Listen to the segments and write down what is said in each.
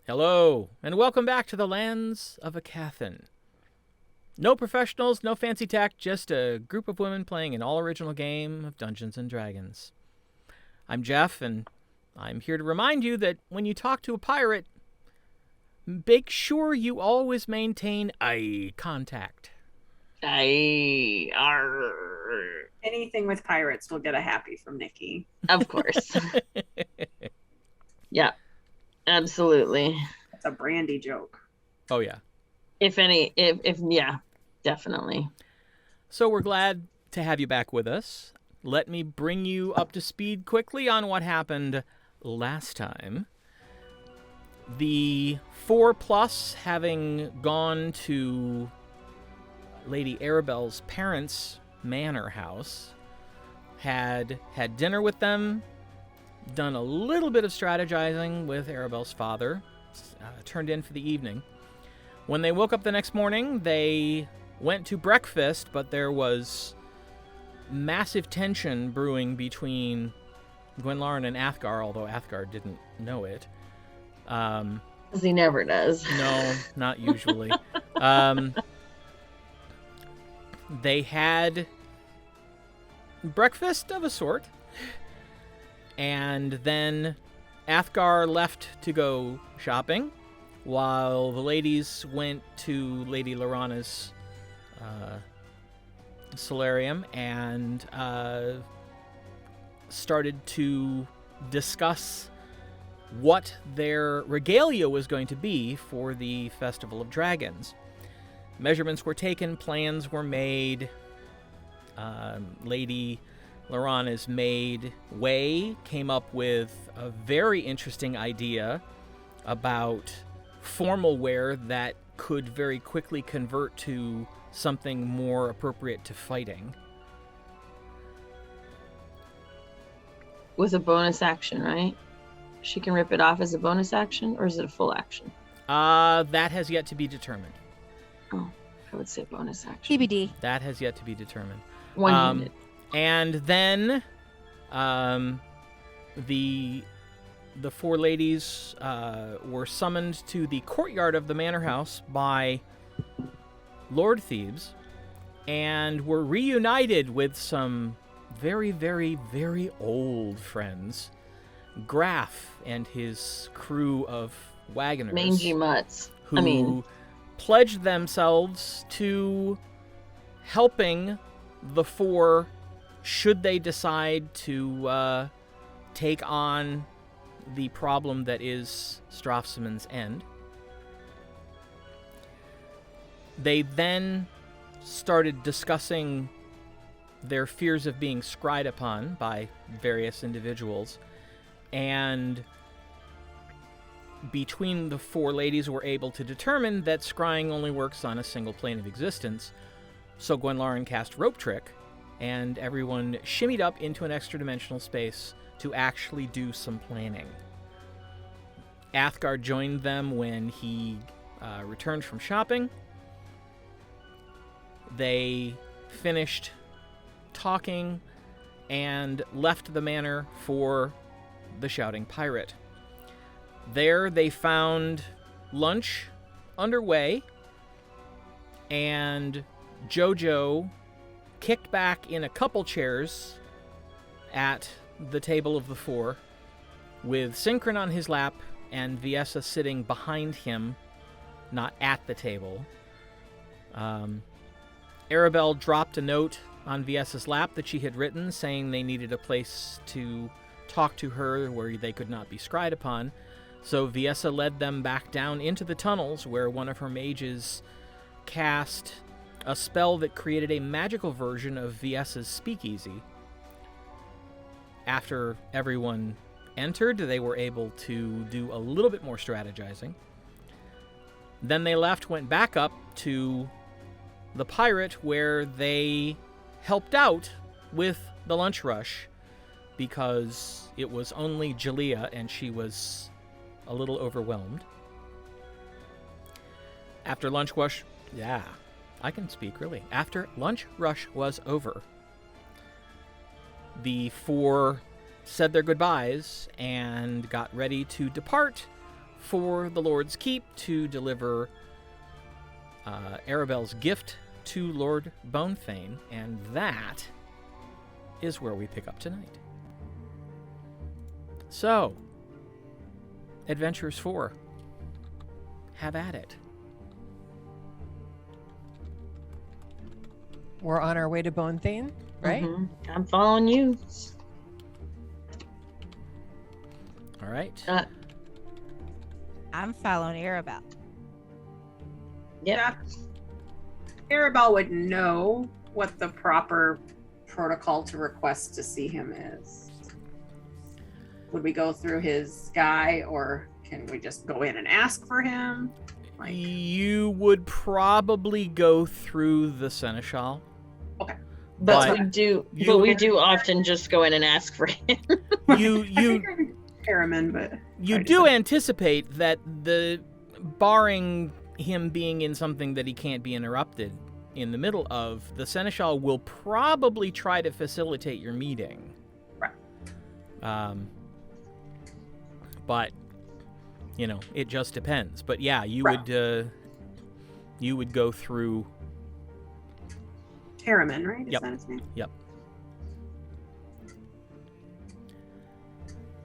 Hello, and welcome back to the lands of Aecathan. No professionals, no fancy tech, just a group of women playing an all-original game of Dungeons & Dragons. I'm Jeff, and I'm here to remind you that when you talk to a pirate, make sure you always maintain eye contact. Aye, Anything with pirates will get a happy from Nikki. of course. Yeah, absolutely. That's a Brandy joke. Oh, yeah. If yeah, definitely. So we're glad to have you back with us. Let me bring you up to speed quickly on what happened last time. The 4+ having gone to Lady Aribell's parents' manor house, had dinner with them, done a little bit of strategizing with Arabelle's father, turned in for the evening. When they woke up the next morning, they went to breakfast, but there was massive tension brewing between Gwenlaryn and Athgar, although Athgar didn't know it. Because he never does. No, not usually. They had breakfast of a sort, and then Athgar left to go shopping, while the ladies went to Lady Lorana's solarium and started to discuss what their regalia was going to be for the Festival of Dragons. Measurements were taken, plans were made. Lady Lorana's maid, Way, came up with a very interesting idea about formal wear that could very quickly convert to something more appropriate to fighting. With a bonus action, right? She can rip it off as a bonus action, or is it a full action? That has yet to be determined. Oh, I would say bonus action. TBD. That has yet to be determined. One unit. And then the 4 ladies were summoned to the courtyard of the manor house by Lord Thebes and were reunited with some very, very, very old friends. Graf and his crew of wagoners. Mangy mutts. Who pledged themselves to helping the 4 should they decide to take on the problem that is Strafsoman's end. They then started discussing their fears of being scryed upon by various individuals, and between the 4 ladies were able to determine that scrying only works on a single plane of existence. So Gwenlaryn cast Rope Trick, and everyone shimmied up into an extra-dimensional space to actually do some planning. Athgar joined them when he returned from shopping. They finished talking and left the manor for the Shouting Pirate. There they found lunch underway, and Jojo kicked back in a couple chairs at the table of the 4, with Synchron on his lap and Viessa sitting behind him, not at the table. Arabell dropped a note on Viessa's lap that she had written, saying they needed a place to talk to her where they could not be scryed upon. So Viessa led them back down into the tunnels, where one of her mages cast a spell that created a magical version of Viessa's speakeasy. After everyone entered, they were able to do a little bit more strategizing. Then they left, went back up to the pirate, where they helped out with the lunch rush, because it was only Jalea and she was a little overwhelmed. After lunch rush... Yeah, I can speak, really. After lunch rush was over, the 4 said their goodbyes and got ready to depart for the Lord's Keep to deliver Arabell's gift to Lord Bonethane, and that is where we pick up tonight. So, Adventures 4. Have at it. We're on our way to Bonethane, right? Mhm. I'm following you. All right. I'm following Arabell. Yep. Yeah. Aribell would know what the proper protocol to request to see him is. Would we go through his guy, or can we just go in and ask for him? Like, You would probably go through the Seneschal. okay. But But we do often just go in and ask for him. You Airman, but you do anticipate that barring him being in something that he can't be interrupted in the middle of, the Seneschal will probably try to facilitate your meeting. Right. But it just depends. But yeah, you would go through. Harriman, right? Is Yep. that his name? Yep.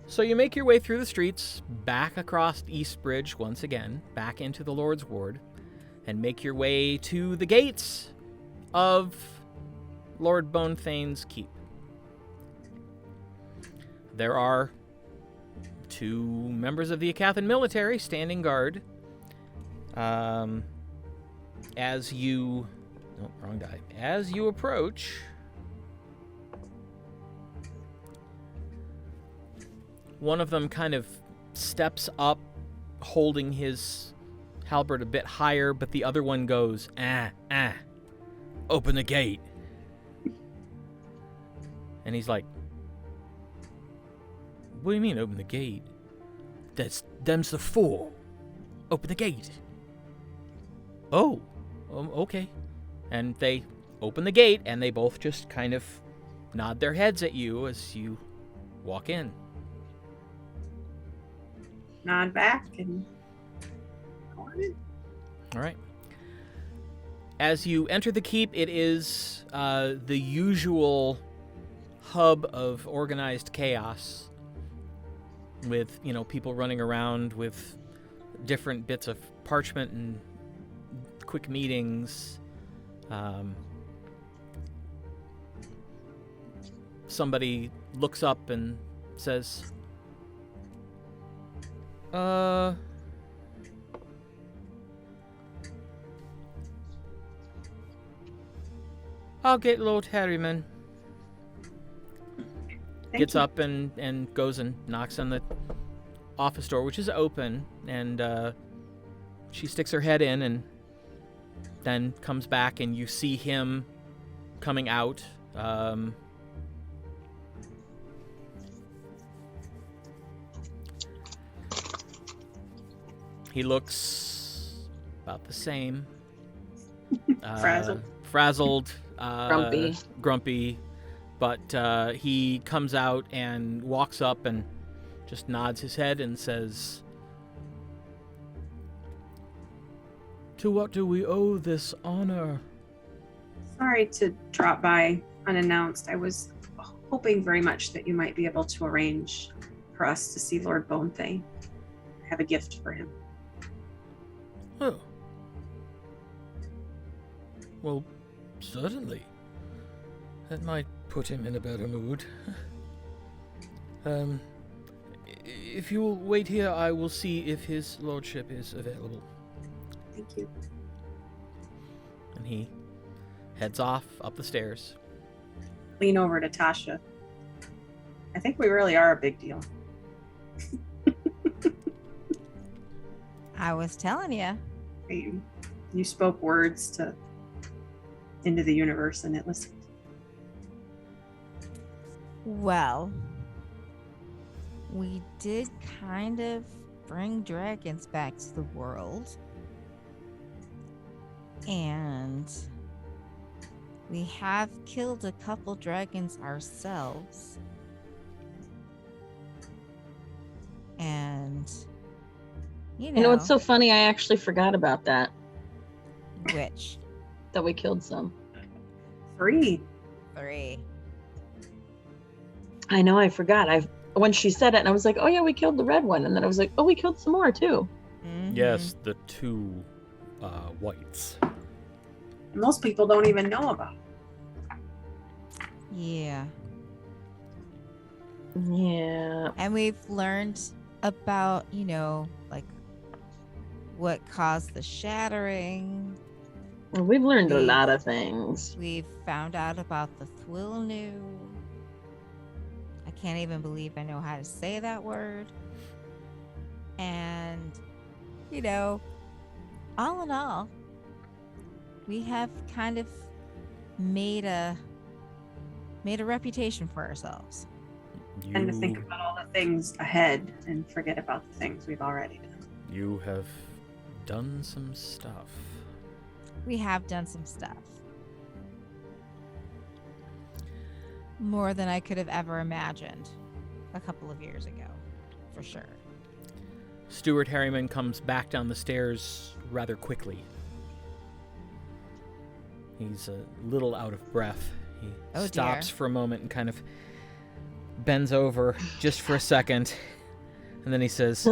So you make your way through the streets, back across East Bridge once again, back into the Lord's Ward, and make your way to the gates of Lord Bonethane's keep. There are 2 members of the Aecathan military standing guard. As you approach, one of them kind of steps up, holding his halberd a bit higher, but the other one goes, open the gate. And he's like, what do you mean, open the gate? Them's the 4. Open the gate. Oh, okay. And they open the gate, and they both just kind of nod their heads at you as you walk in. Nod back and go on in. All right. As you enter the keep, it is the usual hub of organized chaos, with people running around with different bits of parchment and quick meetings. Somebody looks up and says, I'll get Lord Harriman. Gets up and goes and knocks on the office door, which is open, and she sticks her head in and then comes back, and you see him coming out. He looks about the same. Frazzled. Grumpy. But he comes out and walks up and just nods his head and says, to what do we owe this honor? Sorry to drop by unannounced. I was hoping very much that you might be able to arrange for us to see Lord Bonethane. I have a gift for him. Oh. Well, certainly. That might put him in a better mood. If you will wait here, I will see if his lordship is available. Thank you. And he heads off up the stairs. Lean over to Tasha. I think we really are a big deal. I was telling you. You spoke words into the universe, and it listened. Well, we did kind of bring dragons back to the world. And we have killed a couple dragons ourselves. And You You know what's so funny? I actually forgot about that. Which? That we killed some. 3. 3. I know, I forgot. When she said it, and I was like, oh yeah, we killed the red one. And then I was like, oh, we killed some more too. Mhm. Yes, the 2 whites. Most people don't even know about. Yeah. Yeah. And we've learned about, like what caused the shattering. Well, we've learned a lot of things. We've found out about the Thwilnu. I can't even believe I know how to say that word. And, all in all, we have kind of made a reputation for ourselves. And to think about all the things ahead and forget about the things we've already done. You have done some stuff. We have done some stuff. More than I could have ever imagined a couple of years ago, for sure. Stuart Harriman comes back down the stairs rather quickly. He's a little out of breath. He stops for a moment and kind of bends over just for a second. And then he says,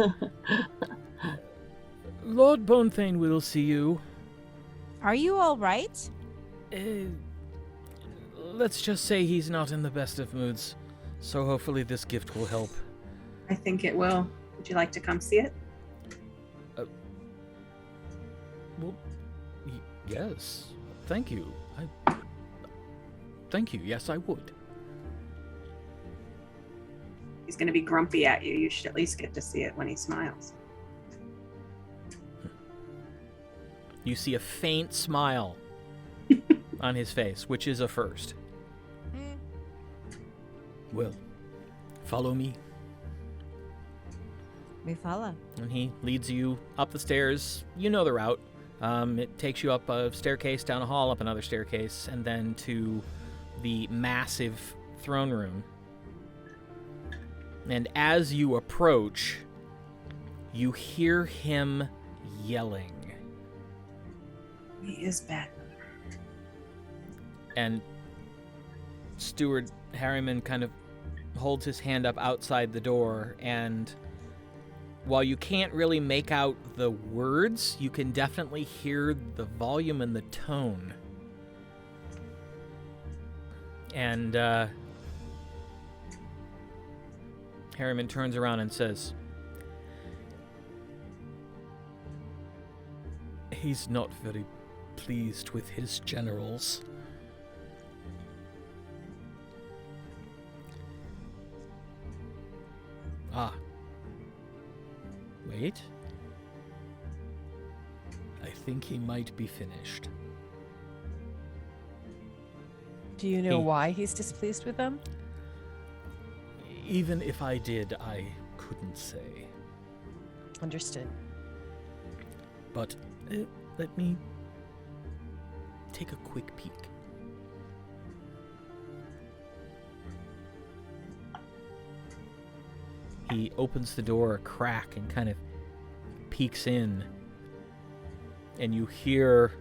Lord Bonethane will see you. Are you all right? Let's just say he's not in the best of moods. So hopefully this gift will help. I think it will. Would you like to come see it? Well, yes. Thank you. Thank you. Yes, I would. He's going to be grumpy at you. You should at least get to see it when he smiles. You see a faint smile on his face, which is a first. Well, follow me. We follow. And he leads you up the stairs. You know the route. It takes you up a staircase, down a hall, up another staircase, and then to the massive throne room. And as you approach, you hear him yelling. He is bad. And Steward Harriman kind of holds his hand up outside the door, and while you can't really make out the words, you can definitely hear the volume and the tone. And Harriman turns around and says, he's not very pleased with his generals. Ah. Wait. I think he might be finished. Do you know why he's displeased with them? Even if I did, I couldn't say. Understood. But let me take a quick peek. He opens the door a crack and kind of peeks in, and you hear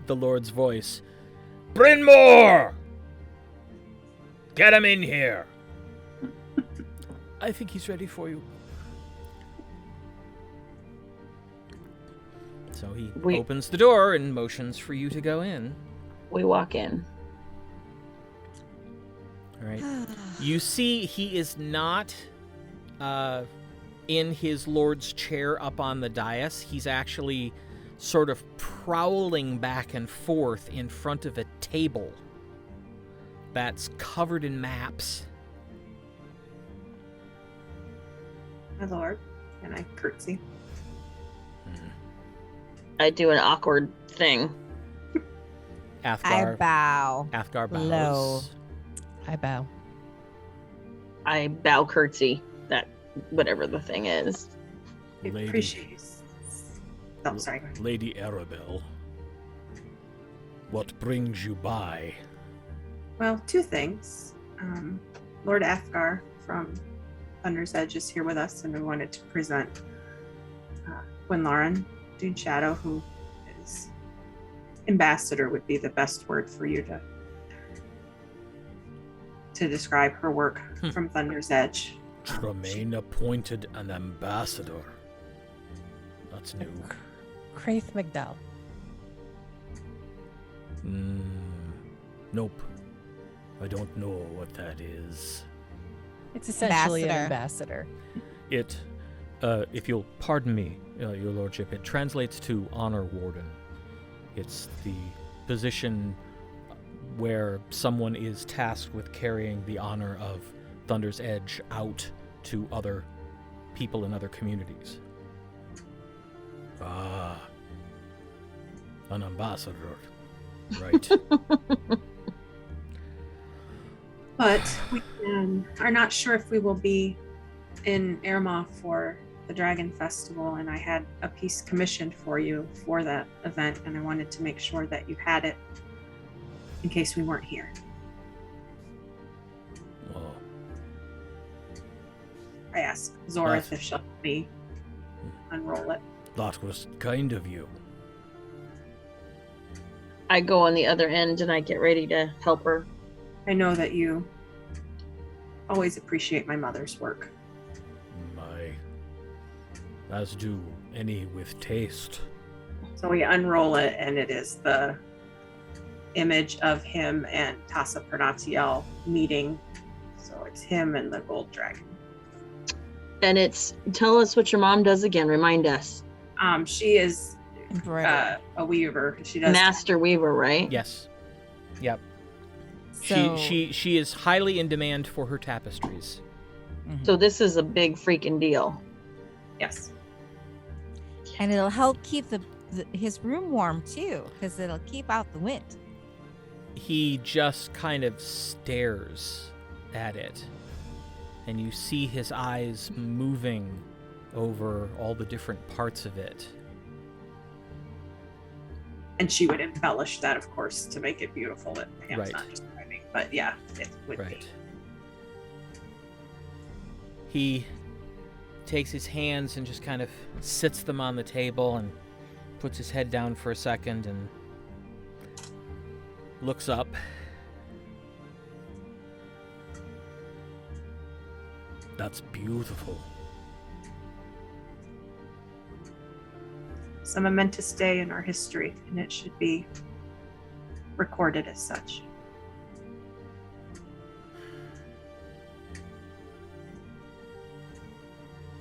the Lord's voice. Bryn Mawr! Get him in here! I think he's ready for you. So he opens the door and motions for you to go in. We walk in. All right. You see he is not in his lord's chair up on the dais. He's actually sort of prowling back and forth in front of a table that's covered in maps. My lord, and I curtsy. I do an awkward thing. Athgar. I bow. Athgar bows. Low. I bow. I bow curtsy. That whatever the thing is. I appreciate you. Oh, sorry. Lady Aribell, what brings you by? Well, two things. Lord Athgar from Thunder's Edge is here with us, and we wanted to present Gwenlaryn, Dune Shadow, who is ambassador would be the best word for you to describe her work from Thunder's Edge. Tremaine appointed an ambassador. That's new. Craith McDowell. Nope. I don't know what that is. It's essentially an ambassador. It, if you'll pardon me, your lordship, it translates to honor warden. It's the position where someone is tasked with carrying the honor of Thunder's Edge out to other people in other communities. Ah, an ambassador. Right. But we are not sure if we will be in Aermagh for the Dragon Festival, and I had a piece commissioned for you for that event, and I wanted to make sure that you had it in case we weren't here. Well, I asked Zorith if she'll let me unroll it. that was kind of you. I go on the other end and I get ready to help her. I know that you always appreciate my mother's work. As do any with taste. So we unroll it, and it is the image of him and Tassa Pernatiel meeting. So it's him and the gold dragon. And tell us what your mom does again. Remind us. She is a weaver. She does Master Weaver, right? Yes. Yep. So, She is highly in demand for her tapestries. So this is a big freaking deal. Yes. And it'll help keep his room warm too, because it'll keep out the wind. He just kind of stares at it, and you see his eyes moving over all the different parts of it. And she would embellish that, of course, to make it beautiful. That Pam's Right. not describing, but yeah, it would Right. be. He takes his hands and just kind of sits them on the table and puts his head down for a second and looks up. That's beautiful. It's a momentous day in our history, and it should be recorded as such.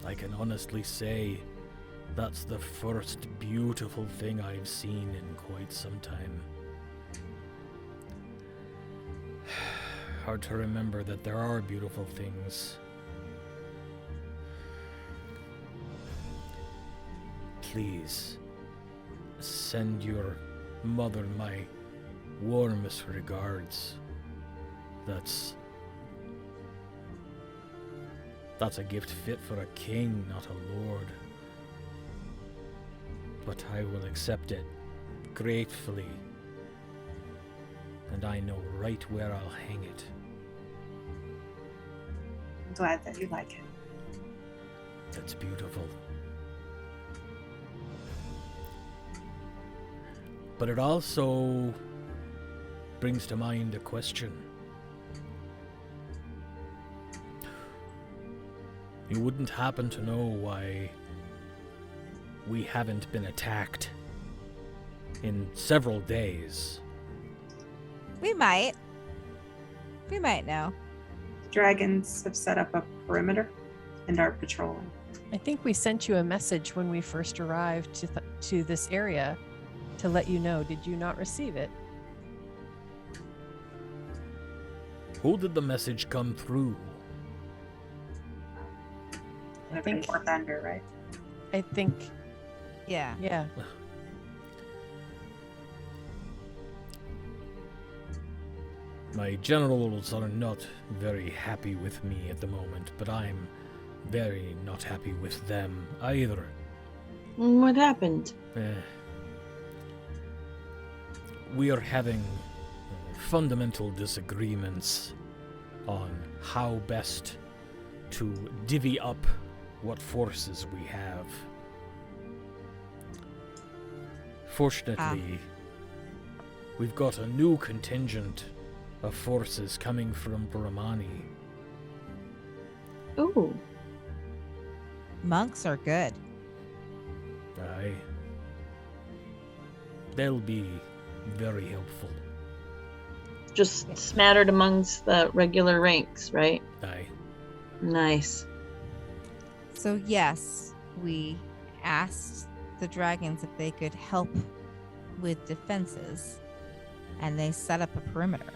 I can honestly say that's the first beautiful thing I've seen in quite some time. Hard to remember that there are beautiful things. Please, send your mother my warmest regards. That's a gift fit for a king, not a lord. But I will accept it gratefully, and I know right where I'll hang it. I'm glad that you like it. That's beautiful. But it also brings to mind a question. You wouldn't happen to know why we haven't been attacked in several days? We might know. Dragons have set up a perimeter and are patrolling. I think we sent you a message when we first arrived to this area to let you know. Did you not receive it? Who did the message come through? I think War Thunder, right? I think Yeah. yeah. My generals are not very happy with me at the moment, but I'm very not happy with them either. What happened? We are having fundamental disagreements on how best to divvy up what forces we have. Fortunately, we've got a new contingent of forces coming from Brahmani. Ooh. Monks are good. Aye. They'll be very helpful. Just smattered amongst the regular ranks, right? Aye. Nice. So yes, we asked the dragons if they could help with defenses, and they set up a perimeter.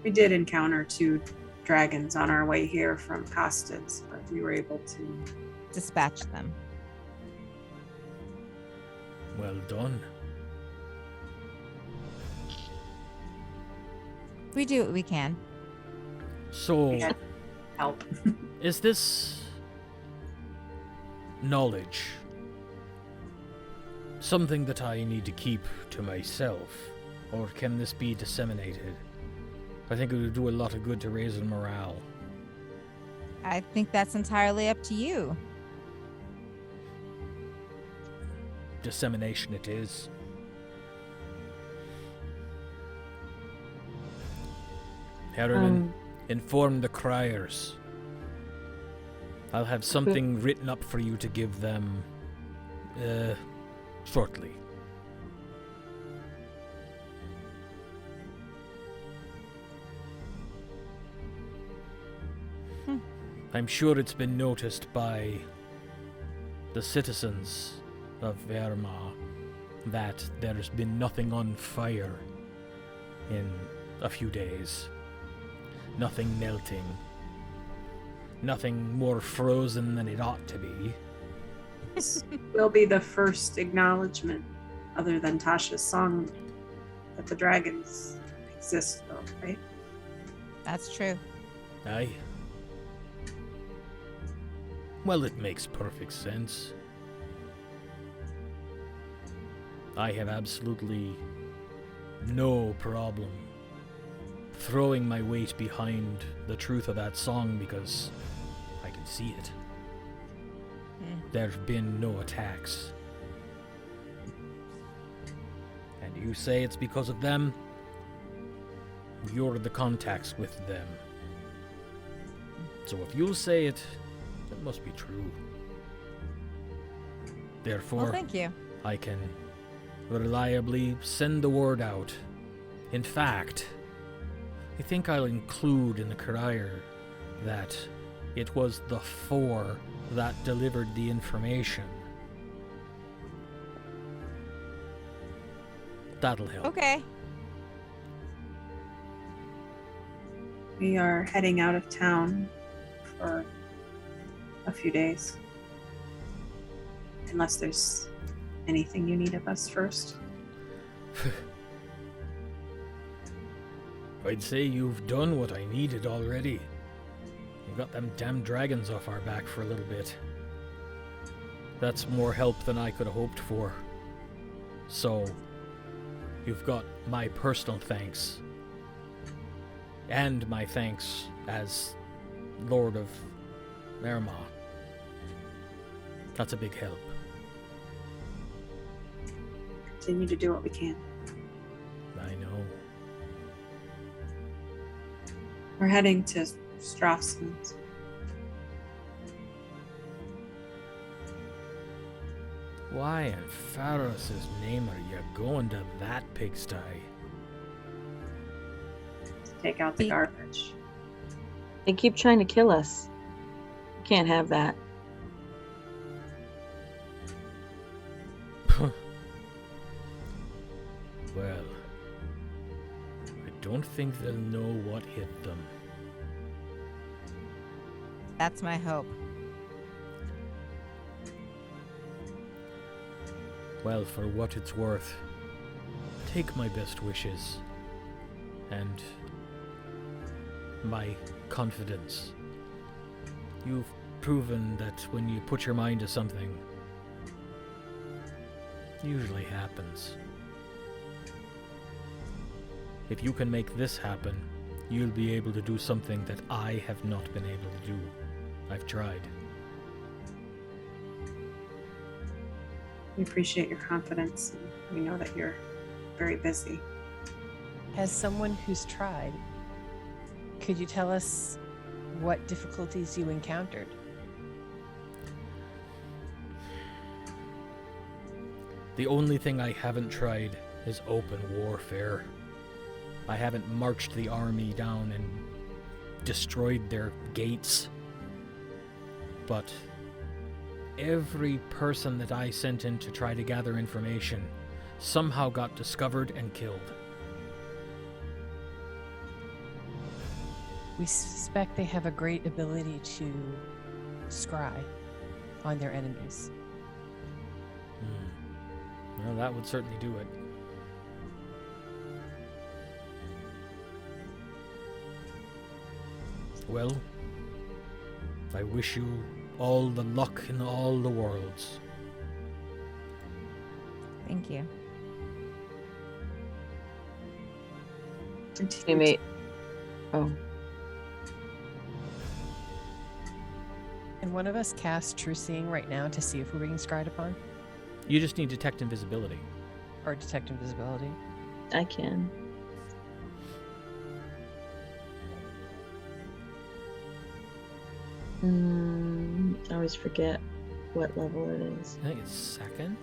We did encounter 2 dragons on our way here from Costeds, but we were able to. Dispatch them. Well done. We do what we can. So, We had help. is this knowledge something that I need to keep to myself, or can this be disseminated? I think it would do a lot of good to raise morale. I think that's entirely up to you. Dissemination it is. Herriman, inform the criers. I'll have something written up for you to give them, shortly. I'm sure it's been noticed by the citizens of Aermagh that there's been nothing on fire in a few days. Nothing melting. Nothing more frozen than it ought to be. This will be the first acknowledgement, other than Tasha's song, that the dragons exist, though, right? That's true. Aye. Well, it makes perfect sense. I have absolutely no problem throwing my weight behind the truth of that song because I can see it. There's been no attacks. And you say it's because of them? You're the contacts with them. So if you say it, it must be true. Therefore, Well, thank you. I can reliably send the word out. In fact, I think I'll include in the crier that it was the 4 that delivered the information. That'll help. Okay. We are heading out of town for a few days. Unless there's anything you need of us first. I'd say you've done what I needed already. We got them damn dragons off our back for a little bit. That's more help than I could have hoped for. So, you've got my personal thanks. And my thanks as Lord of Aermagh. That's a big help. Continue to do what we can. I know. We're heading to Strafsoman. Why in Pharos' name are you going to that pigsty? To take out the Be- garbage. They keep trying to kill us. Can't have that. Well, I don't think they'll know what hit them. That's my hope. Well, for what it's worth, take my best wishes and my confidence. You've proven that when you put your mind to something, it usually happens. If you can make this happen, you'll be able to do something that I have not been able to do. I've tried. We appreciate your confidence. And we know that you're very busy. As someone who's tried, could you tell us what difficulties you encountered? The only thing I haven't tried is open warfare. I haven't marched the army down and destroyed their gates. But every person that I sent in to try to gather information somehow got discovered and killed. We suspect they have a great ability to scry on their enemies. Well, that would certainly do it. Well, I wish you all the luck in all the worlds. Thank you. Teammate. Oh. Can one of us cast True Seeing right now to see if we're being scryed upon? You just need detect invisibility. Or detect invisibility? I can. I always forget what level it is. I think it's second.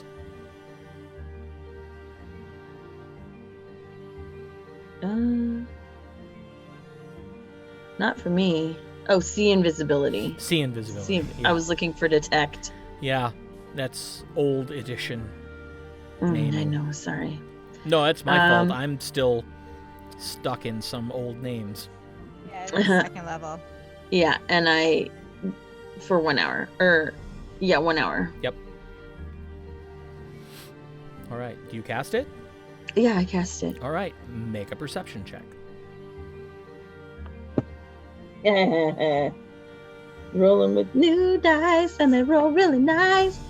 Not for me. Oh, see invisibility. See invisibility. Yeah. I was looking for detect. Yeah, that's old edition. I Naming. know, sorry. No, that's my fault. I'm still stuck in some old names. Yeah, it's second level. Yeah, and for 1 hour. 1 hour. Yep. All right. Do you cast it? Yeah, I cast it. All right. Make a perception check. Rolling with new dice, and they roll really nice.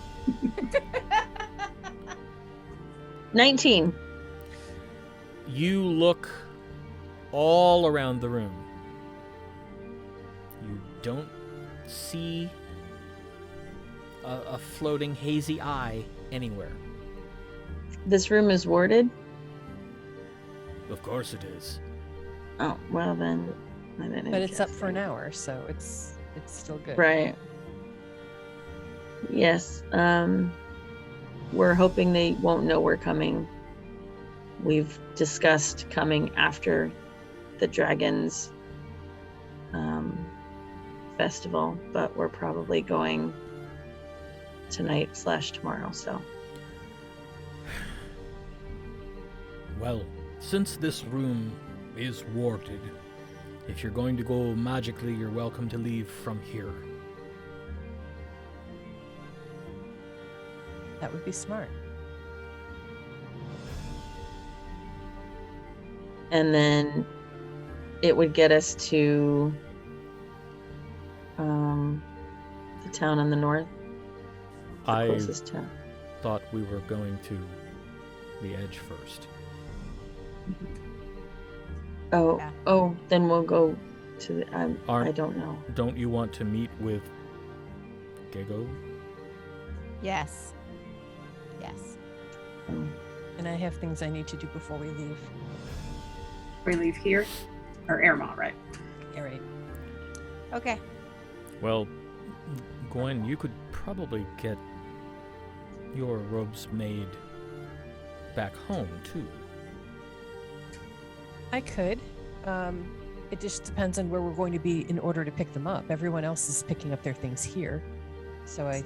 19. You look all around the room. You don't see a floating hazy eye anywhere. This room is warded? Of course it is. Oh, well then. I didn't But it's up cast for an it. hour, so it's still good. Right. Yes. We're hoping they won't know we're coming. We've discussed coming after the dragons festival, but we're probably going tonight/tomorrow, so. Well, since this room is warded, if you're going to go magically, you're welcome to leave from here. That would be smart. And then it would get us to the town on the north. The I closest town. thought we were going to the edge first. Oh, Yeah. oh, then we'll go to the. I Aren't- don't know. Don't you want to meet with Gego? Yes. Yes. Oh. And I have things I need to do before we leave. We leave here, or Aermagh, right? All right. Okay. Well, Gwen, you could probably get your robes made back home, too. I could. It just depends on where we're going to be in order to pick them up. Everyone else is picking up their things here. So I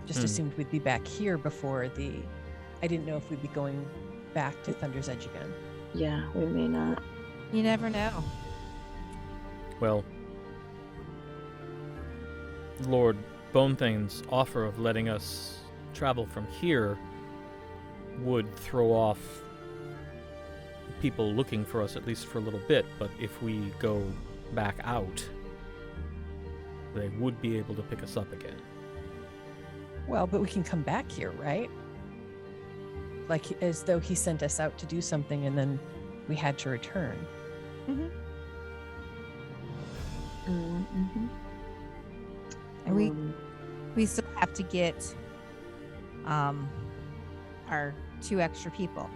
just assumed we'd be back here before the... I didn't know if we'd be going back to Thunder's Edge again. Yeah, we may not. You never know. Well, Lord Bonethane's offer of letting us travel from here would throw off people looking for us, at least for a little bit, but if we go back out, they would be able to pick us up again. Well, but we can come back here, right? Like, as though he sent us out to do something and then we had to return. Mm-hmm. Mm-hmm. And we still have to get our 2 extra people.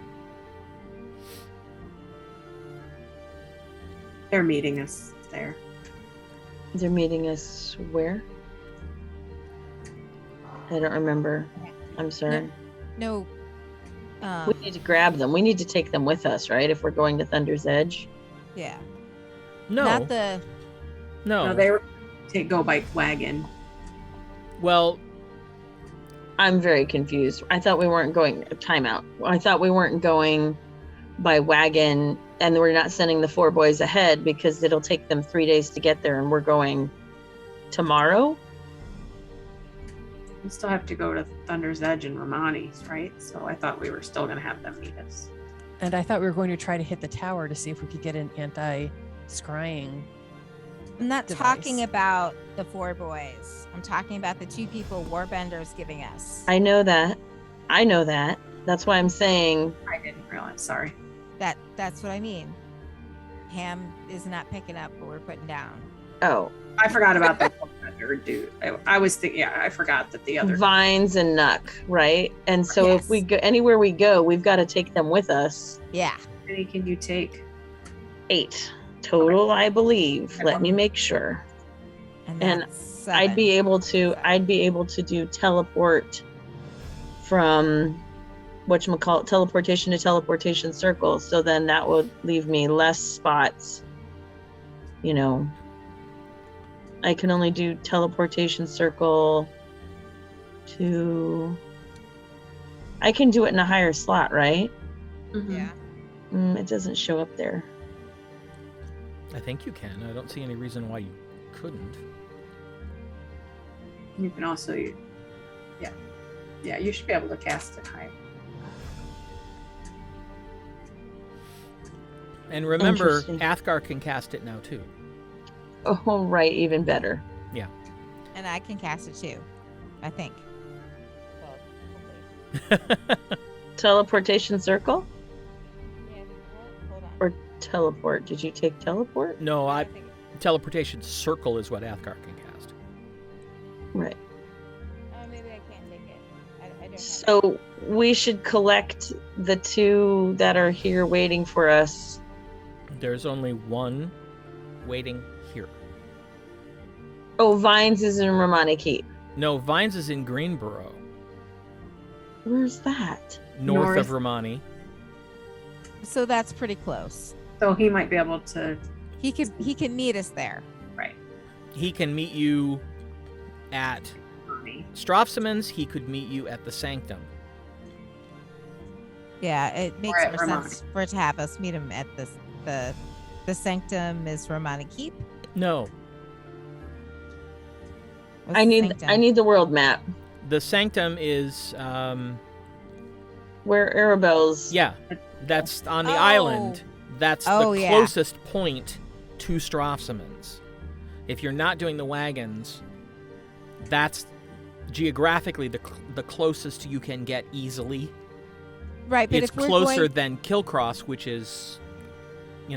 They're meeting us there. They're meeting us where? I don't remember. I'm sorry. No. We need to grab them. We need to take them with us, right? If we're going to Thunder's Edge. Yeah. No. Not the. No, they were go by wagon. Well, I'm very confused. I thought we weren't going. Timeout. I thought we weren't going by wagon, and we're not sending the 4 boys ahead because it'll take them 3 days to get there, and we're going tomorrow. We still have to go to Thunder's Edge and Romani's, right? So I thought we were still going to have them meet us. And I thought we were going to try to hit the tower to see if we could get an anti-scrying. I'm not device. talking about the 4 boys. I'm talking about the 2 people Warbender's giving us. I know that. That's why I'm saying. I didn't realize. Sorry. That's what I mean. Ham is not picking up what we're putting down. Oh, I forgot about the other dude. I was thinking. Yeah, I forgot that the other. Vines and Nuhk, right? And so Yes. if we go anywhere we go, we've got to take them with us. Yeah. How many can you take? 8 total, I believe. Let me make sure. And And that's 7. I'd be able to do teleport from whatchamacallit, teleportation to teleportation circle. So then that would leave me less spots. You know, I can only do teleportation circle to. I can do it in a higher slot, right? Mm-hmm. Yeah. It doesn't show up there. I think you can. I don't see any reason why you couldn't. You can also, yeah, you should be able to cast it high. And remember, Interesting. Athgar can cast it now too. Oh, right, even better. And I can cast it too, I think. Teleportation circle Yeah, hold on. or teleport? Did you take teleport? No, teleportation circle is what Athgar can cast. Right. Oh, maybe I can't take it. I don't have So we should collect the 2 that are here waiting for us. There's only one waiting here. Oh, Vines is in Romani Keep. No, Vines is in Greenboro, Where's that? north of North. Romani. So that's pretty close. So he might be able to. He can meet us there. Right. He can meet you at Strafsoman's. He could meet you at the Sanctum. Yeah, it makes at more sense for it to have us meet him at the Sanctum is Romani Keep. No, What's I the need Sanctum? the world map. the Sanctum is Where Arabell's. yeah, that's on the Oh. island. That's Oh, the yeah. closest point to Strafsoman's. If you're not doing the wagons, that's geographically the closest you can get easily. Right, but It's if we're closer going, than Kilcross, which is,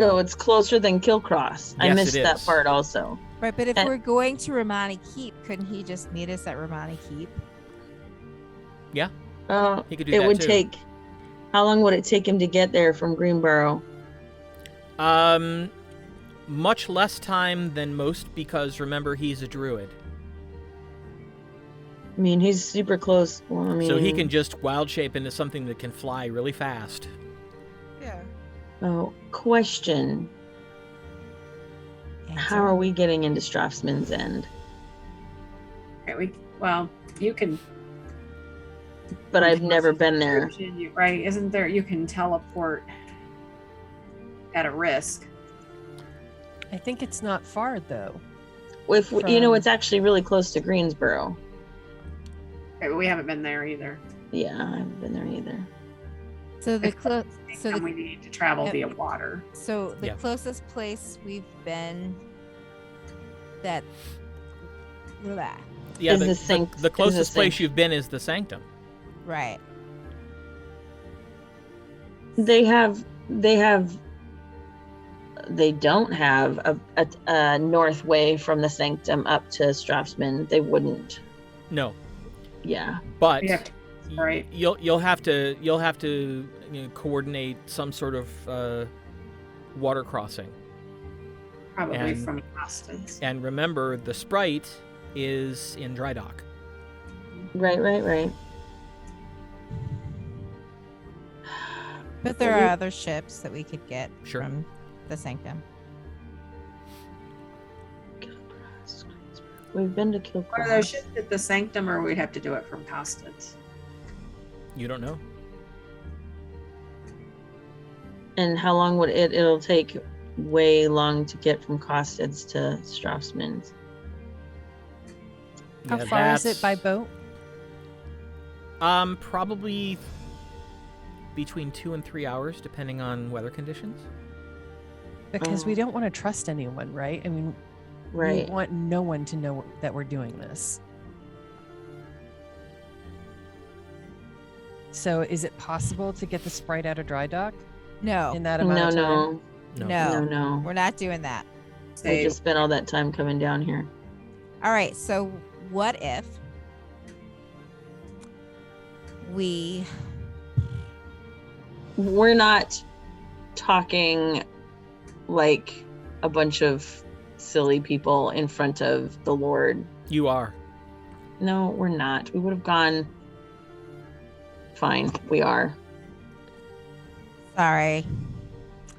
Oh, it's closer than Kilcross. I Yes, missed it that is. part also. right, but if and- we're going to Romani Keep, couldn't he just meet us at Romani Keep? he could do it that would too. take. How long would it take him to get there from Greenboro? Much less time than most because remember he's a druid, I mean, he's super close. Well, I mean, so he can just wild shape into something that can fly really fast. Yeah. Oh, question. How are we getting into Strafsman's End? Okay, you can. But I've never been there. Right? Isn't there? You can teleport at a risk. I think it's not far though. If you know, From- it's actually really close to Greensboro. Okay, but we haven't been there either. Yeah, I haven't been there either. So the And we need to travel Yep. via water. So the Yeah. closest place we've been that blah, Yeah, Is the, the the- Sanct- the is the closest place Sanct- you've been is the Sanctum. right. They don't have a north way from the Sanctum up to Strafsman. They wouldn't. No, Yeah. but We have to Right. You'll have to coordinate some sort of water crossing. Probably And- from Constance. And remember, the sprite is in dry dock. Right. But there are other ships that we could get Sure. from the Sanctum. We've been to Are those Kilcross. ships at the Sanctum, or we'd have to do it from Constance? You don't know? And how long would it'll take way long to get from Costed's to Strafsoman's. How Yeah, far is it that's- by boat? Probably between 2 and 3 hours, depending on weather conditions. Because we Oh. don't want to trust anyone, right? I mean, Right. we want no one to know that we're doing this. So is it possible to get the sprite out of dry dock No, in that amount No, of time? no, no, no. we're not doing that. We Say, just spent all that time coming down here. All right, so what if we We're not talking like a bunch of silly people in front of the Lord. You are. No, we're not. We would have gone. Fine, we are. sorry.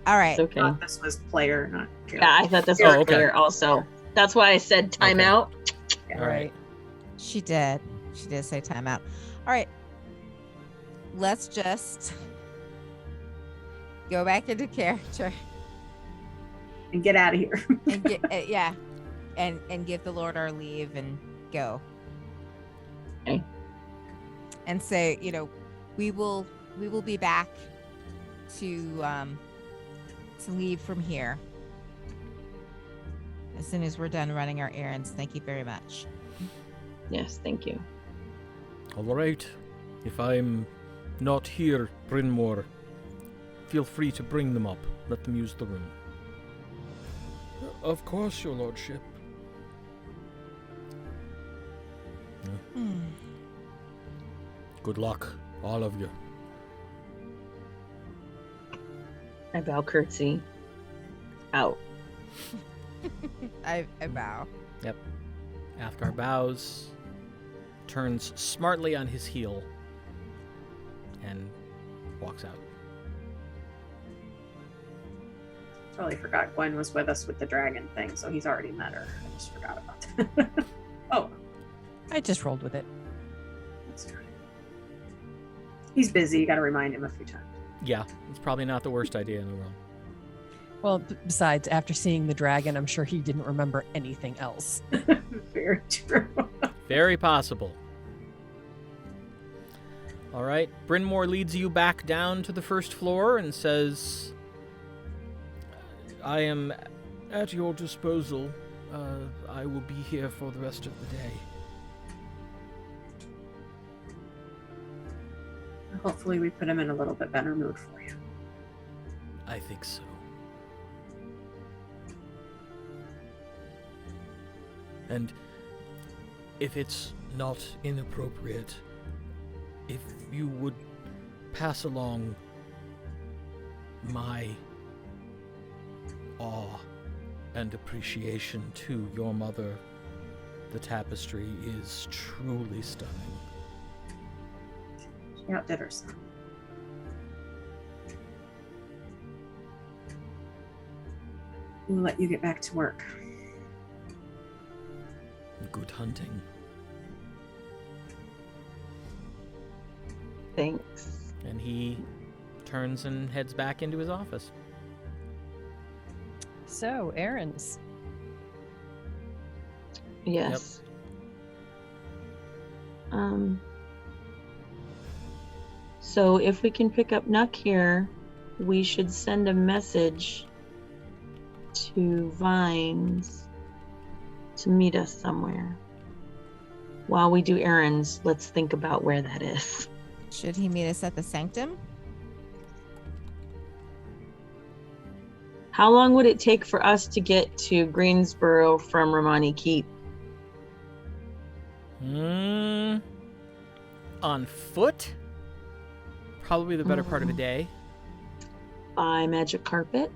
All right. It's okay. thought this was player, not Yeah, character. I thought this Oh, was okay. clear also. That's why I said time Okay. out. All right. She did. She did say timeout. All right. Let's just go back into character And get out of here. and get yeah, and give the Lord our leave and go. Okay. And say, we will be back to leave from here as soon as we're done running our errands. Thank you very much. Yes, thank you. All right. If I'm not here, Brynmore, feel free to bring them up. Let them use the room. Of course, your lordship. Good luck, all of you. I bow curtsy. Out. I bow. Athgar bows, turns smartly on his heel, and walks out. Totally forgot Gwen was with us with the dragon thing, so he's already met her. I just forgot about that. Oh, I just rolled with it. that's right. He's busy. You got to remind him a few times. Yeah, it's probably not the worst idea in the world. Well, besides, after seeing the dragon, I'm sure he didn't remember anything else. Very true. Very possible. All right, Brynmore leads you back down to the first floor and says, I am at your disposal. I will be here for the rest of the day. Hopefully, we put him in a little bit better mood for you. I think so. And if it's not inappropriate, if you would pass along my awe and appreciation to your mother, the tapestry is truly stunning. She outdid herself. We'll let you get back to work. Good hunting. Thanks. And he turns and heads back into his office. So, errands. Yes. So if we can pick up Nuhk here, we should send a message to Vines to meet us somewhere. While we do errands, let's think about where that is. Should he meet us at the Sanctum? How long would it take for us to get to Greensboro from Romani Keep? On foot? Probably the better part of a day. By magic carpet?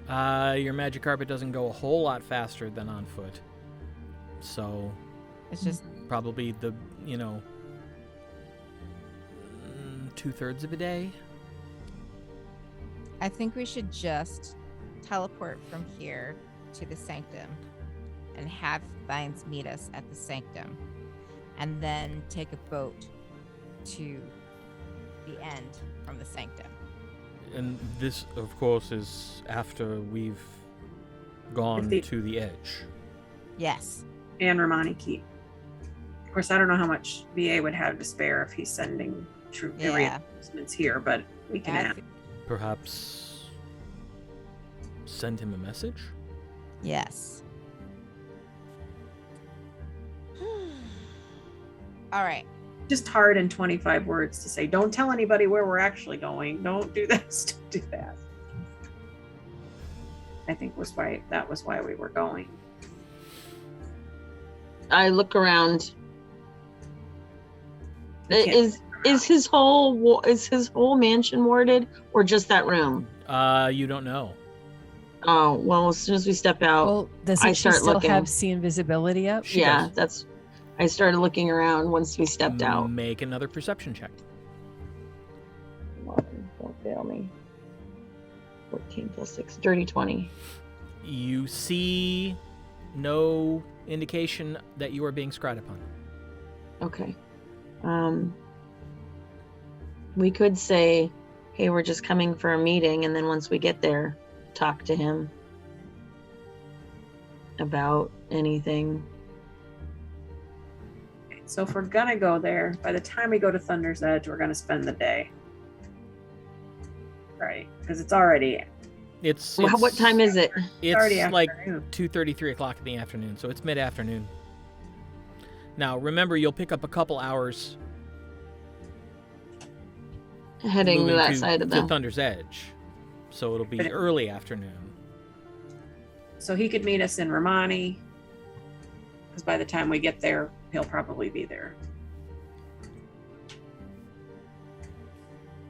Your magic carpet doesn't go a whole lot faster than on foot. So, It's just probably the, 2/3 of a day. I think we should just teleport from here to the sanctum and have Vines meet us at the sanctum, and then take a boat to the end from the sanctum. And this, of course, is after we've gone to the edge. Yes. And Romani Keep. Of course, I don't know how much VA would have to spare if he's sending troop reinforcements here, but we can add. Perhaps send him a message? Yes. All right. Just hard in 25 words to say, don't tell anybody where we're actually going. Don't do this, don't do that. I think that was why we were going. I look around. Is his whole mansion warded, or just that room? You don't know. Oh, well, as soon as we step out, Well, doesn't she still have see invisibility up? She does. I started looking around once we stepped out. Make another perception check. Don't fail me. 14 plus 6, dirty 20. You see no indication that you are being scryed upon. Okay. We could say, hey, we're just coming for a meeting, and then once we get there, talk to him about anything. So if we're gonna go there, by the time we go to Thunder's Edge, we're gonna spend the day. Right, because it's already... What time is it? It's already like afternoon. 2:30, 3 o'clock in the afternoon, so it's mid-afternoon. Now, remember, you'll pick up a couple hours Heading to moving that side of to the... Thunder's Edge, so it'll be early afternoon. So he could meet us in Romani, because by the time we get there, he'll probably be there.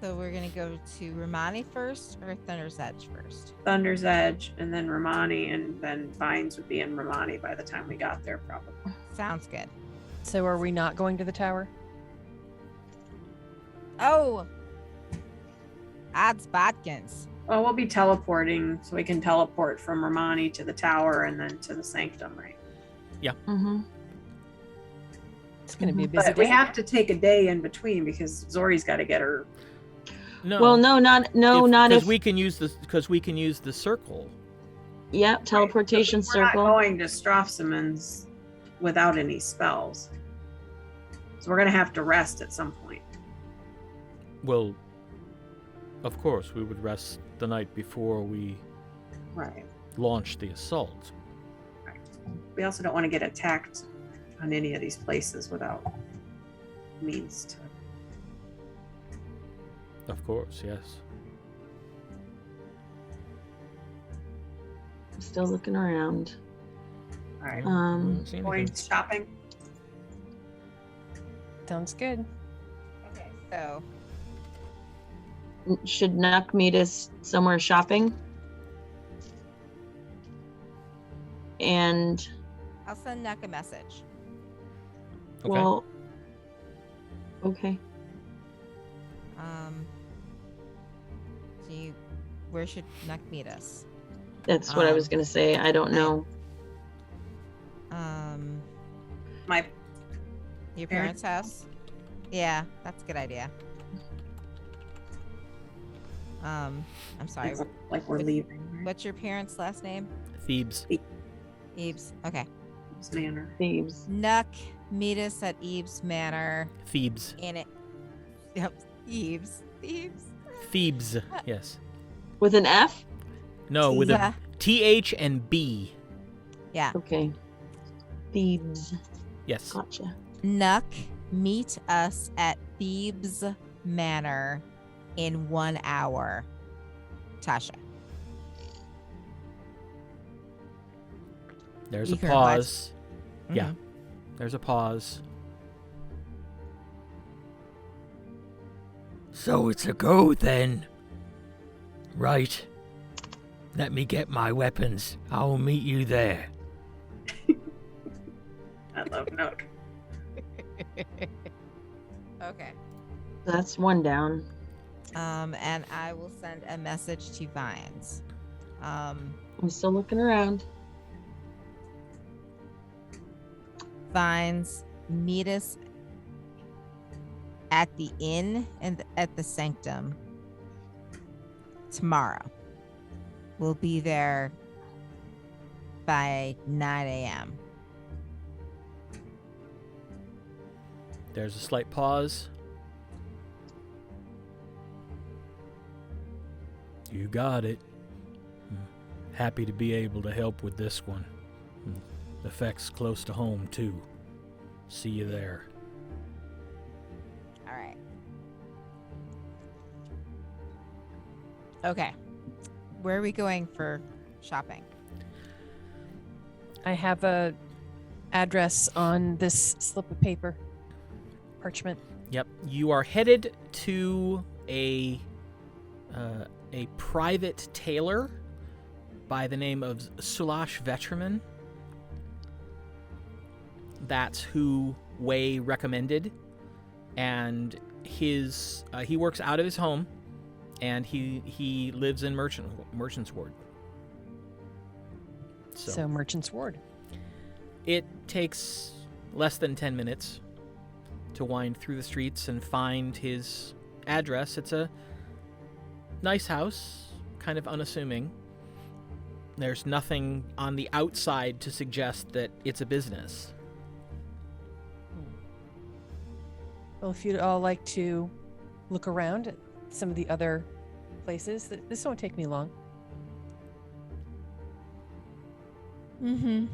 So we're gonna go to Romani first, or Thunder's Edge first? Thunder's Edge, and then Romani, and then Vines would be in Romani by the time we got there, probably. Sounds good. So are we not going to the tower? Oh, odds bodkins. Well, we'll be teleporting, so we can teleport from Romani to the tower and then to the sanctum, right? Mm-hmm. It's going to be a busy But we day. have to take a day in between because Zori's got to get her. No. Well, not because if... we can use the circle. Yeah, teleportation We're not circle. going to Strafsoman's without any spells. So we're going to have to rest at some point. Well, of course, we would rest the night before we Right. launch the assault. Right. We also don't want to get attacked on any of these places without means to. Of course, yes. I'm still looking around. All right. We don't see Going anything. shopping. Sounds good. Okay, so Should Nuhk meet us somewhere shopping? And I'll send Nuhk a message. Okay. well, okay. Where should Nuhk meet us? That's what I was gonna say. I don't know. My Your parents' house? Yeah, that's a good idea. I'm sorry. like we're leaving. Right? What's your parents' last name? Thebes. Eves. Okay. Thebes Manor. Thebes. Nuhk, meet us at Eves Manor. Thebes. In it. Yep. Eves. Thebes. Thebes. Yes. With an F? No, with Yeah. a TH and B. Yeah. Okay. Thebes. Yes. Gotcha. Nuhk, meet us at Thebes Manor in 1 hour. Tasha. There's You a can reply. pause. Yeah. Mhm. There's a pause. So it's a go then. Right. Let me get my weapons. I'll meet you there. I love Nuhk. Okay. That's one down. And I will send a message to Vines. I'm still looking around. Vines, meet us at the inn and at the sanctum tomorrow. We'll be there by 9 a.m. There's a slight pause. You got it. Happy to be able to help with this one. Effects close to home, too. See you there. All right. Okay. Where are we going for shopping? I have a address on this slip of paper, parchment. Yep, you are headed to a private tailor by the name of Sulash Vetrimyn. That's who Way recommended, and his he works out of his home, and he lives in Merchant's Ward. So Merchant's Ward. It takes less than 10 minutes to wind through the streets and find his address. It's a nice house, kind of unassuming. There's nothing on the outside to suggest that it's a business. Well, if you'd all like to look around at some of the other places, this won't take me long. Mm-hmm.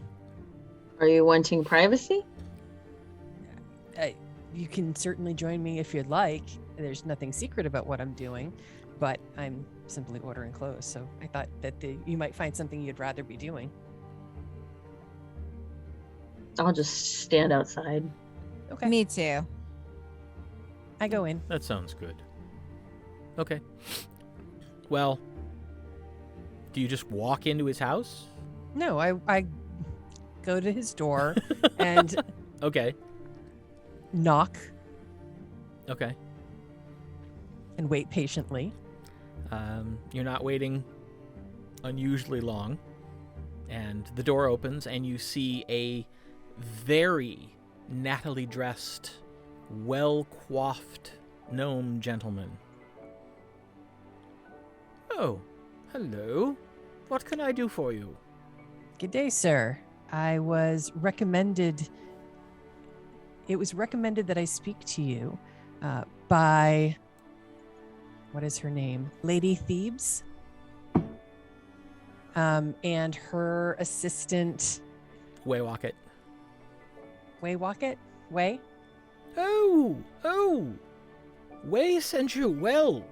Are you wanting privacy? You can certainly join me if you'd like. There's nothing secret about what I'm doing, but I'm simply ordering clothes, so I thought that you might find something you'd rather be doing. I'll just stand outside. Okay. Me too. I go in. That sounds good. Okay. Well, do you just walk into his house? No, I go to his door and Okay. knock Okay. and wait patiently. You're not waiting unusually long, and the door opens, and you see a very nattily dressed, well-coiffed gnome gentleman. Oh, hello. What can I do for you? Good day, sir. It was recommended that I speak to you by, what is her name? Lady Thebes. And her assistant. Waywalk it. Waywalk? Way? Oh! Way sent you. Well,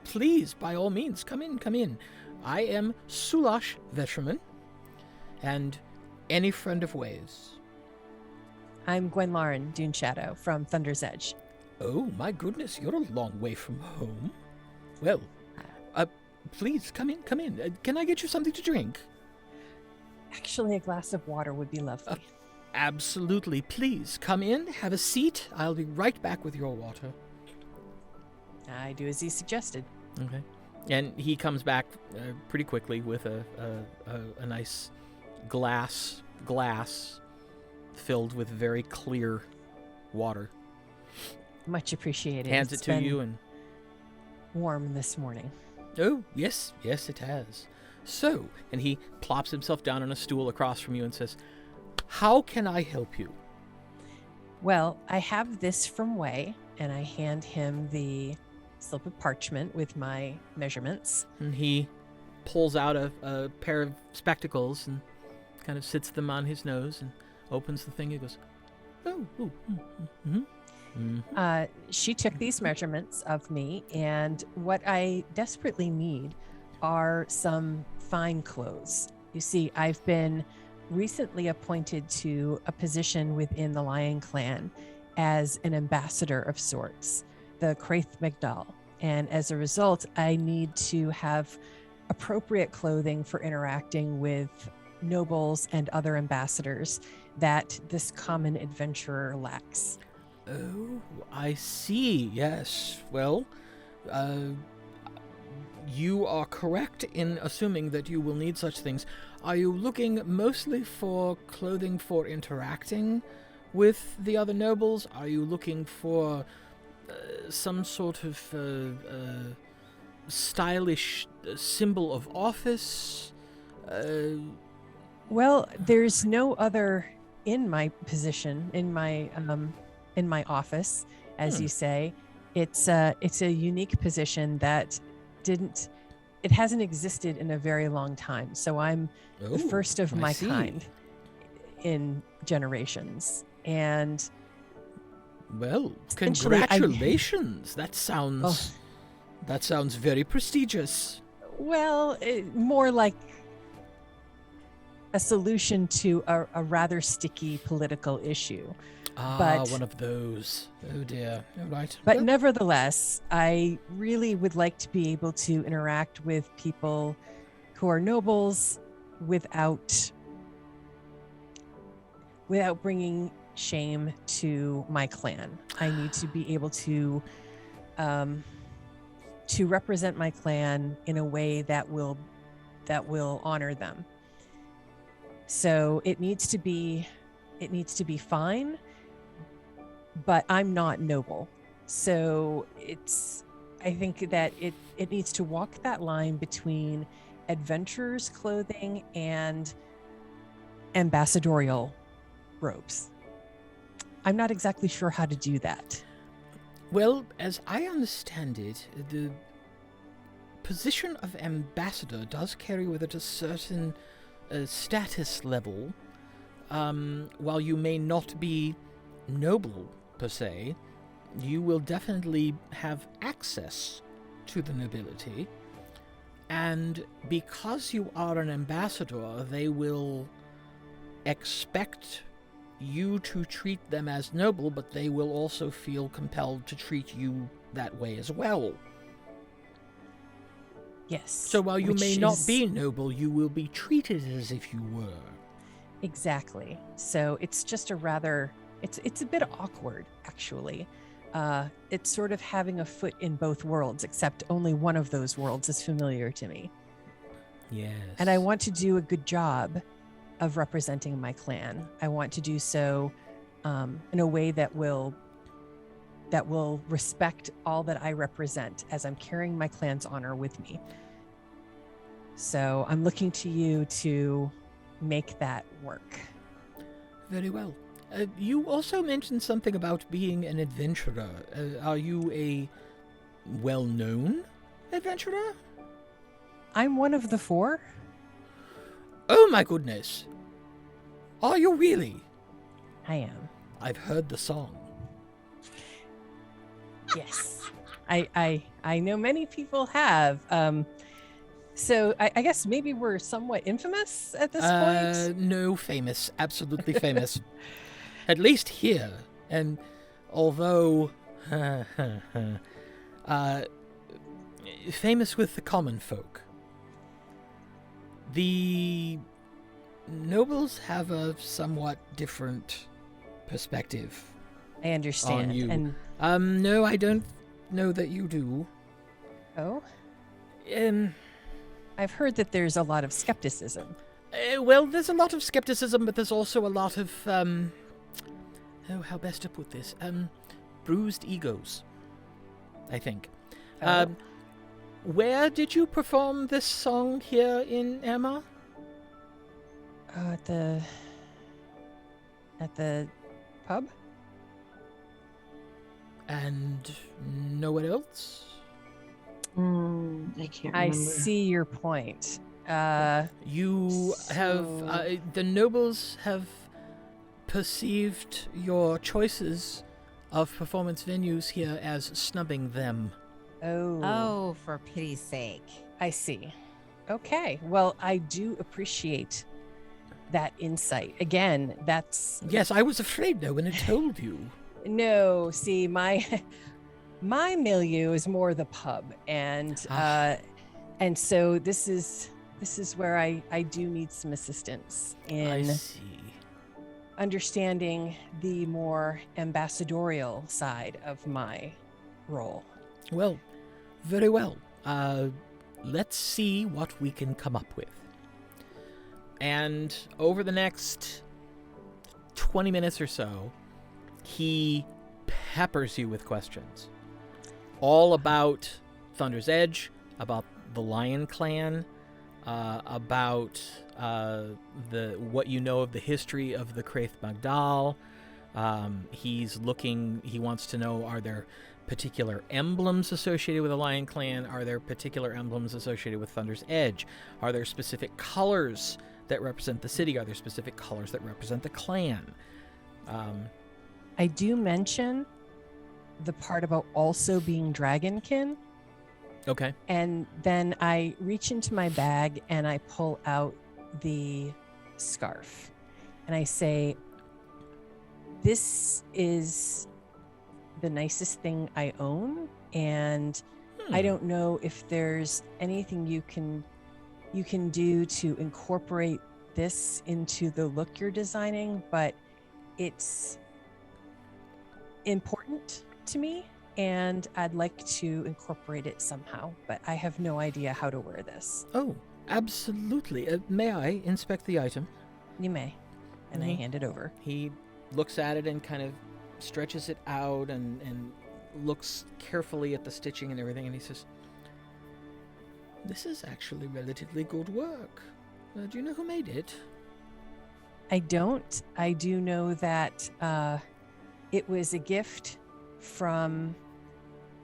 please, by all means, come in. I am Sulash Vetrimyn, and any friend of Way's. I'm Gwenlaryn, Dune Shadow, from Thunder's Edge. Oh, my goodness, you're a long way from home. Well, please, come in. Can I get you something to drink? Actually, a glass of water would be lovely. Absolutely. Please, come in, have a seat. I'll be right back with your water. I do as he suggested. Okay. And he comes back pretty quickly with a nice glass filled with very clear water. Much appreciated. Hands It's it to been you and... warm this morning. Oh, yes, it has. So, and he plops himself down on a stool across from you and says, how can I help you? Well, I have this from Way, and I hand him the slip of parchment with my measurements. And he pulls out a pair of spectacles and kind of sits them on his nose and opens the thing. He goes, She took these measurements of me, and what I desperately need are some fine clothes. You see, I've been recently appointed to a position within the Lion Clan as an ambassador of sorts, the Craith Magdal. And as a result, I need to have appropriate clothing for interacting with nobles and other ambassadors that this common adventurer lacks. Oh, I see. Yes. Well, you are correct in assuming that you will need such things. Are you looking mostly for clothing for interacting with the other nobles? Are you looking for some sort of stylish symbol of office? Well, there's no other in my position, in my office, as you say. It's a unique position that it hasn't existed in a very long time. So I'm the first of my kind in generations. And well, congratulations. That sounds very prestigious. Well, more like a solution to a rather sticky political issue. But one of those. Oh dear. All right. But Well, nevertheless, I really would like to be able to interact with people who are nobles without bringing shame to my clan. I need to be able to represent my clan in a way that will honor them. So it needs to be fine, but I'm not noble. So I think that it needs to walk that line between adventurer's clothing and ambassadorial robes. I'm not exactly sure how to do that. well, as I understand it, the position of ambassador does carry with it a certain status level. While you may not be noble per se, you will definitely have access to the nobility. And because you are an ambassador, they will expect you to treat them as noble, but they will also feel compelled to treat you that way as well. Yes. So while you may not be noble, you will be treated as if you were. Exactly. So it's just it's a bit awkward, actually. It's sort of having a foot in both worlds, except only one of those worlds is familiar to me. Yes. And I want to do a good job of representing my clan. I want to do so in a way that will respect all that I represent as I'm carrying my clan's honor with me. So I'm looking to you to make that work. Very well. You also mentioned something about being an adventurer. Are you a well-known adventurer? I'm one of the four. Oh my goodness. Are you really? I am. I've heard the song. Yes. I know many people have. So I guess maybe we're somewhat infamous at this point? No, famous. Absolutely famous. At least here. And although famous with the common folk, the nobles have a somewhat different perspective. I understand. On you. And no, I don't know that you do. oh, I've heard that there's a lot of skepticism. Well, there's a lot of skepticism, but there's also a lot of, how best to put this? Bruised egos, I think. Oh. Where did you perform this song here in Aermagh? At the pub? And nowhere else? I can't remember. I see your point. You have, the nobles have perceived your choices of performance venues here as snubbing them. Oh, for pity's sake. I see. Okay. Well, I do appreciate that insight. Again, that's... Yes, I was afraid no one had told you. No, see, My milieu is more the pub, and so this is where I do need some assistance I in see. understanding the more ambassadorial side of my role. Well, very well. Let's see what we can come up with. And over the next 20 minutes or so, he peppers you with questions. All about Thunder's Edge, about the Lion Clan, about what you know of the history of the Craith Magdal. He wants to know, are there particular emblems associated with the Lion Clan? Are there particular emblems associated with Thunder's Edge? Are there specific colors that represent the city? Are there specific colors that represent the clan? I do mention the part about also being dragonkin. Okay. And then I reach into my bag and I pull out the scarf. And I say, this is the nicest thing I own. And I don't know if there's anything you can do to incorporate this into the look you're designing, but it's important to me and I'd like to incorporate it somehow, but I have no idea how to wear this. Oh, absolutely. May I inspect the item? You may. And I hand it over. He looks at it and kind of stretches it out and looks carefully at the stitching and everything, and he says, this is actually relatively good work. Do you know who made it? I don't. I do know that it was a gift from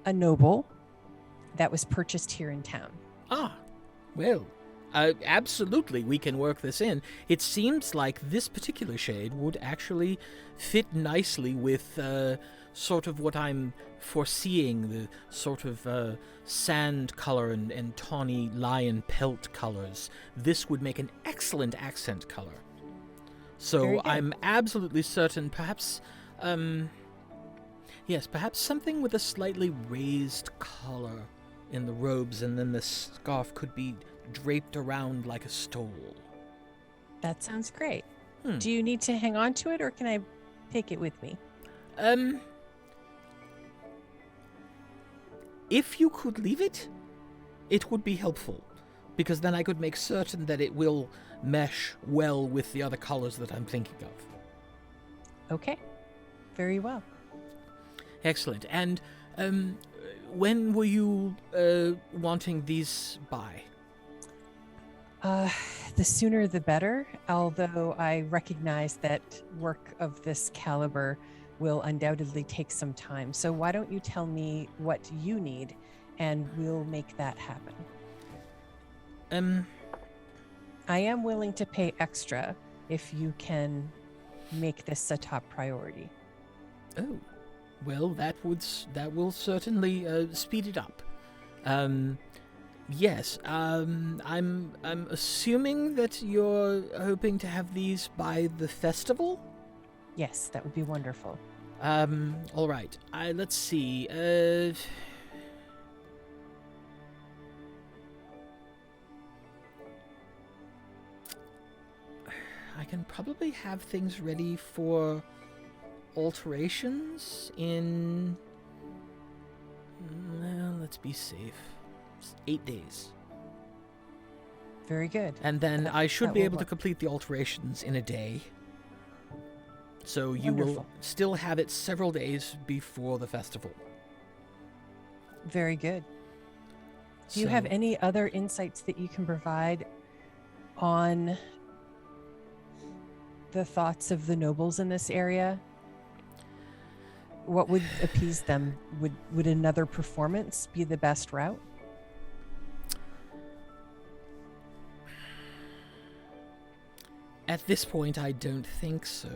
a noble that was purchased here in town. Ah, well, absolutely, we can work this in. It seems like this particular shade would actually fit nicely with sort of what I'm foreseeing, the sort of sand color and tawny lion pelt colors. This would make an excellent accent color. So I'm absolutely certain, perhaps, perhaps something with a slightly raised collar in the robes, and then the scarf could be draped around like a stole. That sounds great. Do you need to hang on to it, or can I take it with me? If you could leave it, it would be helpful, because then I could make certain that it will mesh well with the other colors that I'm thinking of. Okay. Very well. Excellent. And when were you wanting these by? The sooner the better, although I recognize that work of this caliber will undoubtedly take some time. So why don't you tell me what you need, and we'll make that happen. I am willing to pay extra if you can make this a top priority. Oh, well, that will certainly speed it up. Yes. I'm assuming that you're hoping to have these by the festival. Yes, that would be wonderful. All right. Let's see. I can probably have things ready for alterations in... Well, let's be safe. 8 days. Very good. And then I should be able to complete the alterations in a day. So you will still have it several days before the festival. Very good. Do you have any other insights that you can provide on the thoughts of the nobles in this area? What would appease them? Would another performance be the best route? At this point, I don't think so.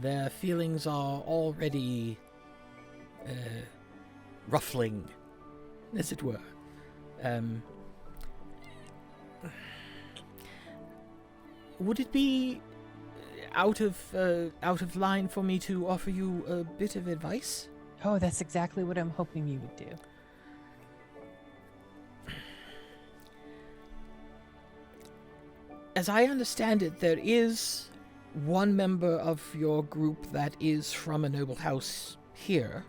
Their feelings are already ruffling, as it were. Would it be out of line for me to offer you a bit of advice? Oh, that's exactly what I'm hoping you would do. As I understand it, there is one member of your group that is from a noble house here.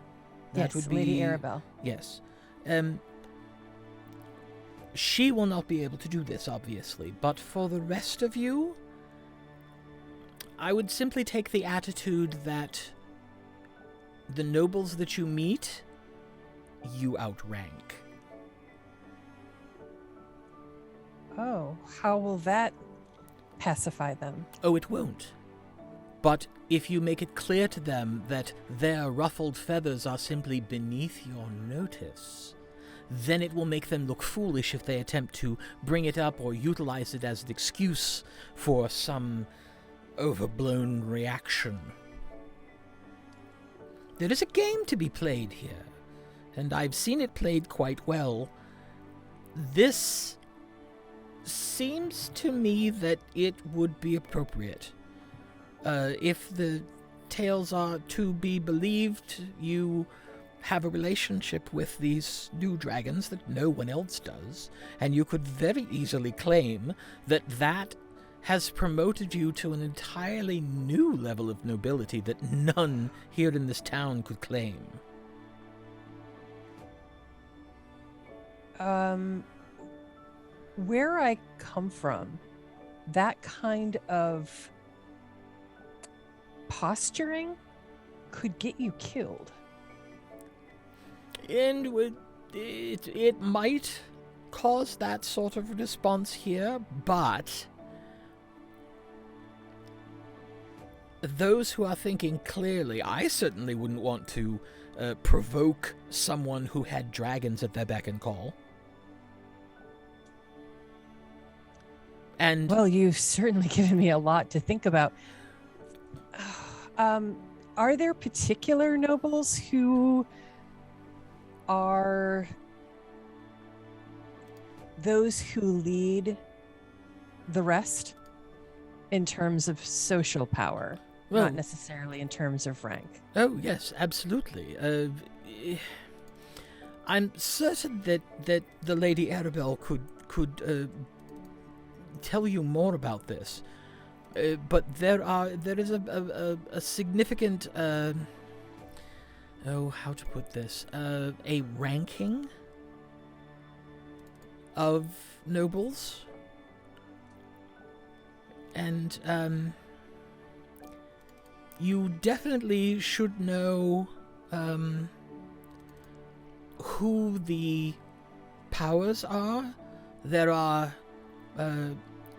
That Yes, would be Lady Aribell. Yes. She will not be able to do this, obviously, but for the rest of you, I would simply take the attitude that the nobles that you meet, you outrank. Oh, how will that pacify them? Oh, it won't. But if you make it clear to them that their ruffled feathers are simply beneath your notice, then it will make them look foolish if they attempt to bring it up or utilize it as an excuse for some overblown reaction. There is a game to be played here, and I've seen it played quite well. This seems to me that it would be appropriate. If the tales are to be believed, you have a relationship with these new dragons that no one else does, and you could very easily claim that that has promoted you to an entirely new level of nobility that none here in this town could claim. Where I come from, that kind of posturing could get you killed. And it might cause that sort of response here, but those who are thinking clearly, I certainly wouldn't want to provoke someone who had dragons at their beck and call. And Well, you've certainly given me a lot to think about. Are there particular nobles who are those who lead the rest in terms of social power, Well, not necessarily in terms of rank? Oh, yes, absolutely. I'm certain that the Lady Aribell could tell you more about this. But there is a significant how to put this, a ranking of nobles, and you definitely should know who the powers are. There are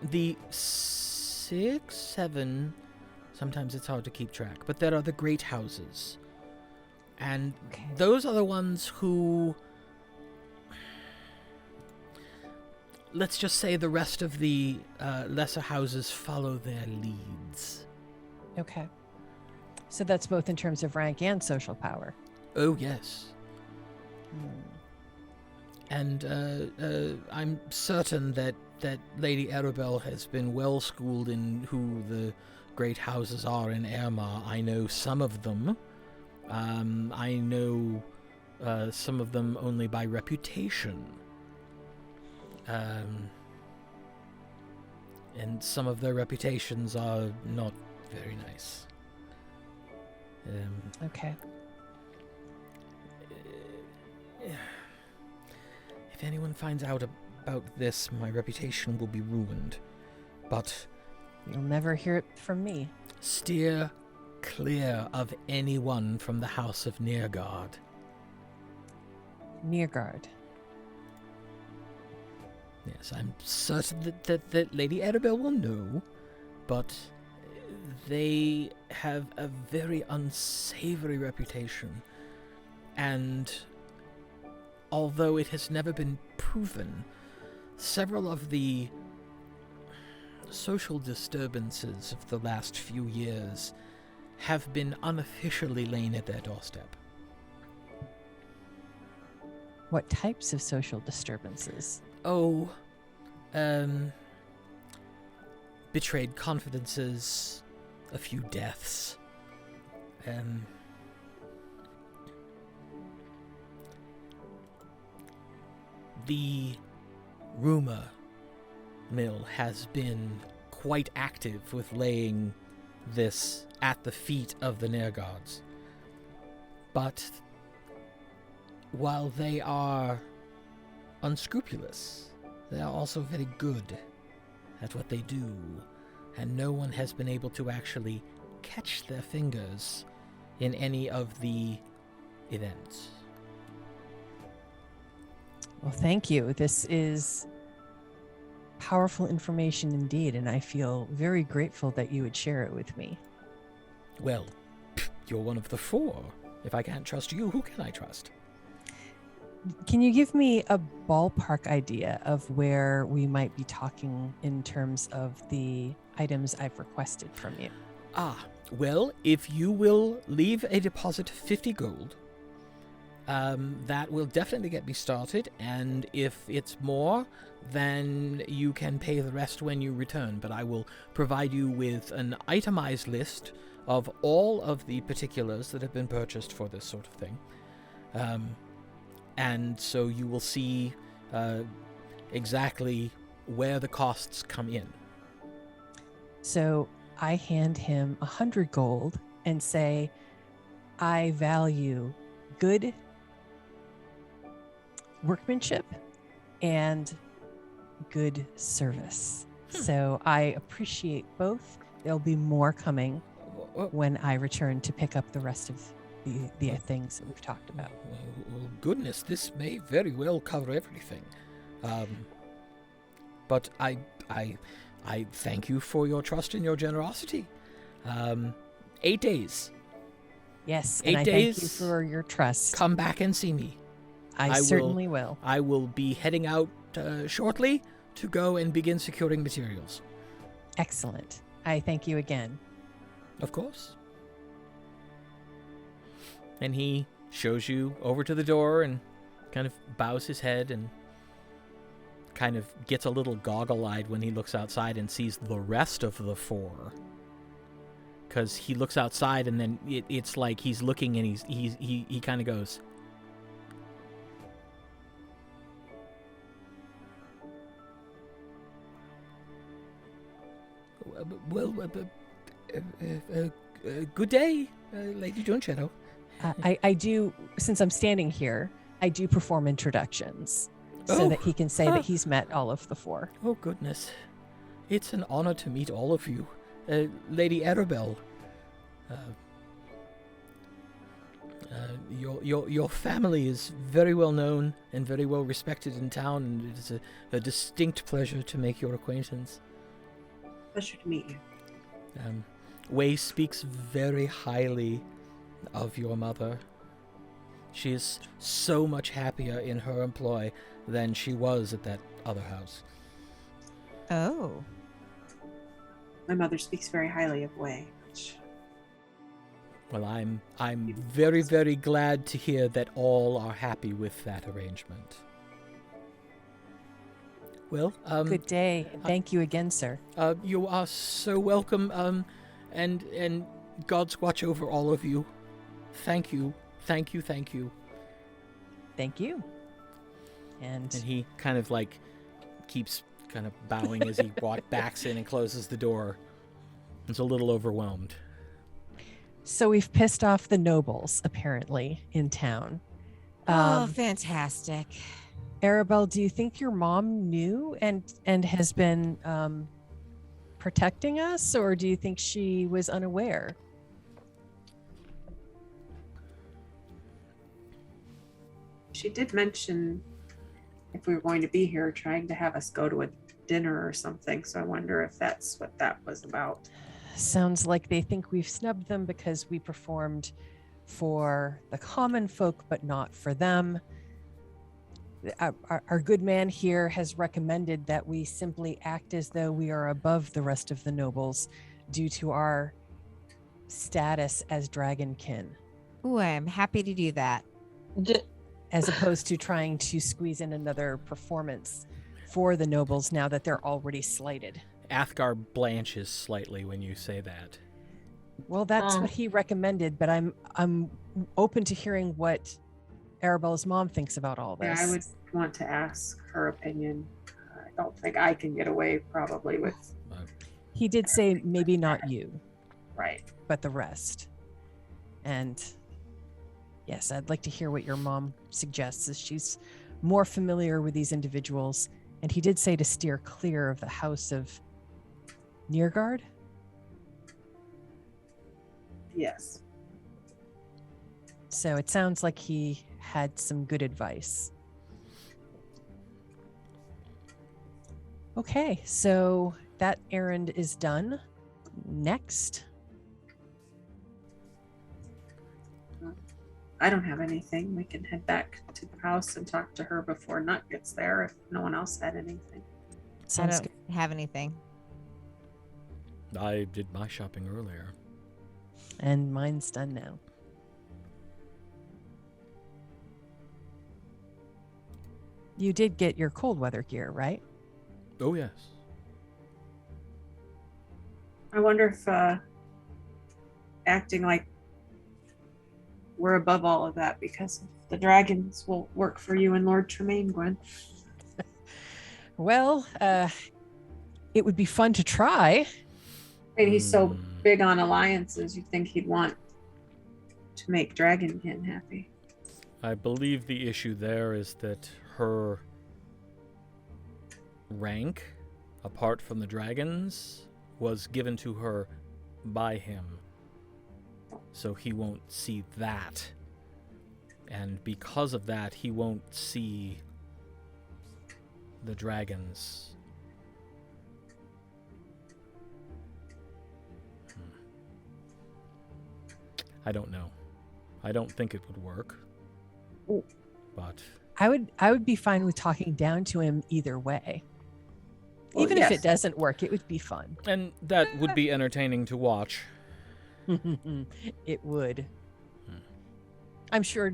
the 6, 7, sometimes it's hard to keep track, but there are the great houses. And those are the ones who, let's just say the rest of the lesser houses follow their leads. Okay. So that's both in terms of rank and social power. Oh, yes. And I'm certain that Lady Aribell has been well schooled in who the great houses are in Aermagh. I know some of them. I know some of them only by reputation. And some of their reputations are not very nice. Okay. If anyone finds out about this, my reputation will be ruined. But You'll never hear it from me. steer clear of anyone from the House of Nearguard. Nearguard. Yes, I'm certain that Lady Aribell will know, but they have a very unsavory reputation. And although it has never been proven, several of the social disturbances of the last few years have been unofficially lain at their doorstep. What types of social disturbances? Oh, betrayed confidences, a few deaths. the rumor mill has been quite active with laying this at the feet of the Nair Guards. But while they are unscrupulous, they are also very good at what they do, and no one has been able to actually catch their fingers in any of the events. Well, thank you. This is powerful information indeed, and I feel very grateful that you would share it with me. Well, you're one of the 4. If I can't trust you, who can I trust? Can you give me a ballpark idea of where we might be talking in terms of the items I've requested from you? Well, if you will leave a deposit of 50 gold, that will definitely get me started, and if it's more, then you can pay the rest when you return. But I will provide you with an itemized list of all of the particulars that have been purchased for this sort of thing. And so you will see exactly where the costs come in. So I hand him 100 gold and say, I value good workmanship and good service. So I appreciate both. There'll be more coming when I return to pick up the rest of the things that we've talked about. Well, goodness, this may very well cover everything. But I thank you for your trust and your generosity. 8 days. Yes, 8 and I days. thank you for your trust. Come back and see me. I certainly will. I will be heading out shortly to go and begin securing materials. Excellent. I thank you again. Of course. And he shows you over to the door and kind of bows his head and kind of gets a little goggle-eyed when he looks outside and sees the rest of the 4. Because he looks outside and then it's like he's looking and he kind of goes, well, good day, Lady Dunchero. I do, since I'm standing here, I do perform introductions so that he can say that he's met all of the 4. Oh, goodness. It's an honor to meet all of you. Lady Aribell, your family is very well known and very well respected in town, and it is a distinct pleasure to make your acquaintance. Pleasure to meet you. Wei speaks very highly of your mother. She is so much happier in her employ than she was at that other house. Oh. My mother speaks very highly of Wei. Well, I'm very, very glad to hear that all are happy with that arrangement. Well, Good day, and thank you again, sir. You are so welcome, and God's watch over all of you. Thank you, thank you, thank you. Thank you. And he kind of like keeps kind of bowing as he backs in and closes the door. He's a little overwhelmed. so we've pissed off the nobles, apparently, in town. Fantastic. Arabelle, do you think your mom knew and has been protecting us, or do you think she was unaware? She did mention if we were going to be here, trying to have us go to a dinner or something. So I wonder if that's what that was about. Sounds like they think we've snubbed them because we performed for the common folk, but not for them. Our good man here has recommended that we simply act as though we are above the rest of the nobles due to our status as dragonkin. Ooh, I'm happy to do that. As opposed to trying to squeeze in another performance for the nobles now that they're already slighted. Athgar blanches slightly when you say that. Well, that's what he recommended, but I'm open to hearing what Arabell's mom thinks about all Yeah, this. I would want to ask her opinion. I don't think I can get away probably with He did say maybe not you, right. but the rest. And yes, I'd like to hear what your mom suggests, as she's more familiar with these individuals. And he did say to steer clear of the house of Nearguard. Yes. So it sounds like he had some good advice. Okay, so that errand is done. Next. I don't have anything. We can head back to the house and talk to her before Nuhk gets there if no one else had anything. I Sounds don't good. have anything. I did my shopping earlier. And mine's done now. You did get your cold weather gear, right? Oh, yes. I wonder if acting like we're above all of that because the dragons will work for you and Lord Tremaine, Gwen. Well, it would be fun to try. And he's so big on alliances, you'd think he'd want to make Dragonkin happy. I believe the issue there is that her rank, apart from the dragons, was given to her by him. So he won't see that. And because of that, he won't see the dragons. I don't know. I don't think it would work. Ooh. But I would be fine with talking down to him either way. Well, Even if yes. it doesn't work, it would be fun. and that would be entertaining to watch. It would. I'm sure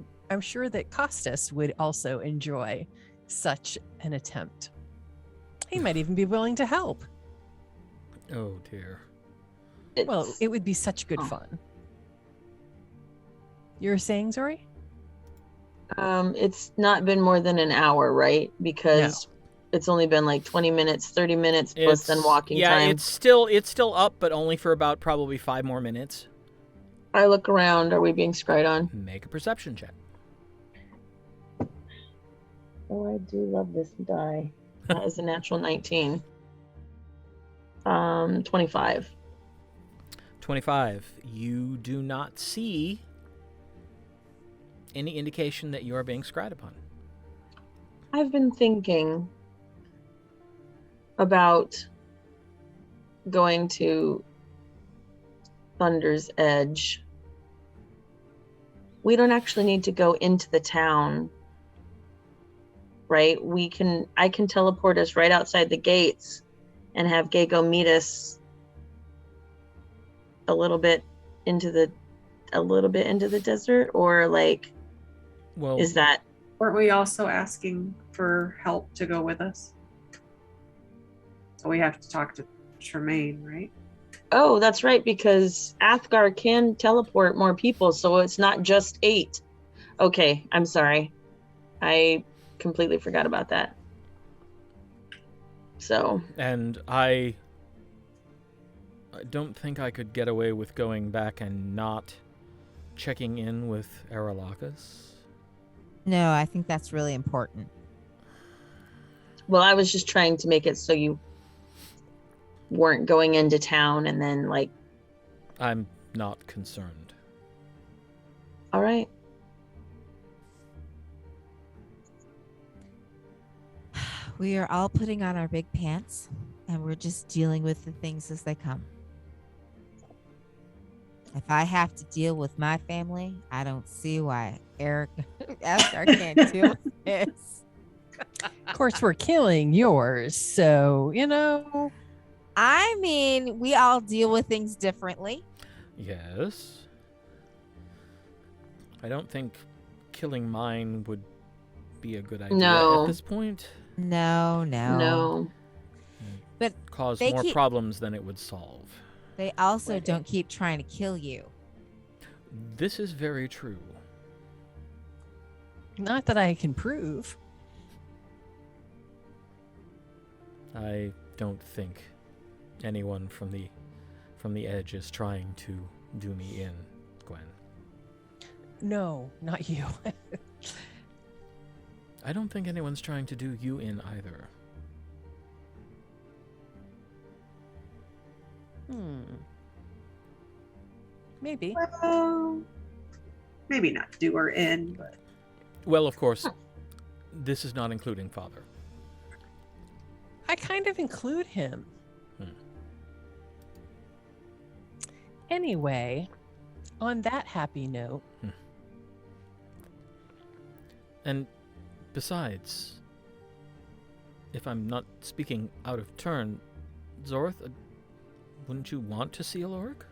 that Costas would also enjoy such an attempt. He might even be willing to help. Oh dear. Well, it would be such good fun. You were saying, Zori? It's not been more than an hour, right? Because it's only been like 20 minutes, 30 minutes plus then walking time. It's still up, but only for about probably 5 more minutes. I look around. Are we being scryed on? Make a perception check. Oh, I do love this die. That is a natural 19. 25. 25. You do not see any indication that you are being scryed upon. I've been thinking about going to Thunder's Edge. We don't actually need to go into the town, right? I can teleport us right outside the gates and have Gago meet us a little bit into the desert, or like, Well, is that Weren't we also asking for help to go with us? So we have to talk to Tremaine, right? Oh, that's right, because Athgar can teleport more people, so it's not just 8. Okay, I'm sorry. I completely forgot about that. So. and I don't think I could get away with going back and not checking in with Aralahkis. No, I think that's really important. Well, I was just trying to make it so you weren't going into town and then like. I'm not concerned. All right. We are all putting on our big pants, and we're just dealing with the things as they come. If I have to deal with my family, I don't see why Astar can't deal with this. Of course, we're killing yours, so, you know. I mean, we all deal with things differently. Yes. I don't think killing mine would be a good idea No. at this point. No. But Cause they more keep- problems than it would solve. They also don't keep trying to kill you. This is very true. Not that I can prove. I don't think anyone from the edge is trying to do me in, Gwen. No, not you. I don't think anyone's trying to do you in either. Maybe. Well, maybe not do her in, but Well, of course, this is not including Father. I kind of include him. Anyway, on that happy note. And besides, if I'm not speaking out of turn, Zorith, wouldn't you want to see Aloric?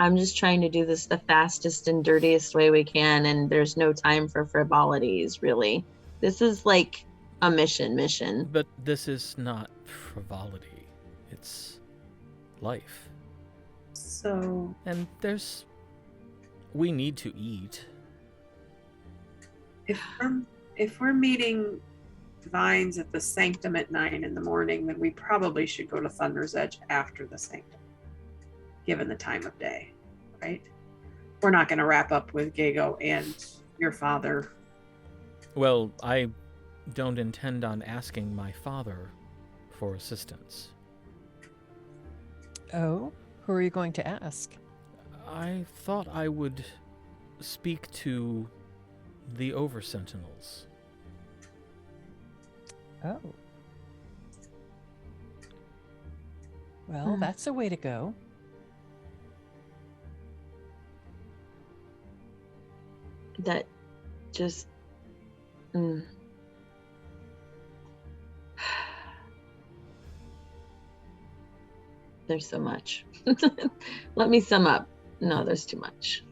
I'm just trying to do this the fastest and dirtiest way we can, and there's no time for frivolities, really. This is like a mission. But this is not frivolity. It's life. so And we need to eat. if we're meeting Vines at the Sanctum at 9 in the morning, then we probably should go to Thunder's Edge after the Sanctum, given the time of day, right? We're not going to wrap up with Gago and your father. Well, I don't intend on asking my father for assistance. Oh, who are you going to ask? I thought I would speak to the Over-Sentinels. Oh. Well, that's a way to go. That just... There's so much. Let me sum up. No, there's too much.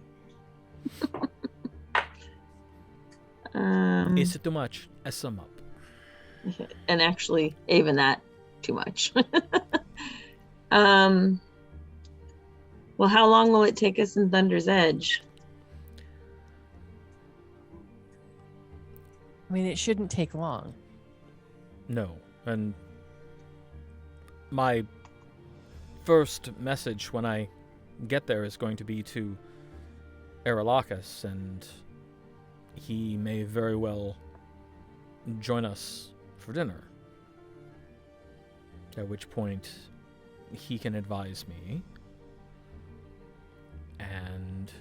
Is it too much? A sum up. And actually, even that, too much. Well, how long will it take us in Thunder's Edge? I mean, it shouldn't take long. No. And my first message when I get there is going to be to Aralahkis, and he may very well join us for dinner. At which point he can advise me. And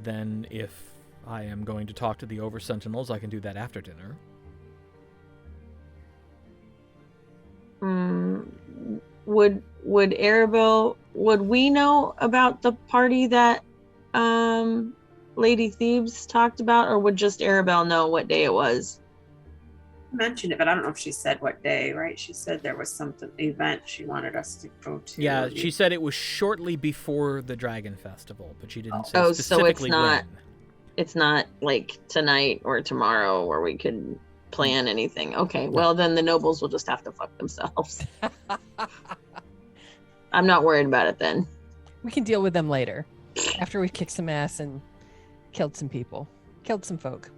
then if I am going to talk to the Over-Sentinels, I can do that after dinner. Would Aribell, would we know about the party that Lady Thebes talked about, or would just Aribell know what day it was? Mentioned it, but I don't know if she said what day, right? She said there was something event she wanted us to go to. Yeah, she said it was shortly before the Dragon Festival, but she didn't say so specifically when. It's not like tonight or tomorrow where we could plan anything. Okay, well then the nobles will just have to fuck themselves. I'm not worried about it then. We can deal with them later, after we've kicked some ass and killed some people, killed some folk.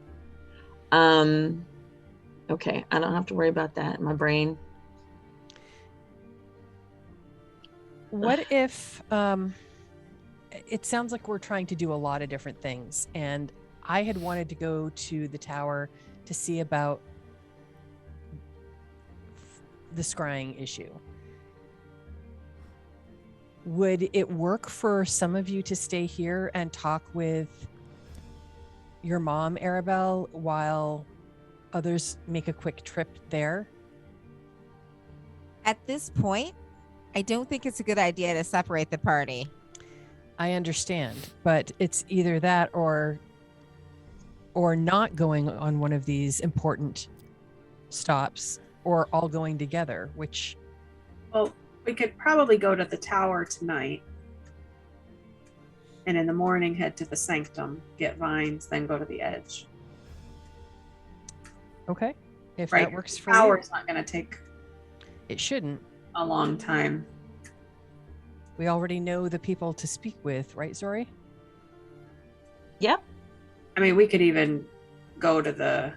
Okay, I don't have to worry about that in my brain. What if it sounds like we're trying to do a lot of different things, and I had wanted to go to the tower to see about the scrying issue. Would it work for some of you to stay here and talk with your mom, Aribell, while others make a quick trip there? At this point, I don't think it's a good idea to separate the party. I understand, but it's either that or not going on one of these important stops, or all going together, which... Well, we could probably go to the tower tonight, and in the morning head to the Sanctum, get Vines, then go to the Edge. Okay, if Right. that works for The you. tower's not going to take It shouldn't. a long time. We already know the people to speak with, right, Zori? Yep. I mean, we could even go to the.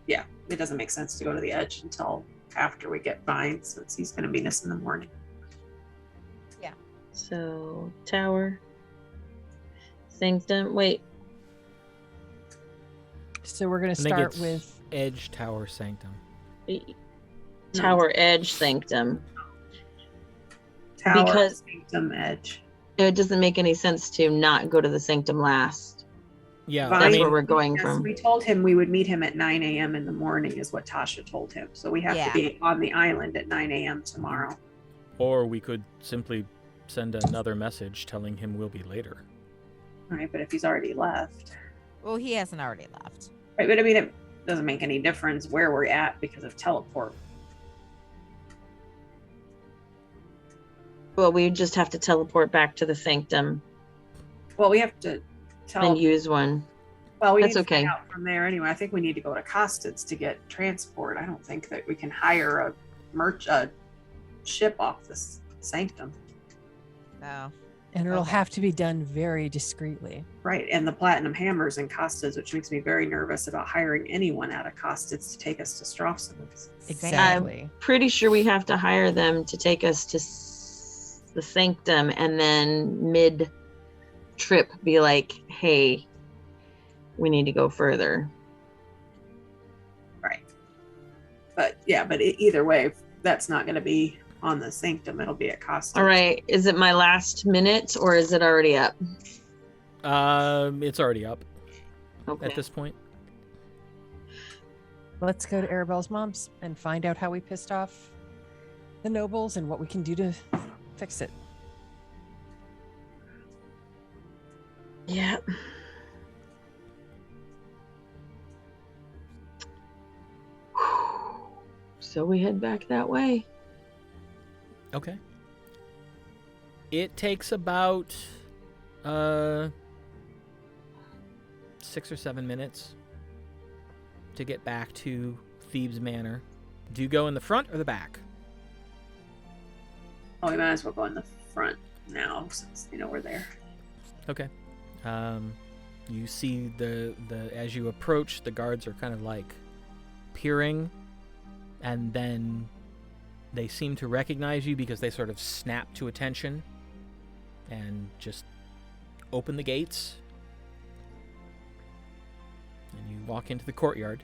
Yeah, it doesn't make sense to go to the edge until after we get Vine, since he's going to meet us in the morning. So, Tower. Sanctum. Wait. So we're going to I think start it's with Edge, Tower, Sanctum. Tower Edge Sanctum. Tower, Because- Sanctum, Edge. It doesn't make any sense to not go to the Sanctum last. Yeah, Vine- I That's mean, where we're going Yes, from. we told him we would meet him at 9 a.m. in the morning, is what Tasha told him. So we have Yeah. to be on the island at 9 a.m. tomorrow. or we could simply send another message telling him we'll be later. Right, but if he's already left. Well, he hasn't already left. Right, but I mean, it doesn't make any difference where we're at because of teleport. Well, we just have to teleport back to the Sanctum Well, we have to tell. and use one. Well, we That's need to find okay. out from there anyway. I think we need to go to Costed's to get transport. I don't think that we can hire a ship off this Sanctum. No. and it'll Okay. have to be done very discreetly. Right, and the platinum hammers in Costed's, which makes me very nervous about hiring anyone out of Costed's to take us to Strafsoman's. Exactly. Pretty sure we have to hire them to take us to the Sanctum and then mid-trip be like, hey, we need to go further. Right. But yeah, but either way, that's not going to be on the Sanctum. It'll be at Costed's. All right. Is it my last minute or is it already up? It's already up Okay. at this point. Let's go to Arabell's mom's and find out how we pissed off the nobles and what we can do to fix it. Yeah. So we head back that way. Okay. It takes about 6 or 7 minutes to get back to Thebes Manor. Do you go in the front or the back? Oh, we might as well go in the front now since we're there. Okay. You see the as you approach, the guards are kind of like peering, and then they seem to recognize you because they sort of snap to attention and just open the gates. And you walk into the courtyard.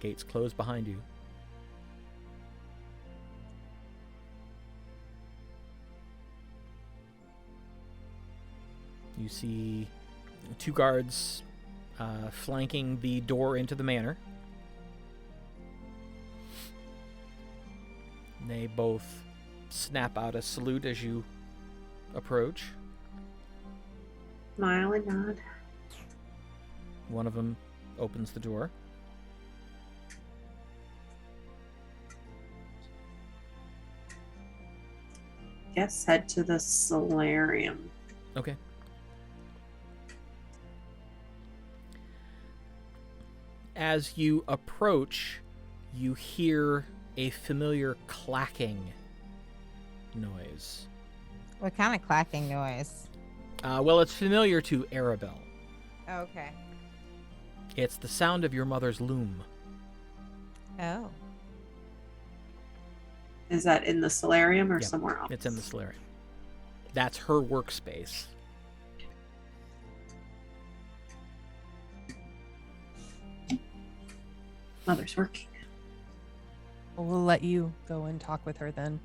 Gates close behind you. You see 2 guards flanking the door into the manor. They both snap out a salute as you approach. Smile and nod. One of them opens the door. Yes, head to the solarium. Okay. As you approach, you hear a familiar clacking noise. What kind of clacking noise? Well, it's familiar to Aribell. Okay. It's the sound of your mother's loom. Oh. Is that in the solarium or Yep, somewhere else? It's in the solarium. That's her workspace. Mother's working. Well, we'll let you go and talk with her then.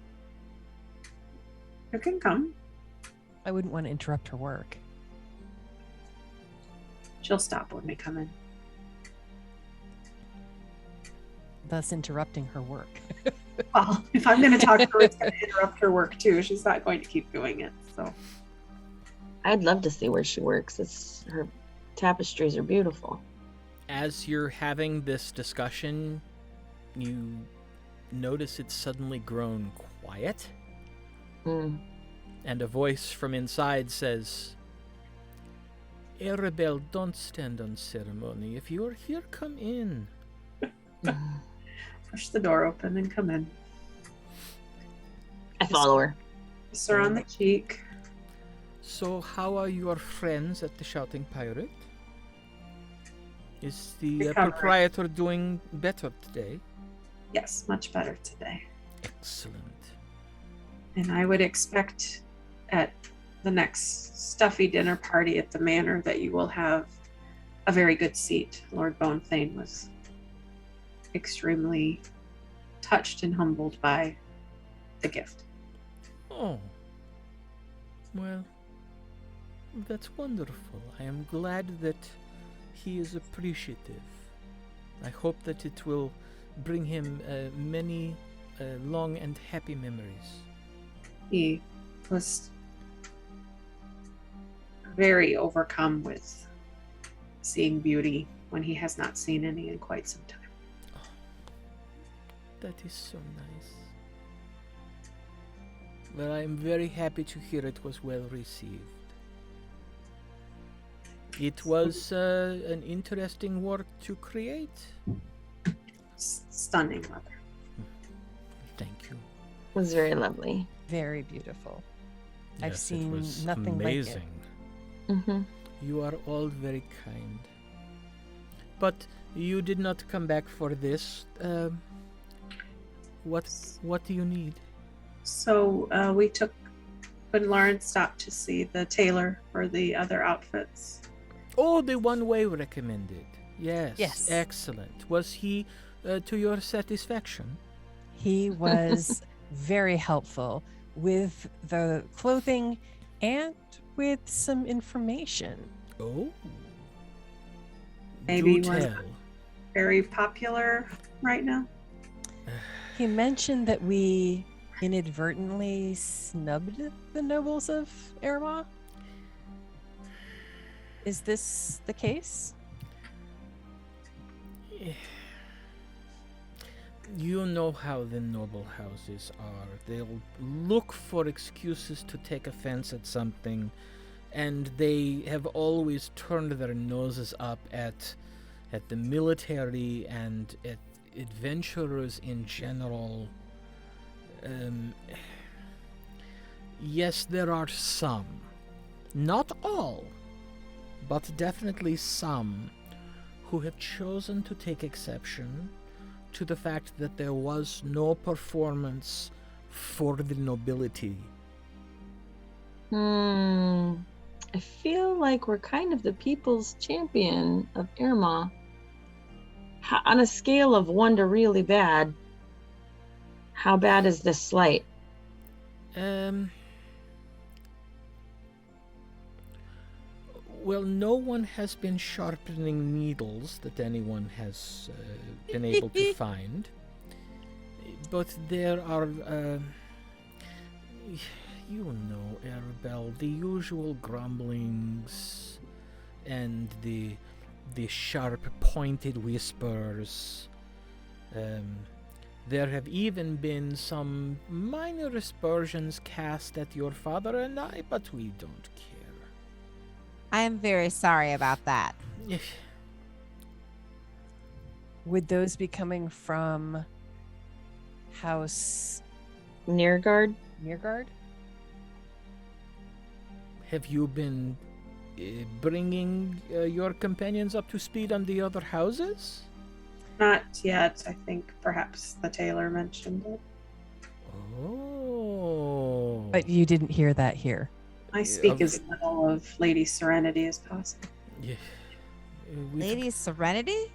You can come. I wouldn't want to interrupt her work. She'll stop when we come in. Thus interrupting her work. Well, if I'm going to talk to her, it's going to interrupt her work too. She's not going to keep doing it. So I'd love to see where she works. Her tapestries are beautiful. As you're having this discussion, you notice it's suddenly grown quiet, Mm. and a voice from inside says, Aribell, don't stand on ceremony. If you're here, come in. push the door open and come in. I I follow her. Kiss her on the cheek. So, how are your friends at the Shouting Pirate? Is the Recovering. proprietor doing better today? Yes, much better today. Excellent. And I would expect at the next stuffy dinner party at the manor that you will have a very good seat. Lord Bonethane was extremely touched and humbled by the gift. Oh. Well, that's wonderful. I am glad that he is appreciative. I hope that it will bring him many long and happy memories. He was very overcome with seeing beauty when he has not seen any in quite some time. Oh, that is so nice. Well, I am very happy to hear it was well received. It was an interesting work to create. Stunning, mother. Thank you. It was very lovely. Very beautiful. I've Yes, seen it was nothing amazing. like it. Mm-hmm. You are all very kind. But you did not come back for this. What do you need? So we took Gwenlaryn stopped to see the tailor for the other outfits. Oh, the one way recommended. Yes. Yes. Excellent. Was he to your satisfaction? He was very helpful with the clothing and with some information. Oh. Maybe Do one- tell. Very popular right now. He mentioned that we inadvertently snubbed the nobles of Aermagh. Is this the case? You know how the noble houses are. They'll look for excuses to take offense at something, and they have always turned their noses up at the military and at adventurers in general. Yes, there are some. Not all, but definitely some who have chosen to take exception to the fact that there was no performance for the nobility. I feel like we're kind of the people's champion of Aermagh. On a scale of 1 to really bad, how bad is this slight? Well, no one has been sharpening needles that anyone has been able to find. But there are, you know, Aribell, the usual grumblings and the sharp, pointed whispers. There have even been some minor aspersions cast at your father and I, but we don't care. I am very sorry about that. Would those be coming from House Nearguard? Nearguard? Have you been bringing your companions up to speed on the other houses? Not yet. I think perhaps the tailor mentioned it. Oh. But you didn't hear that here. I speak Is- as little of Lady Serenity as possible. Yeah. With, Lady Serenity?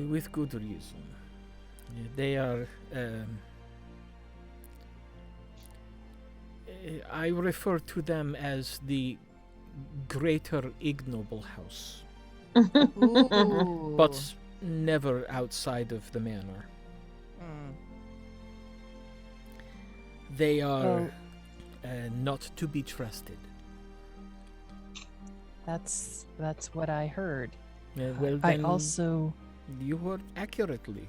with good reason. Yeah, they are. I refer to them as the Greater Ignoble House, Ooh. but never outside of the manor. Mm. They are Oh. not to be trusted. That's what I heard. Well, I then also you heard accurately.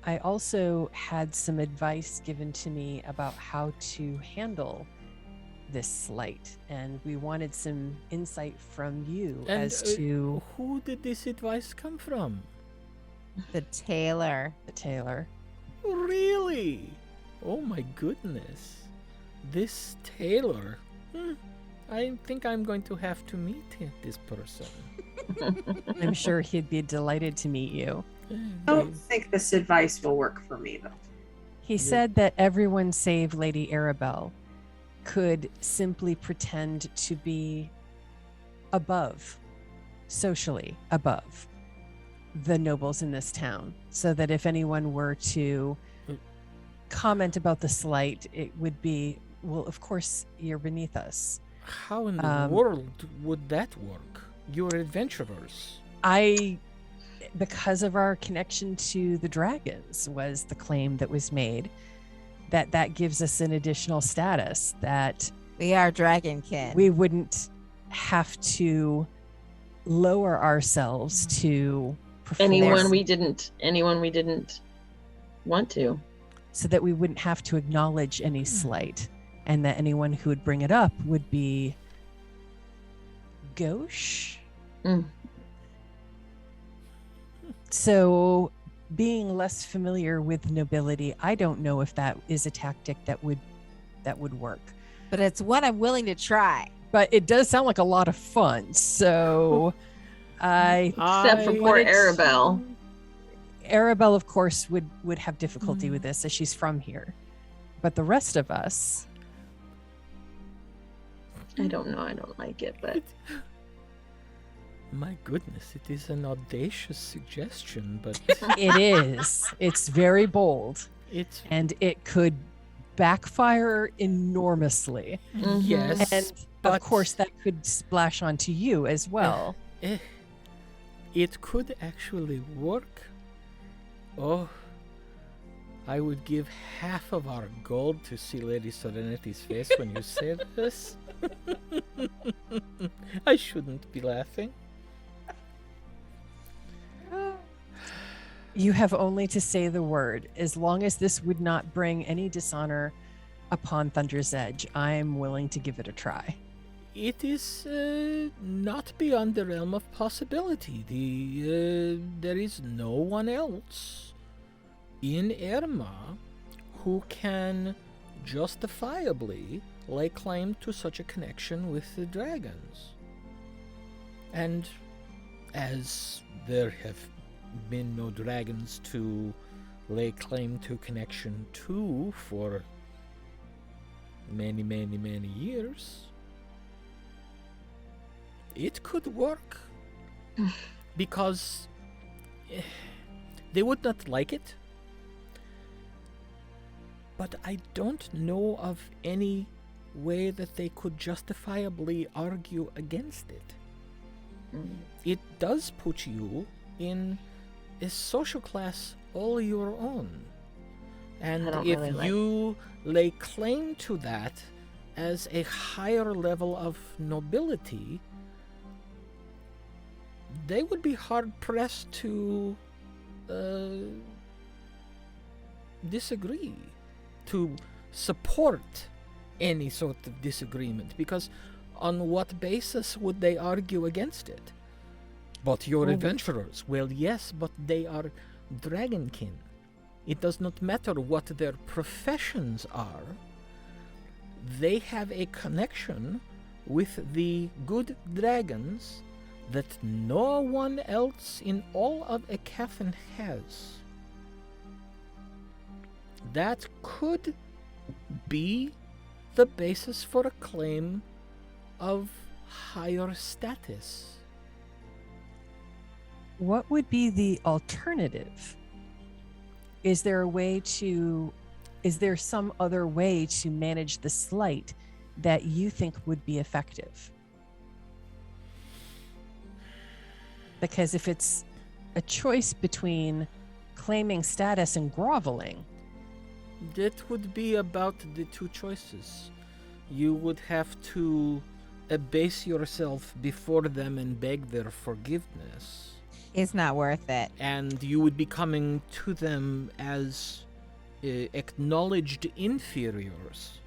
had some advice given to me about how to handle this slight, and we wanted some insight from you And, as to who did this advice come from? The tailor. the tailor. Really? Oh my goodness. This tailor. I think I'm going to have to meet this person. I'm sure he'd be delighted to meet you. I don't think this advice will work for me, though. He said that everyone save Lady Aribell could simply pretend to be above, socially above, the nobles in this town, so that if anyone were to comment about the slight, it would be, well, of course, you're beneath us. How in the world would that work? You're adventurers. Because of our connection to the dragons was the claim that was made, that gives us an additional status, that We are dragonkin. we wouldn't have to lower ourselves to perform, anyone we didn't want to. so that we wouldn't have to acknowledge any slight, and that anyone who would bring it up would be gauche. So, being less familiar with nobility, I don't know if that is a tactic that would work. But it's one I'm willing to try. But it does sound like a lot of fun. So, Except for poor Aribell. Aribell, of course, would have difficulty with this as she's from here. But the rest of us, I don't know. I don't like it, but My goodness, it is an audacious suggestion, but it is. It's very bold, it's and it could backfire enormously. yes. And but of course, that could splash onto you as well. It could actually work. Oh, I would give half of our gold to see Lady Serenity's face when you say this. I shouldn't be laughing. You have only to say the word. As long as this would not bring any dishonor upon Thunder's Edge, I am willing to give it a try. It is not beyond the realm of possibility. There is no one else in Aermagh who can justifiably lay claim to such a connection with the dragons. And as there have been no dragons to lay claim to connection to for many, many, many years, it could work. Because they would not like it. But I don't know of any way that they could justifiably argue against it. It does put you in a social class all your own. And I don't if really you lay claim to that as a higher level of nobility, they would be hard-pressed to disagree, to support any sort of disagreement, because on what basis would they argue against it? But you're adventurers. Well, yes, but they are dragonkin. It does not matter what their professions are. They have a connection with the good dragons that no one else in all of Aecathan has. That could be the basis for a claim of higher status. What would be the alternative? Is there some other way to manage the slight that you think would be effective? Because if it's a choice between claiming status and groveling, That would be about the two choices. You would have to abase yourself before them and beg their forgiveness. It's not worth it. And you would be coming to them as acknowledged inferiors.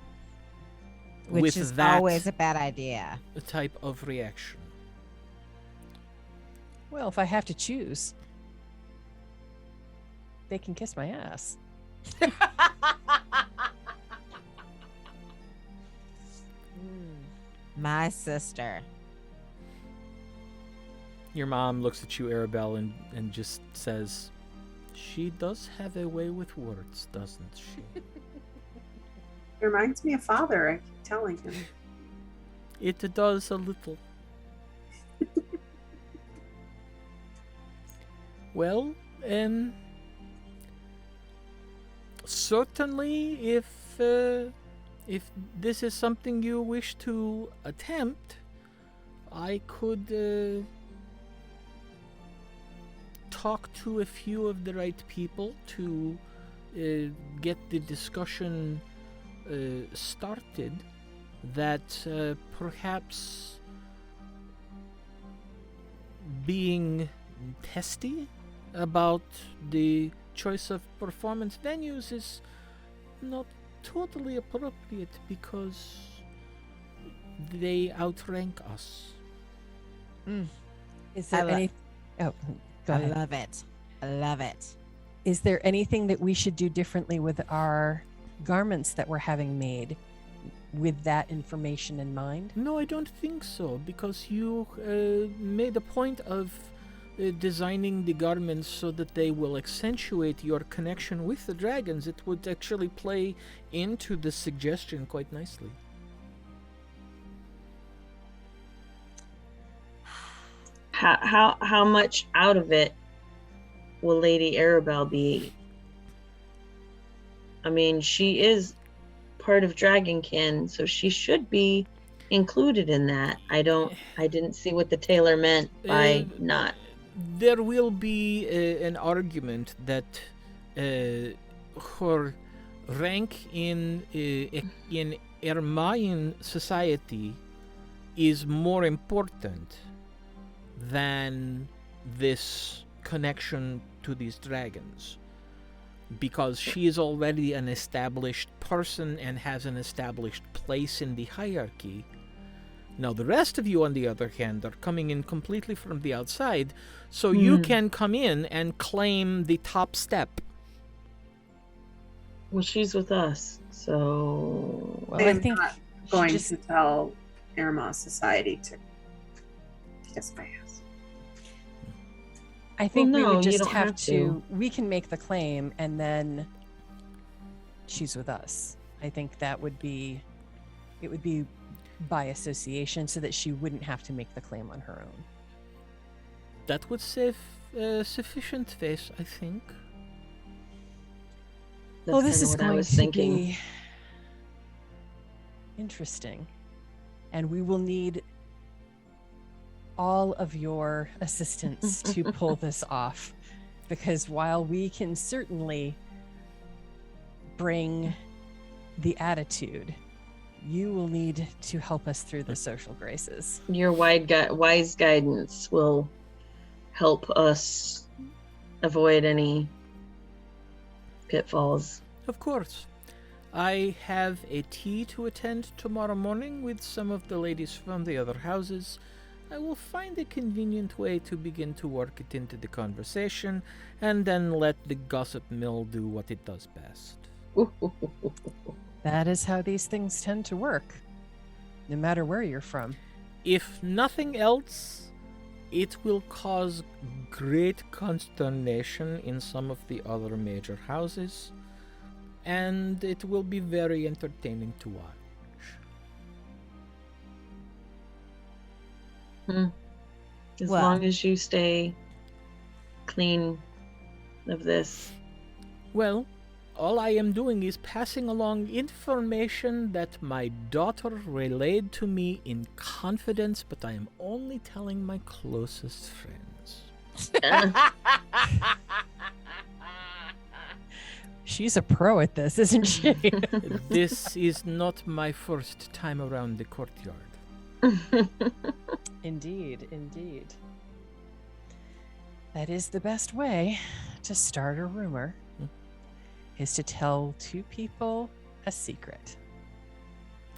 Which with is that always a bad idea. type of reaction. well, if I have to choose, they can kiss my ass. My sister. Your mom looks at you, Aribell, and just says, "She does have a way with words, doesn't she?" It reminds me of father, I keep telling him. It does a little. Well, certainly if this is something you wish to attempt, I could talk to a few of the right people to get the discussion started that perhaps being testy about the choice of performance venues is not totally appropriate because they outrank us. Is there any? Oh, go ahead. I love it. I love it. Is there anything that we should do differently with our garments that we're having made with that information in mind? No, I don't think so, because you made a point of designing the garments so that they will accentuate your connection with the dragons. It would actually play into the suggestion quite nicely. How much out of it will Lady Aribell be? I mean, she is part of Dragonkin, so she should be included in that. I didn't see what the tailor meant by not. There will be an argument that her rank in Aermagh society is more important than this connection to these dragons, because she is already an established person and has an established place in the hierarchy. Now, the rest of you, on the other hand, are coming in completely from the outside, so you can come in and claim the top step. Well, she's with us, so... Well, I I'm think not going to tell Aermagh society to kiss my ass. I think Well, we no, would you just don't have have to. to. We can make the claim, and then she's with us. I think that would be. It would be by association, so that she wouldn't have to make the claim on her own. That would save sufficient face, I think. That's Well, this kinda is what I going was to thinking. be interesting, and we will need all of your assistance to pull this off, because while we can certainly bring the attitude, you will need to help us through the social graces. Your wise guidance will help us avoid any pitfalls. Of course. I have a tea to attend tomorrow morning with some of the ladies from the other houses. I will find a convenient way to begin to work it into the conversation, and then let the gossip mill do what it does best. That is how these things tend to work, no matter where you're from. If nothing else, it will cause great consternation in some of the other major houses, and it will be very entertaining to watch. As Well. long as you stay clean of this. Well, all I am doing is passing along information that my daughter relayed to me in confidence, but I am only telling my closest friends. She's a pro at this, isn't she? This is not my first time around the courtyard. Indeed, indeed. That is the best way to start a rumor, is to tell two people a secret.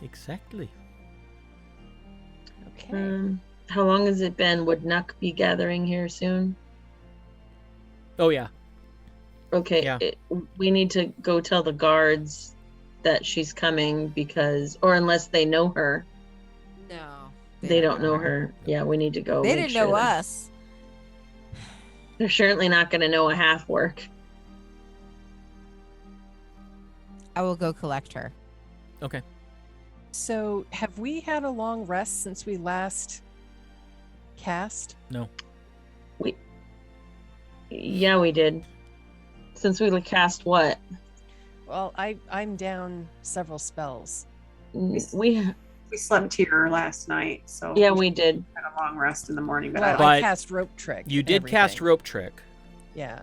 Exactly. Okay. How long has it been? Would Nuhk be gathering here soon? Oh, yeah. Okay, Yeah. We need to go tell the guards that she's coming, because, or unless they know her, No. They don't know her. Yeah, we need to go. They make didn't sure know that- us. They're certainly not going to know a half work. I will go collect her. Okay. So, have we had a long rest since we last cast? No. Yeah, we did. Since we cast what? Well, I'm down several spells. We We slept here last night, so yeah, we did. had a long rest in the morning. But Well, But I cast rope trick. You and did cast everything. rope trick. Yeah.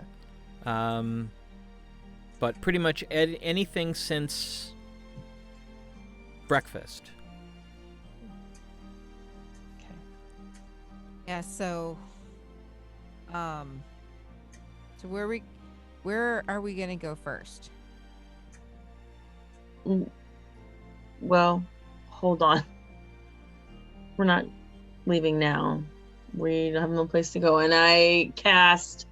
But pretty much anything since breakfast. Okay. Yeah, so so where are we gonna go first? Well, hold on. We're not leaving now. We have no place to go. And I cast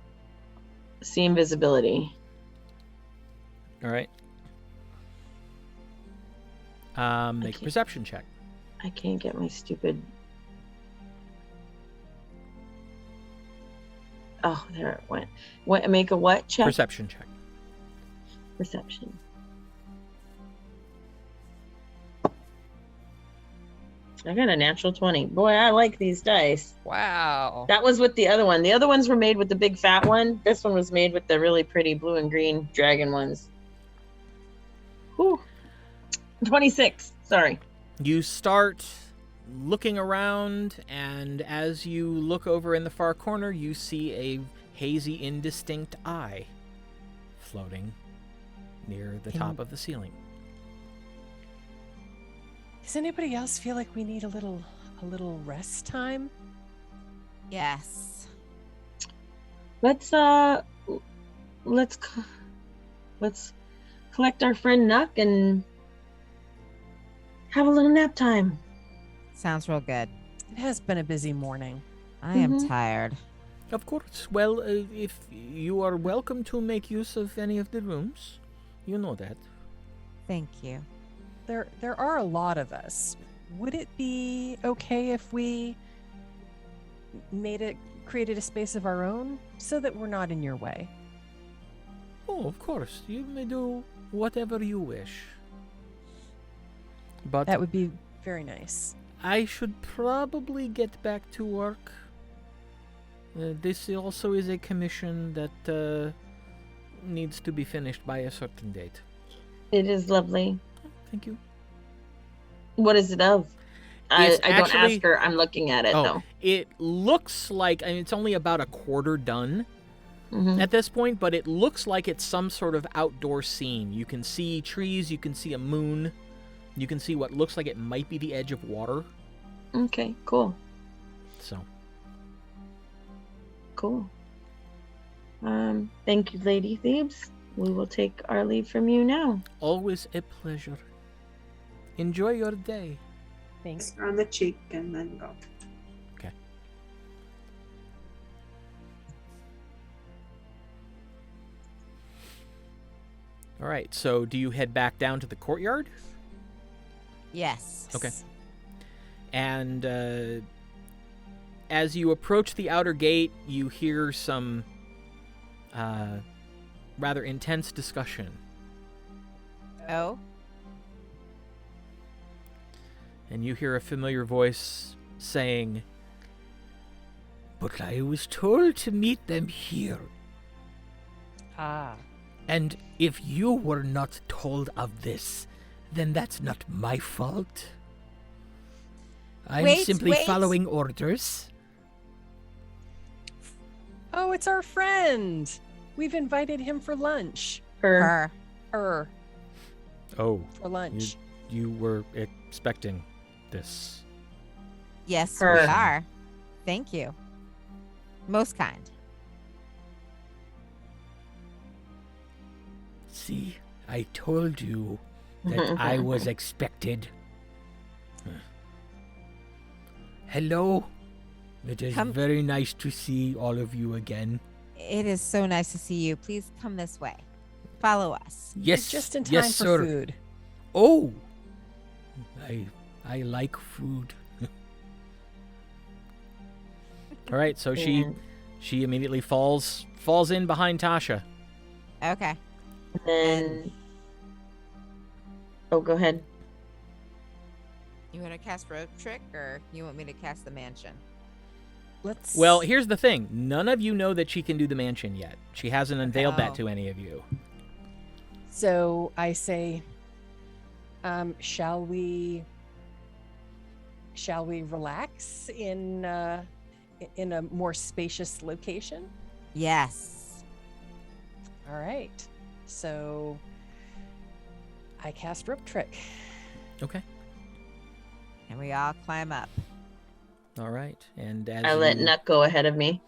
see invisibility. All right. Make a Okay. perception check. I can't get my stupid. Oh, there it went. What? Make a what check? Perception check. Perception. I got a natural 20. Boy, I like these dice. Wow. That was with the other one. The other ones were made with the big fat one. This one was made with the really pretty blue and green dragon ones. Whew. 26. Sorry. You start looking around, and as you look over in the far corner, you see a hazy, indistinct eye floating near the top of the ceiling. Does anybody else feel like we need a little rest time? Yes. Let's collect our friend Nuhk and have a little nap time. Sounds real good. It has been a busy morning. I am Mhm. tired. Of course. Well, if you are welcome to make use of any of the rooms, you know that. Thank you. There are a lot of us. Would it be okay if we created a space of our own so that we're not in your way? Oh, of course. You may do whatever you wish. But That would be very nice. I should probably get back to work. This also is a commission that needs to be finished by a certain date. It is lovely. Thank you. What is it of? I It's don't actually- ask her. I'm looking at it though. It looks like, I mean, it's only about a quarter done Mhm. at this point, but it looks like it's some sort of outdoor scene. You can see trees, you can see a moon, you can see what looks like it might be the edge of water. Okay, cool. So, Cool. Thank you, Lady Thebes. We will take our leave from you now. always a pleasure. Enjoy your day. Thanks. kiss her on the cheek and then go. Okay. All right, so do you head back down to the courtyard? Yes. Okay. And as you approach the outer gate, you hear some rather intense discussion. Oh. And you hear a familiar voice saying, But I was told to meet them here. Ah. And if you were not told of this, then that's not my fault. I'm Wait, simply wait. following orders. Oh, it's our friend. We've invited him for lunch. Her. Her. "Oh, For lunch. you were expecting this." Yes, Her. we are. Thank you. Most kind. See, I told you that I was expected. Hello. It is Come- very nice to see all of you again. It is so nice to see you. Please come this way. Follow us. Yes, Just in time yes, for sir. food. Oh, I like food. All right, so And she immediately falls in behind Tasha. Okay. then. Oh, go ahead. You want to cast rope trick, or you want me to cast the mansion? Let's. Well, here's the thing. None of you know that she can do the mansion yet. She hasn't unveiled that Oh. to any of you. So I say, shall we relax in a more spacious location? Yes. All right. So I cast rope trick. Okay. And we all climb up. All right. And I let Nuhk go ahead of me.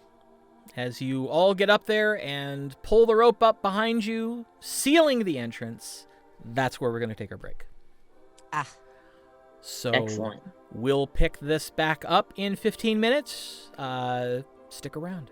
as you all get up there and pull the rope up behind you, sealing the entrance, that's where we're going to take our break. Ah. So Excellent. we'll pick this back up in 15 minutes. Stick around.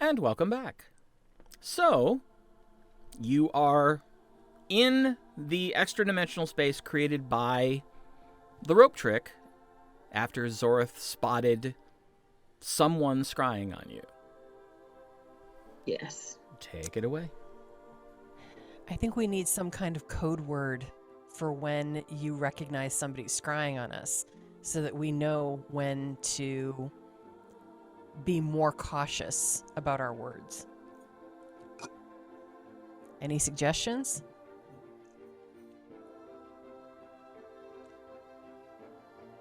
And welcome back. So, you are in the extra-dimensional space created by the rope trick after Zorith spotted someone scrying on you. Yes. Take it away. I think we need some kind of code word for when you recognize somebody's scrying on us so that we know when to be more cautious about our words. Any suggestions?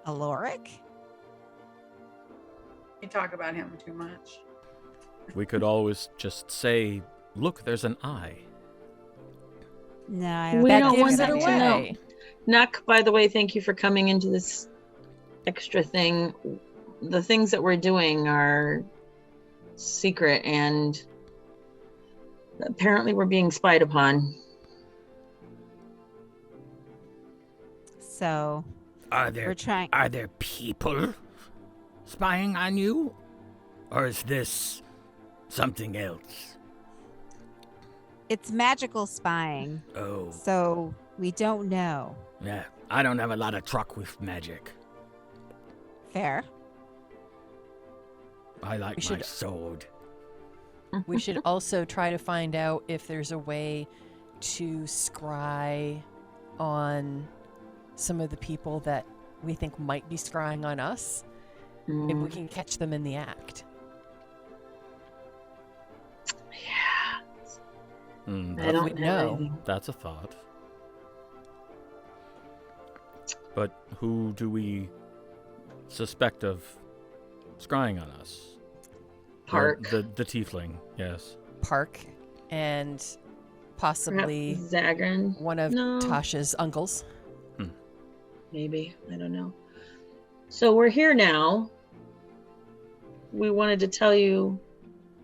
Aloric? You talk about him too much. We could always just say, look, there's an eye. No, I don't We think don't that's want a good them to idea. know. Nuhk, by the way, thank you for coming into this extra thing. The things that we're doing are secret, and apparently we're being spied upon. So Are we're trying. Are there people spying on you? Or is this something else? It's magical spying, Oh, so we don't know. yeah. I don't have a lot of truck with magic. Fair. I like We my should- sword. We should also try to find out if there's a way to scry on some of the people that we think might be scrying on us. Maybe we can catch them in the act. Yeah. I That's, don't would know. know. Anything. that's a thought. But who do we suspect of scrying on us? Park. The tiefling, yes. Park and possibly Perhaps Zagran. one of No. Tasha's uncles. Maybe. I don't know. So we're here now. We wanted to tell you,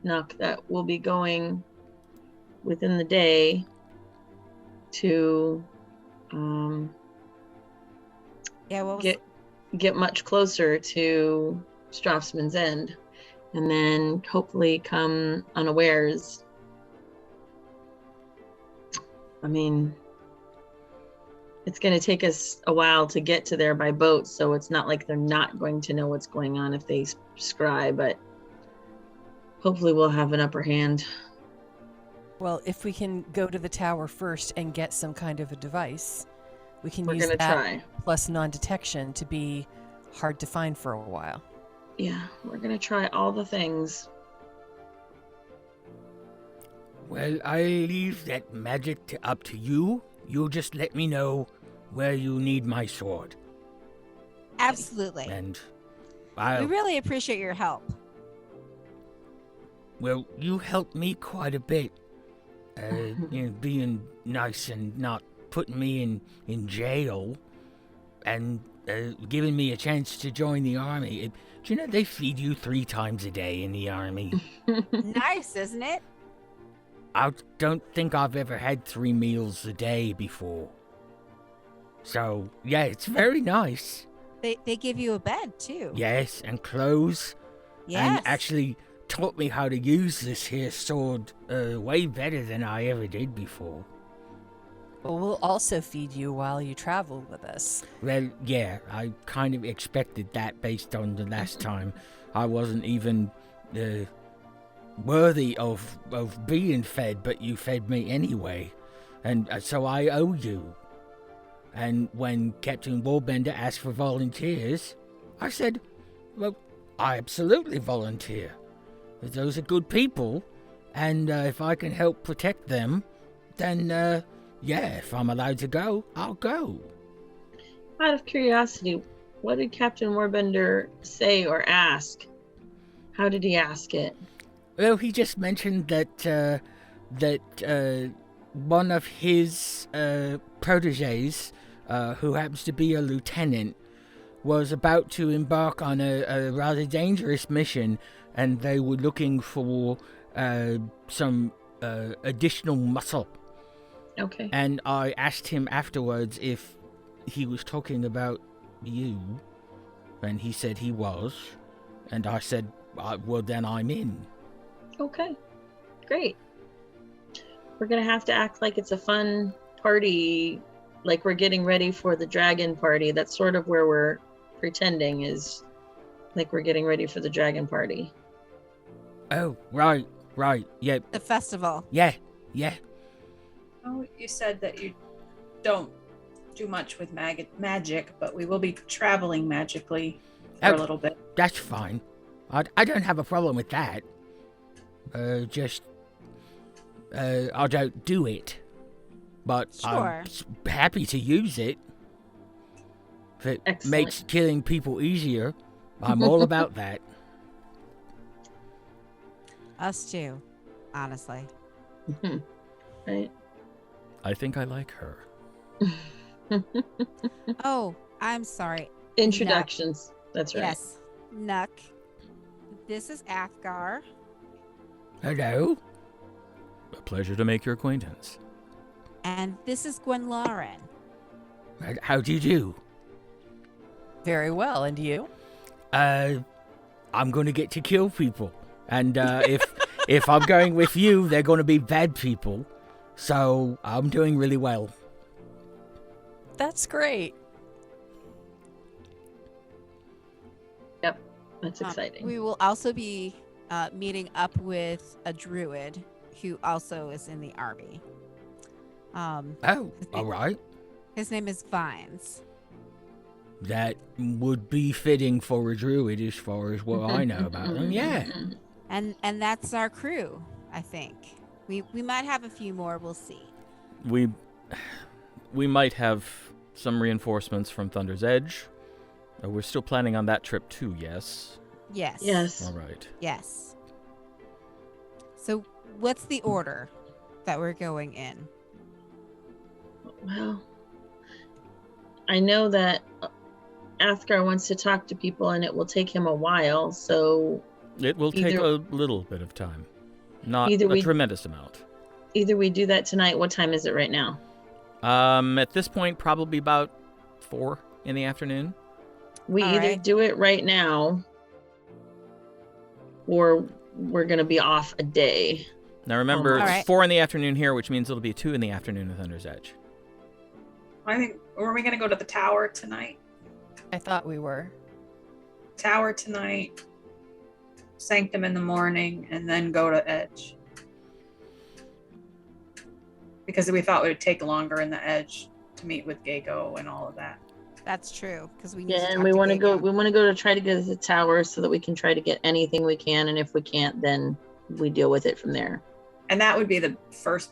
Nuhk, that we'll be going within the day to Yeah, what was get much closer to Strafsoman's End, and then hopefully come unawares. I mean, it's going to take us a while to get to there by boat, so it's not like they're not going to know what's going on if they scry, but hopefully we'll have an upper hand. Well, if we can go to the tower first and get some kind of a device, we can We're use going to that try. plus non-detection to be hard to find for a while. Yeah, we're going to try all the things. Well, I leave that magic up to you. You just let me know where you need my sword. absolutely. And We I'll... really appreciate your help. Well, you helped me quite a bit. Being nice and not putting me in jail and giving me a chance to join the army. Do you know they feed you 3 times a day in the army? Nice, isn't it? I don't think I've ever had 3 meals a day before. So, yeah, it's very nice. They give you a bed too. Yes, and clothes. Yes. And actually taught me how to use this here sword way better than I ever did before. Well, we'll also feed you while you travel with us. Well, yeah, I kind of expected that based on the last time. I wasn't even worthy of being fed, but you fed me anyway. And so I owe you. And when Captain Warbender asked for volunteers, I said, well, I absolutely volunteer. Those are good people, and if I can help protect them, then, yeah, if I'm allowed to go, I'll go. Out of curiosity, what did Captain Warbender say or ask? How did he ask it? Well, he just mentioned that one of his proteges, who happens to be a lieutenant, was about to embark on a rather dangerous mission, and they were looking for some additional muscle. Okay. And I asked him afterwards if he was talking about you, and he said he was, and I said, well, then I'm in. Okay, great. We're gonna have to act like it's a fun party, like we're getting ready for the dragon party. That's sort of where we're pretending, is like we're getting ready for the dragon party. Oh, right. Yeah, The festival. yeah. Oh, you said that you don't do much with magic, but we will be traveling magically for a little bit. That's fine. I don't have a problem with that. I don't do it. But Sure. I'm happy to use it. If it Excellent. makes killing people easier, I'm all about that. Us too, honestly. Right. I think I like her. Oh, I'm sorry. Introductions. That's right. Yes. Nuhk. This is Athgar. Hello? A pleasure to make your acquaintance. And this is Gwenlaryn. How do you do? Very well. And you? I'm going to get to kill people. And if I'm going with you, they're going to be bad people. So I'm doing really well. That's great. Yep. That's exciting. We will also be meeting up with a druid who also is in the army. Oh, all right. His name is Vines. That would be fitting for a druid as far as what I know about them. Yeah. And that's our crew, I think. We might have a few more, we'll see. We might have some reinforcements from Thunder's Edge. We're still planning on that trip too, yes? Yes. Yes. All right. Yes. So what's the order that we're going in? Well, I know that Athgar wants to talk to people and it will take him a while, so It will take a little bit of time. Not Either a tremendous amount. either we do that tonight. What time is it right now? At this point, probably about 4 in the afternoon. We All either right. do it right now or we're going to be off a day. Now remember, All it's right. 4 in the afternoon here, which means it'll be 2 in the afternoon in Thunder's Edge. I think, were we going to go to the tower tonight? I thought we were. Tower tonight, Sanctum in the morning, and then go to Edge. Because we thought it would take longer in the Edge to meet with Gago and all of that. That's true, because we need Yeah, to and talk we to want to go. Gago. We want to go to try to get to the tower so that we can try to get anything we can, and if we can't, then we deal with it from there. And that would be the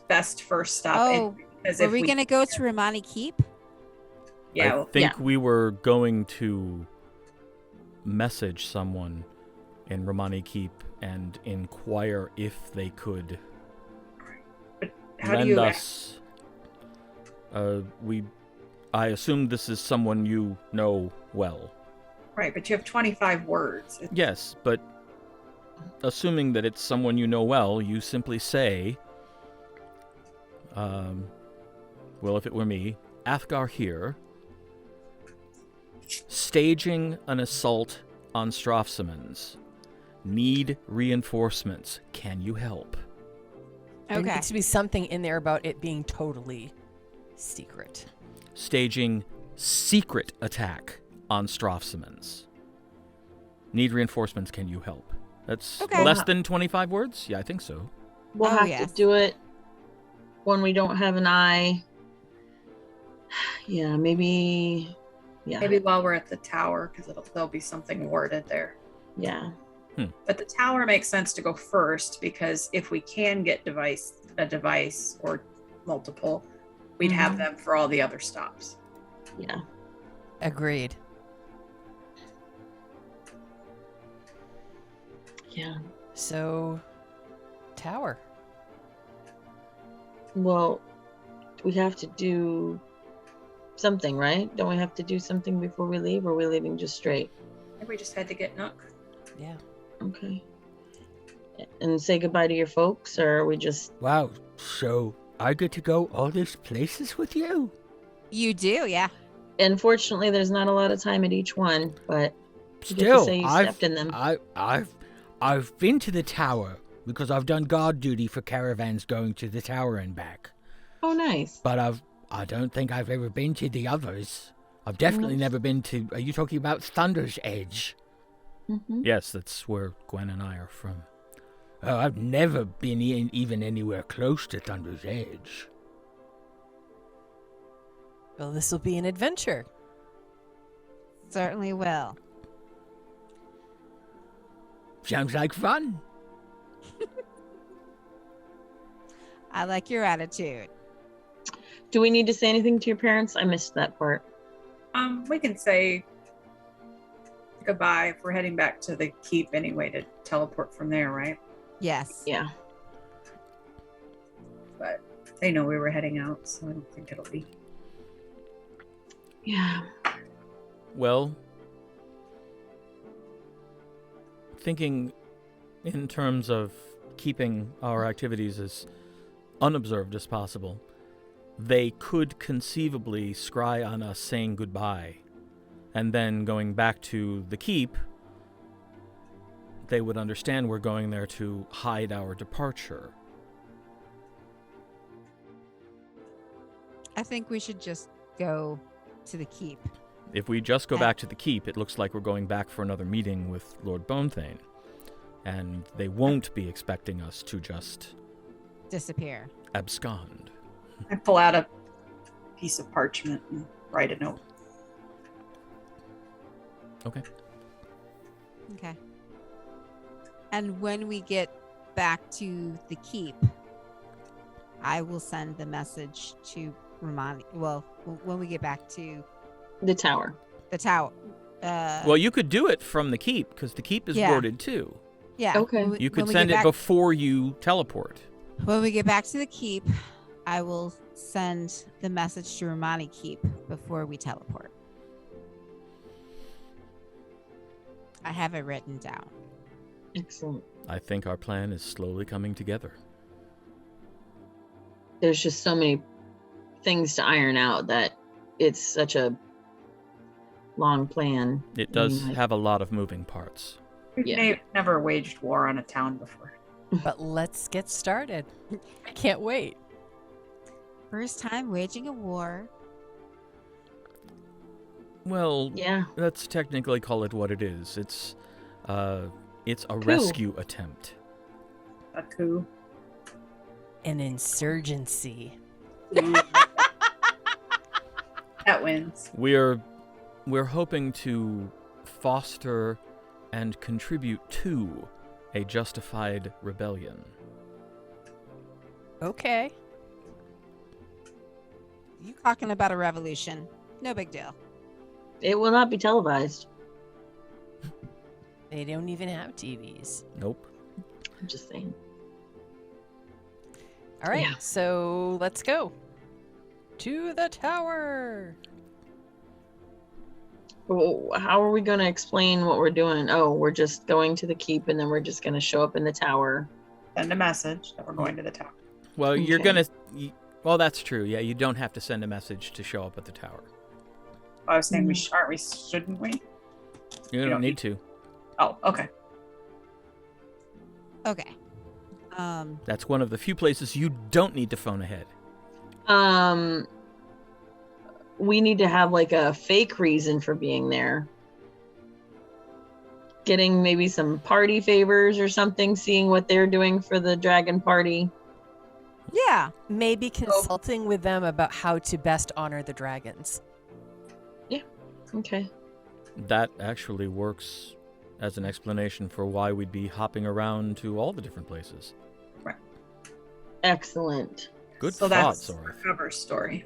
best first stop. Oh, because Are if we going to go to Romani Keep? Yeah, I think we were going to message someone in Romani Keep and inquire if they could how do lend you us. I assume this is someone you know well. right? But you have 25 words. Yes, but assuming that it's someone you know well, you simply say, well, if it were me, Athgar here, staging an assault on Strafsomans. Need reinforcements. Can you help? There Okay. needs to be something in there about it being totally secret. Staging secret attack on Strafsomans. Need reinforcements. Can you help? That's Okay. less than 25 words? Yeah, I think so. We'll Oh, have yes. to do it when we don't have an eye. Yeah, maybe. Yeah, Maybe while we're at the tower, because there'll be something worded there. yeah. But the tower makes sense to go first, because if we can get a device or multiple, we'd have them for all the other stops. Yeah. Agreed. Yeah. So, tower. Well, we have to do something, right? Don't we have to do something before we leave, or are we leaving just straight? I think we just had to get Nuhk. Yeah. Okay. And say goodbye to your folks, or are we just... Wow. So I get to go all these places with you? You do, yeah. Unfortunately, there's not a lot of time at each one, but you get to Still, say you stepped in them. I've been to the tower because I've done guard duty for caravans going to the tower and back. Oh, nice. But I don't think I've ever been to the others. I've definitely never been to... Are you talking about Thunder's Edge? Mm-hmm. Yes, that's where Gwen and I are from. Oh, I've never been even anywhere close to Thunder's Edge. Well, this will be an adventure. Certainly will. Sounds like fun. I like your attitude. Do we need to say anything to your parents? I missed that part. We can say goodbye if we're heading back to the keep anyway to teleport from there, right? Yes. Yeah. But they know we were heading out, so I don't think it'll be. Yeah. Well, thinking in terms of keeping our activities as unobserved as possible, they could conceivably scry on us saying goodbye, and then going back to the keep, they would understand we're going there to hide our departure. I think we should just go to the keep. If we just go back to the keep, it looks like we're going back for another meeting with Lord Bonethane, and they won't be expecting us to just Disappear. abscond. I pull out a piece of parchment and write a note. Okay. Okay. And when we get back to the keep, I will send the message to Romani. Well, when we get back to The tower. the tower. Well, you could do it from the keep, because the keep is Yeah. boarded too. Yeah. Okay. when we- You when could we send get it back- before you teleport. When we get back to the keep, I will send the message to Romani Keep before we teleport. I have it written down. Excellent. I think our plan is slowly coming together. There's just so many things to iron out that it's such a long plan. It does I mean, have a lot of moving parts. We've Yeah. never waged war on a town before. But let's get started. I can't wait. First time waging a war. Well, Yeah. let's technically call it what it is. It's a rescue attempt. A coup. An insurgency. That wins. We're hoping to foster and contribute to a justified rebellion. Okay. You talking about a revolution? No big deal. It will not be televised. They don't even have TVs. Nope. I'm just saying. All right, Yeah. so let's go to the tower. Well, how are we going to explain what we're doing? Oh, we're just going to the keep and then we're just going to show up in the tower. Send a message that we're going to the tower. Well, you're Okay. gonna. Well, that's true. Yeah, you don't have to send a message to show up at the tower. I was saying shouldn't we? You don't need to. Oh, okay. Okay. That's one of the few places you don't need to phone ahead. We need to have like a fake reason for being there. Getting maybe some party favors or something, seeing what they're doing for the dragon party. Yeah. Maybe consulting with them about how to best honor the dragons. Okay. That actually works as an explanation for why we'd be hopping around to all the different places. Excellent. Good So thought, that's Zorith. our cover story.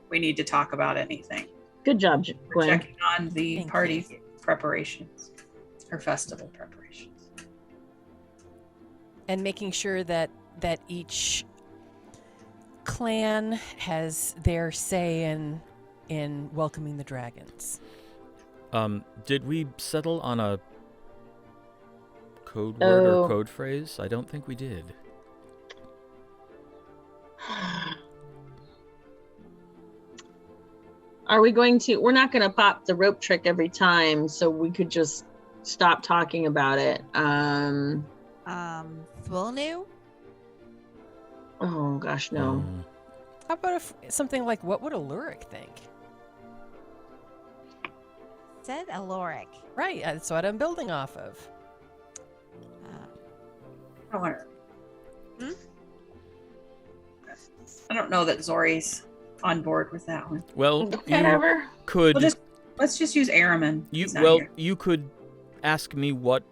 We need to talk about anything. Good job, We're Gwen. checking on the Thank party preparations, or festival preparations. And making sure that each clan has their say in welcoming the dragons. Did we settle on a code word Oh. or code phrase? I don't think we did. Are we going to? We're not going to pop the rope trick every time, so we could just stop talking about it. Full new? Oh gosh, no. How about something like, what would a Lyric think? Said Aloric. Right, that's what I'm building off of. I wonder. Hmm? I don't know that Zori's on board with that one. Well, you Whatever. could. Let's just use Aermagh. You could ask me what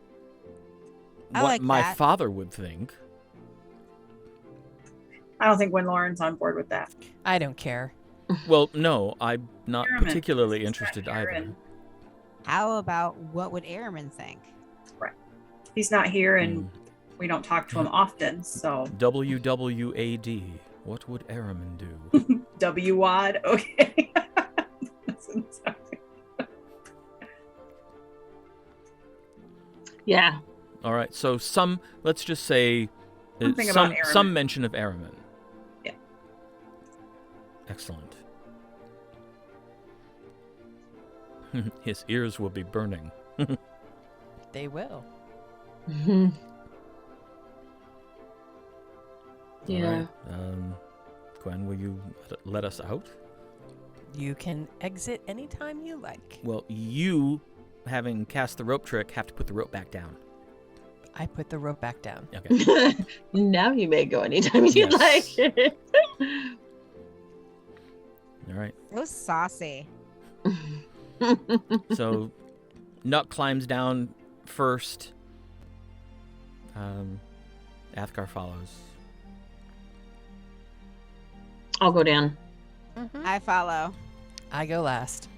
I like my that. father would think. I don't think Gwenlaryn's on board with that. I don't care. Well, no, I'm not Aermagh. particularly He's interested not here either. and- How about what would Aermagh think? He's not here, and we don't talk to him often. So WWAD. What would Aermagh do? WWAD. Okay. Yeah. All right, so let's just say Something about Aermagh. some mention of Aermagh. Yeah. Excellent. His ears will be burning. They will. Yeah. All right. Gwen, will you let us out? You can exit anytime you like. Well, you, having cast the rope trick, have to put the rope back down. I put the rope back down. Okay. Now you may go anytime you'd Yes. like. All right. So saucy. So, Nuhk climbs down first. Athgar follows. I'll go down. I follow. I go last.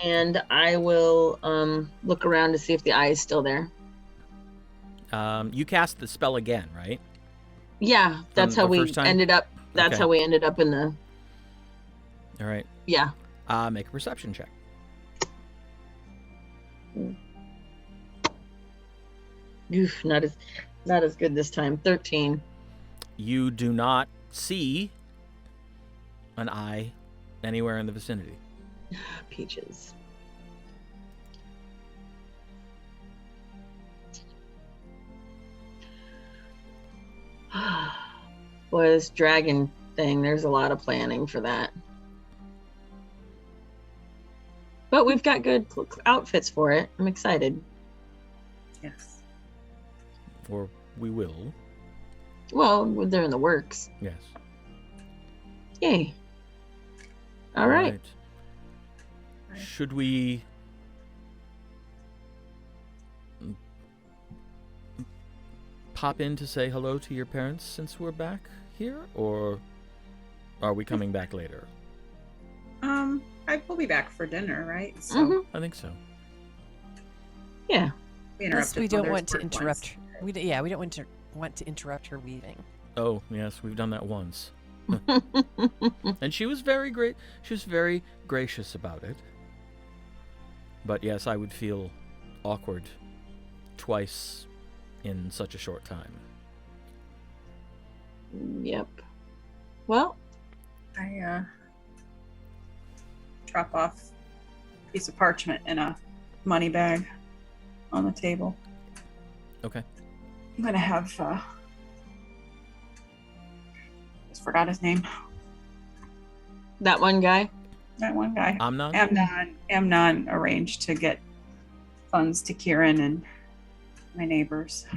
And I will look around to see if the eye is still there. You cast the spell again, right? Yeah, that's From how the we first time? ended up. That's Okay. how we ended up in the. All right. Yeah. Make a perception check. Oof, not as good this time. 13. You do not see an eye anywhere in the vicinity. Peaches. Boy, this dragon thing, there's a lot of planning for that. But we've got good outfits for it. I'm excited. Yes. Or we will. Well, they're in the works. Yes. Yay. All right. Should we pop in to say hello to your parents since we're back here, or are we coming back later? I will be back for dinner, right? So Mhm. I think so. Yeah. we Plus, interrupted we don't Mother's want to work once. interrupt. We don't want to interrupt her weaving. Oh, yes, we've done that once. And she was very great. She was very gracious about it. But yes, I would feel awkward twice in such a short time. Yep. Well, I drop off a piece of parchment in a money bag on the table. Okay. I'm gonna have just forgot his name. that one guy. That one guy. Amnon? Amnon arranged to get funds to Kieran and my neighbors.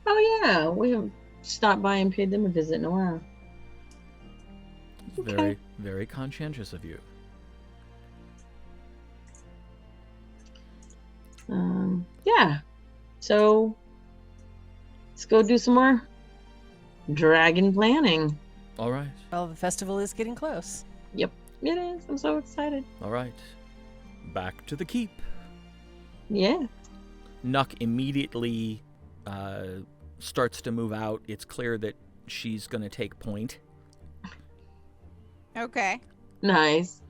Oh yeah, we haven't stopped by and paid them a visit in a while. Okay. Very, very conscientious of you. Yeah. So let's go do some more dragon planning. All right. Well, the festival is getting close. Yep, it is. I'm so excited. All right. Back to the keep. Yeah. Nuhk immediately starts to move out. It's clear that she's going to take point. Okay. Nice.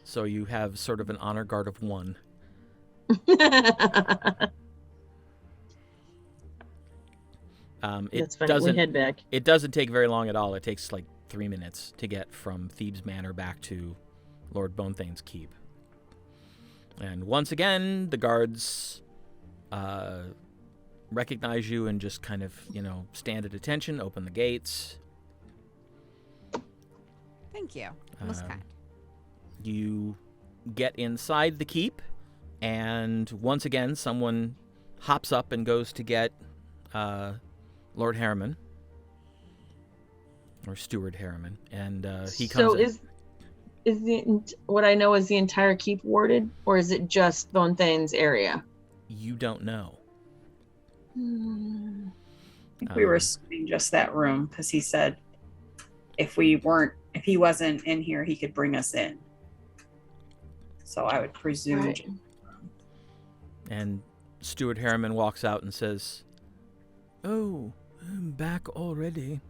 So you have sort of an honor guard of one. It That's fine. doesn't. We head back. It doesn't take very long at all. It takes like 3 minutes to get from Thebes Manor back to Lord Bonethane's keep. And once again, the guards recognize you and just kind of, stand at attention, open the gates. Thank you. Most kind. You get inside the keep, and once again, someone hops up and goes to get Lord Harriman, or Steward Harriman, and he comes. So what I know is the entire keep warded, or is it just Bonthane's area? You don't know. I think we were assuming just that room because he said if he wasn't in here, he could bring us in. So I would presume. Right. And Steward Harriman walks out and says, "Oh, I'm back already.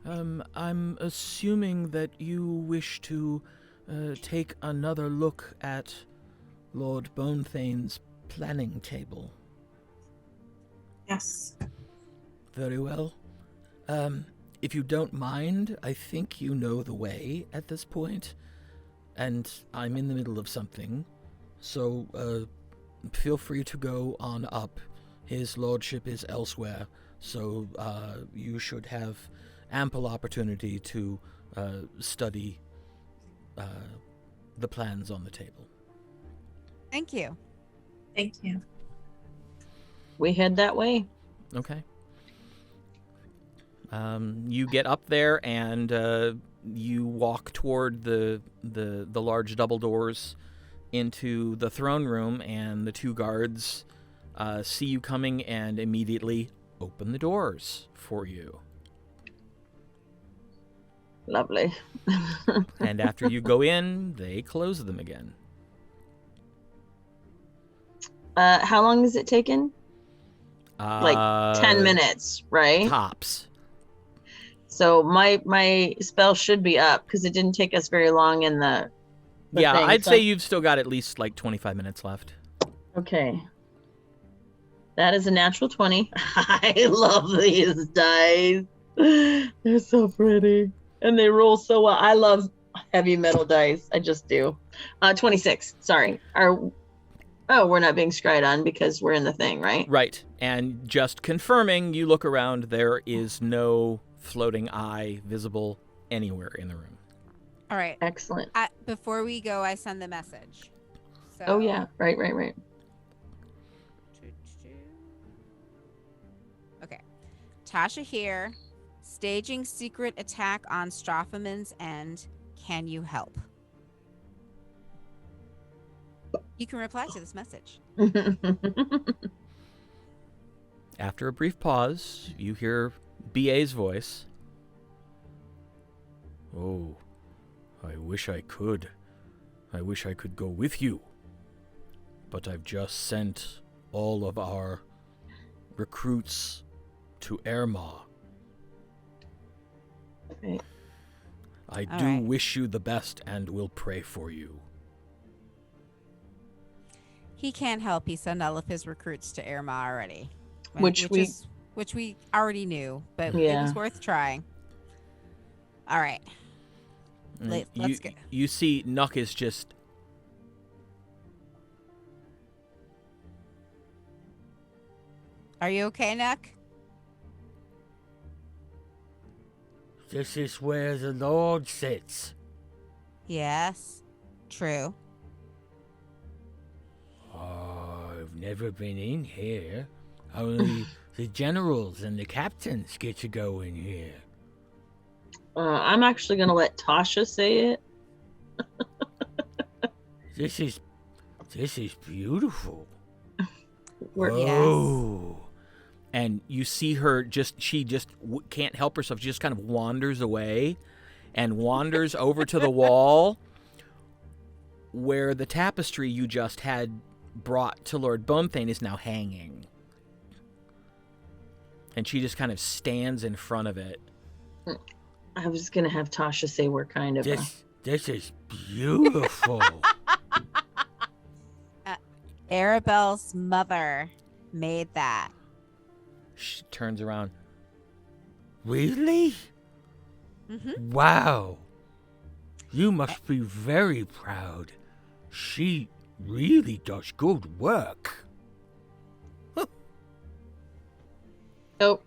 I'm assuming that you wish to take another look at Lord Bonethane's planning table." Yes. Very well. If you don't mind, I think you know the way at this point, and I'm in the middle of something, so feel free to go on up. His lordship is elsewhere, so you should have ample opportunity to study the plans on the table. Thank you. Thank you. We head that way. Okay. You get up there and you walk toward the large double doors into the throne room, and the two guards see you coming and immediately open the doors for you. Lovely. And after you go in, they close them again. How long has it taken? Like 10 minutes, right? Tops. So my spell should be up because it didn't take us very long in the Yeah, thing. I'd So- say you've still got at least like 25 minutes left. Okay. That is a natural 20. I love these dice. They're so pretty. And they roll so well. I love heavy metal dice. I just do. 26. Sorry. We're not being scryed on because we're in the thing, right? Right. And just confirming, you look around, there is no floating eye visible anywhere in the room. All right. Excellent. Before we go, I send the message. So, Oh, yeah. Right. Okay. Tasha here. Staging secret attack on Strafsoman's end. Can you help? You can reply to this message. After a brief pause, you hear BA's voice. "Oh, I wish I could. I wish I could go with you. But I've just sent all of our recruits to Aermagh. Right. I All do right. wish you the best and will pray for you." He can't help. He sent all of his recruits to Aermagh already. Which we already knew, but it Yeah. was worth trying. All right. And Let's go. You see Nuhk is just... Are you okay, Nuhk? This is where the Lord sits. Yes. True. Oh, I've never been in here. Only the generals and the captains get to go in here. I'm actually going to let Tasha say it. This is beautiful. We're- Whoa. And you see her she just can't help herself. She just kind of wanders away and wanders over to the wall where the tapestry you just had brought to Lord Bonethane is now hanging. And she just kind of stands in front of it. I was going to have Tasha say we're kind of... This is beautiful. Arabell's mother made that. She turns around. Really? Mm-hmm. Wow. You must be very proud. She really does good work. Oh,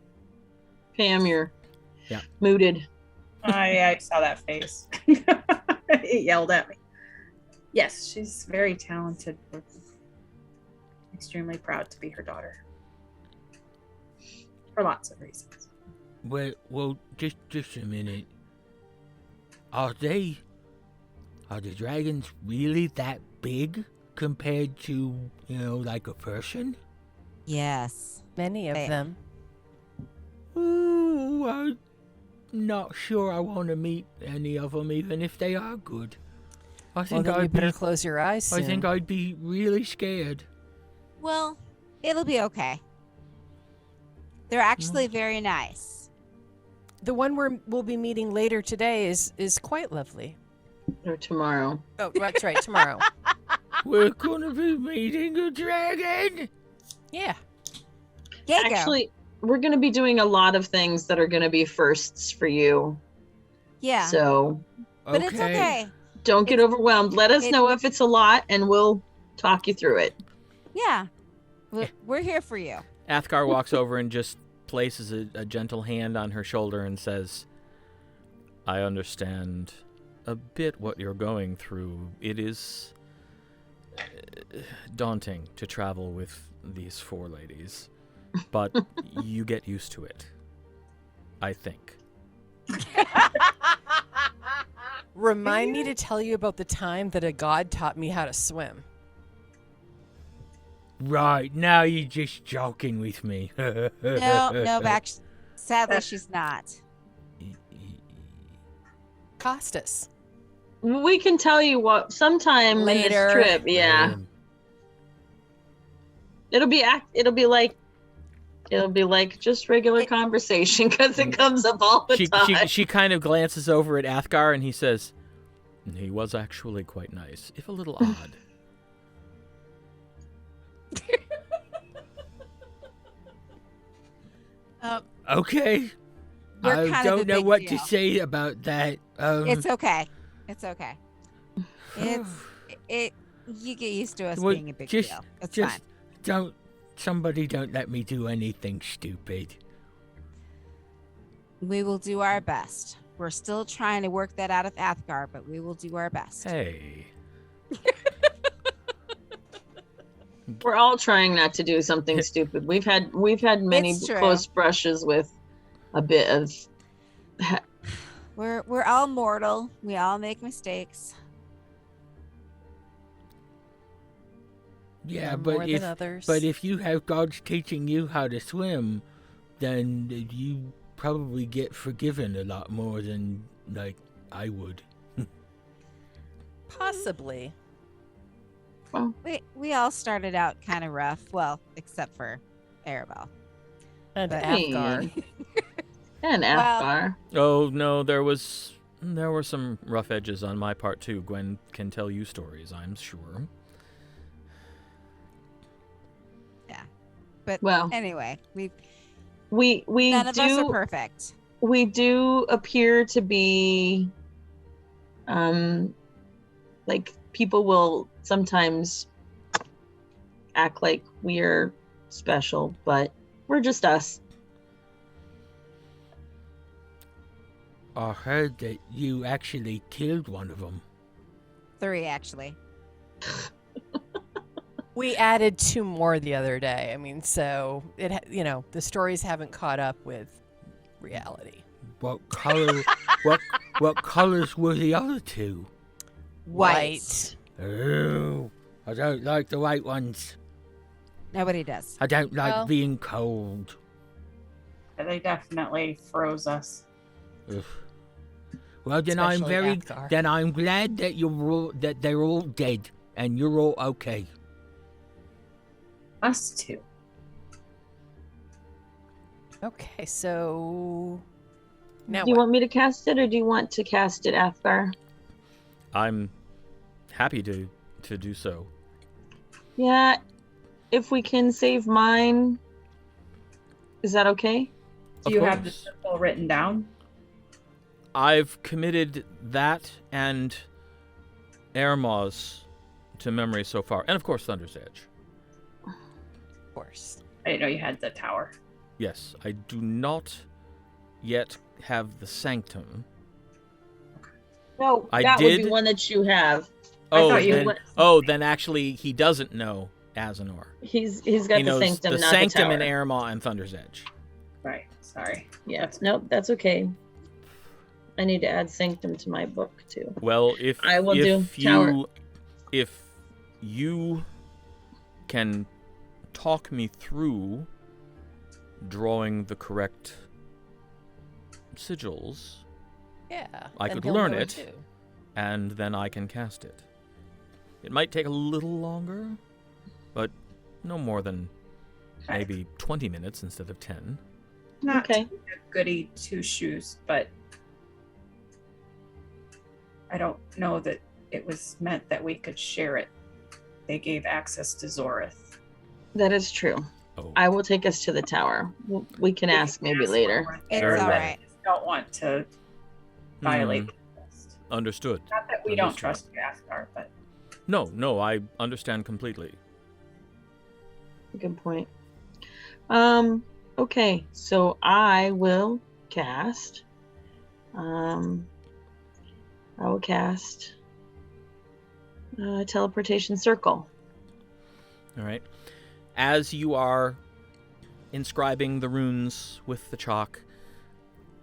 Pam, you're Yeah. muted. I saw that face. It yelled at me. Yes, she's very talented. Extremely proud to be her daughter. For lots of reasons. Well, just a minute. Are the dragons really that big compared to, like a person? Yes. Many of They- them. Ooh, I'm not sure I want to meet any of them, even if they are good. I Well, think then you I'd better be. close your eyes soon. I think I'd be really scared. Well, it'll be okay. They're actually very nice. The one we'll be meeting later today is quite lovely. Or tomorrow. Oh, that's right, tomorrow. We're gonna be meeting a dragon. Yeah. Jago. Actually, we're going to be doing a lot of things that are going to be firsts for you. Yeah. So but it's okay. don't get overwhelmed. Let us it- know if it's a lot, and we'll talk you through it. Yeah. We're here for you. Athgar walks over and just places a gentle hand on her shoulder and says, I understand a bit what you're going through. It is daunting to travel with these four ladies, but you get used to it, I think. Remind me to tell you about the time that a god taught me how to swim. Right, now you're just joking with me. No, sadly she's not. Costas. We can tell you what sometime in Later. this trip. Yeah, it'll be like just regular conversation because it comes up all the time. She kind of glances over at Athgar and he says, he was actually quite nice, if a little odd. Okay. You're I kind of don't a know big what deal. to say about that. It's okay. It's okay. You get used to us Well, being a big just- deal. It's just fine. don't let me do anything stupid. We will do our best. We're still trying to work that out of Athgar, but we will do our best. Hey. We're all trying not to do something stupid. We've had many It's true. close brushes with a bit of. We're all mortal. We all make mistakes. Yeah, Some but more than others. if you have gods teaching you how to swim, then you probably get forgiven a lot more than like I would. Possibly. We all started out kind of rough. Well, except for Aribell. And But- Athgar. And Well- Athgar. Oh, no, there were some rough edges on my part, too. Gwen can tell you stories, I'm sure. But Well, anyway, we we none of us are do perfect. we do appear to be like people will sometimes act like we're special, but we're just us. I heard that you actually killed one of them. 3 actually. We added 2 more the other day. I mean, so the stories haven't caught up with reality. What color? what colors were the other 2? White. Oh, I don't like the white ones. Nobody does. I don't like Well- being cold. They definitely froze us. Ugh. Well, then Especially Athgar. Then I'm glad that that they're all dead and you're all okay. Us too. Okay, so now Do you what? want me to cast it, or do you want to cast it, Athgar? I'm happy to do so. Yeah, if we can save mine, is that okay? Do Of you have the course. circle written down? I've committed that and Aermagh's to memory so far. And, of course, Thunder's Edge. Of course. I didn't know you had the tower. Yes, I do not yet have the sanctum. No, I that would did- be one that you have. Oh, thought you then, went- then actually he doesn't know Azinor. He's got He the knows sanctum, the not sanctum the in tower. Aermagh and Thunder's Edge. Right. Sorry. Yeah, That's- nope, that's okay. I need to add sanctum to my book too. Well, if I will do you tower. if you can talk me through drawing the correct sigils, Yeah. I then could he'll learn know it. too. and then I can cast it. It might take a little longer, but no more than maybe 20 minutes instead of 10. Not Okay. to be a goody two shoes, but I don't know that it was meant that we could share it. They gave access to Zorith. That is true. Oh, I will take us to the tower. We can ask maybe later. It's Very all well. right. Don't want to violate the trust. understood. Not that we don't Understood. trust Gaskar, but No, I understand completely. Good point. Okay, so I will cast. Teleportation circle. All right. As you are inscribing the runes with the chalk,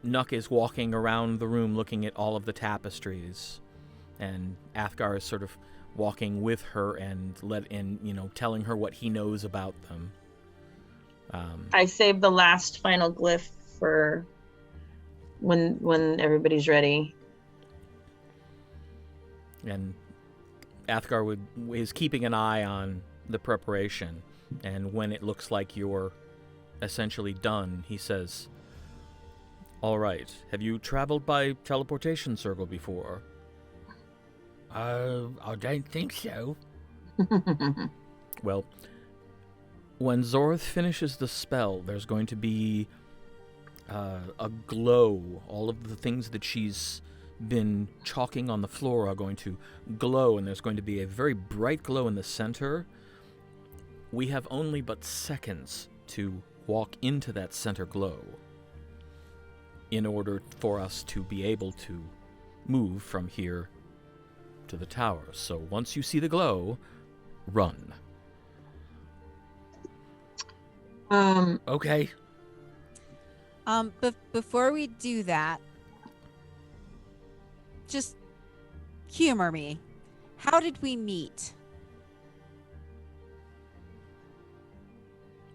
Nuhk is walking around the room looking at all of the tapestries, and Athgar is sort of walking with her and telling her what he knows about them. I saved the last final glyph for when everybody's ready. And Athgar is keeping an eye on the preparation, and when it looks like you're essentially done, he says, "All right, have you traveled by teleportation circle before?" I don't think so. Well, when Zorith finishes the spell, there's going to be a glow. All of the things that she's been chalking on the floor are going to glow, and there's going to be a very bright glow in the center. We have only but seconds to walk into that center glow in order for us to be able to move from here to the tower. So once you see the glow, run. Okay. But before we do that, just humor me. How did we meet?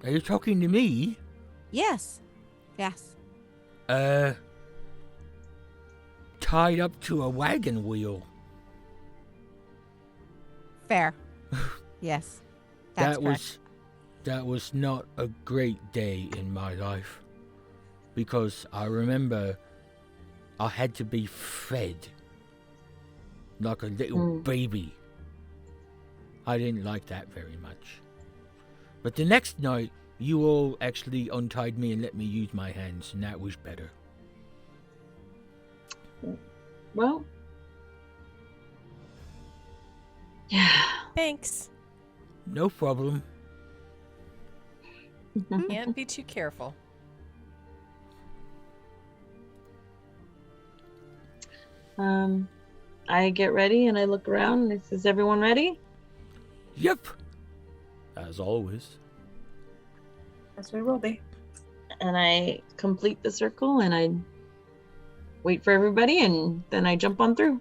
Are you talking to me? Yes. Yes. Tied up to a wagon wheel. Fair. Yes. That's correct. That was not a great day in my life, because I remember I had to be fed like a little baby. I didn't like that very much. But the next night, you all actually untied me and let me use my hands, and that was better. Well, yeah. Thanks. No problem. Can't be too careful. I get ready and I look around and it says, "Everyone ready?" Yep. As always. yes, we will be. And I complete the circle and I wait for everybody and then I jump on through.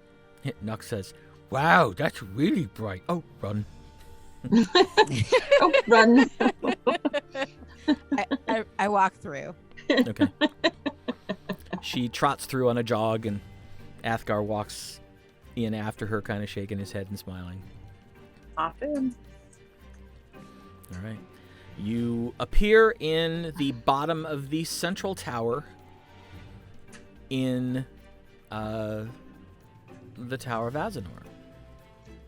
Nuhk says, "Wow, that's really bright." Oh, run. Oh, run. I walk through. Okay. She trots through on a jog, and Athgar walks in after her, kind of shaking his head and smiling. Hop in. All right. You appear in the bottom of the central tower in the Tower of Azinor.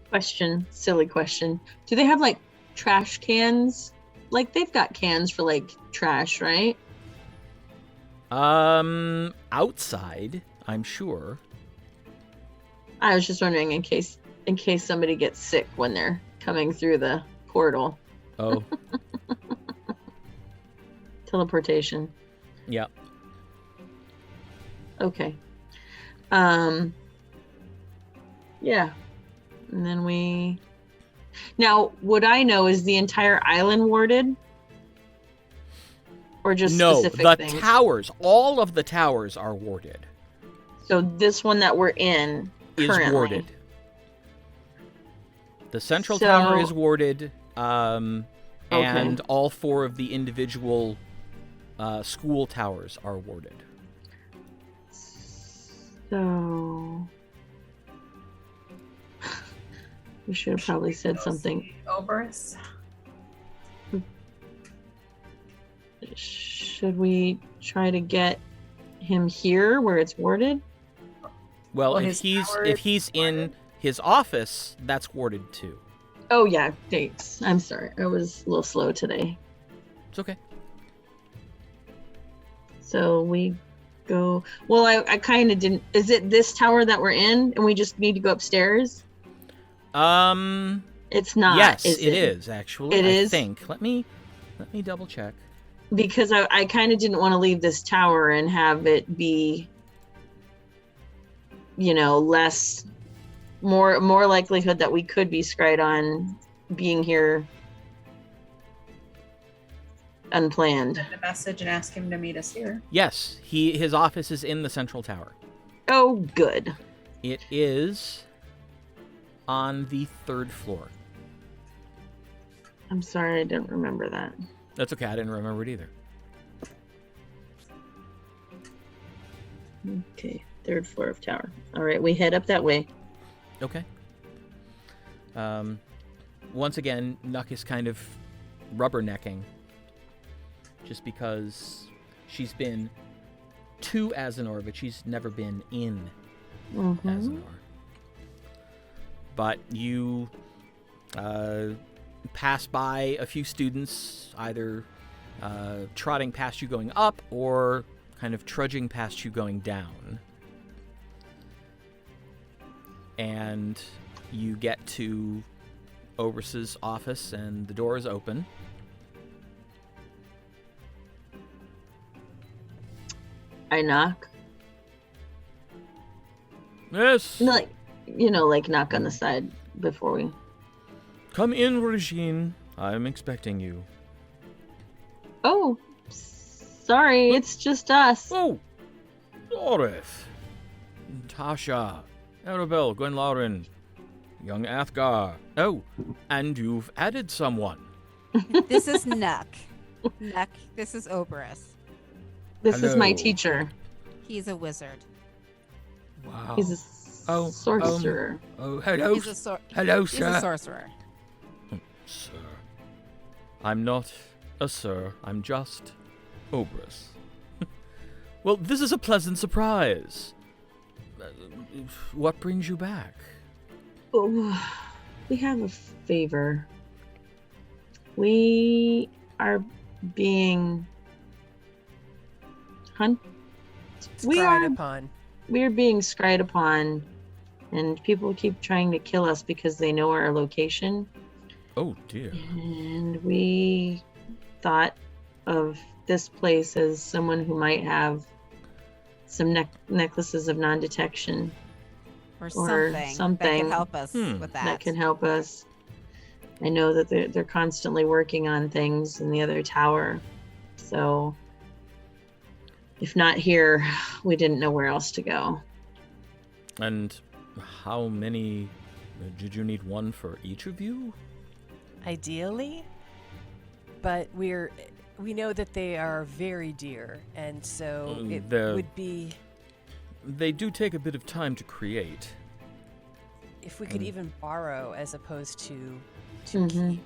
Question, silly question. Do they have like trash cans? Like they've got cans for like trash, right? Outside, I'm sure. I was just wondering in case somebody gets sick when they're coming through the portal. Oh, Teleportation. Yeah. Okay. Yeah. And then we... Now, would I know, is the entire island warded? Or just No, specific the things? towers, all of the towers are warded. So this one that we're in currently Is warded. The central So- tower is warded, and Okay. all 4 of the individual school towers are warded. So... We should have probably said something. Obras. Should we try to get him here where it's warded? Well, Well, if his tower if is he's in his office, that's warded too. Oh yeah, dates. I'm sorry. I was a little slow today. It's okay. So we go... Well, I kind of didn't... Is it this tower that we're in and we just need to go upstairs? It's not. Yes, is it is actually. It I is? think. Let me double check. Because I kind of didn't want to leave this tower and have it be, less, more likelihood that we could be scryed on being here unplanned. Send a message and ask him to meet us here. Yes, his office is in the central tower. Oh, good. It is on the 3rd floor. I'm sorry, I didn't remember that. That's okay. I didn't remember it either. Okay, 3rd floor of tower. All right, we head up that way. Okay. Once again, Nuhk is kind of rubbernecking, just because she's been to Azinor, but she's never been in Mm-hmm. Azinor. But you pass by a few students, either trotting past you going up or kind of trudging past you going down. And you get to Obras's office, and the door is open. I knock. Yes. Like, knock on the side before we... Come in, Regine. I'm expecting you. Oh, sorry, it's just us. Oh, Zorith, Tasha, Aribell, Gwenlaryn, young Athgar. Oh, and you've added someone. This is Nuhk. Nuhk, this is Obras. This is my Hello. teacher. He's a wizard. Wow. He's a Oh, sorcerer. Oh, hello. He's a Hello, he's sir. a sorcerer. Sir. I'm not a sir. I'm just Obras. Well, this is a pleasant surprise. What brings you back? Oh, we have a favor. We are being Scryed upon. we're being scryed upon, and people keep trying to kill us because they know our location. Oh, dear. And we thought of this place as someone who might have some necklaces of non-detection Or Or something. That something. can help us Hmm. with that. that can help us. I know that they're constantly working on things in the other tower, so if not here, we didn't know where else to go. And how many... Did you need one for each of you? Ideally, but we know that they are very dear, and so it They're- would be They do take a bit of time to create. if we could Mm. even borrow as opposed to Mhm. keep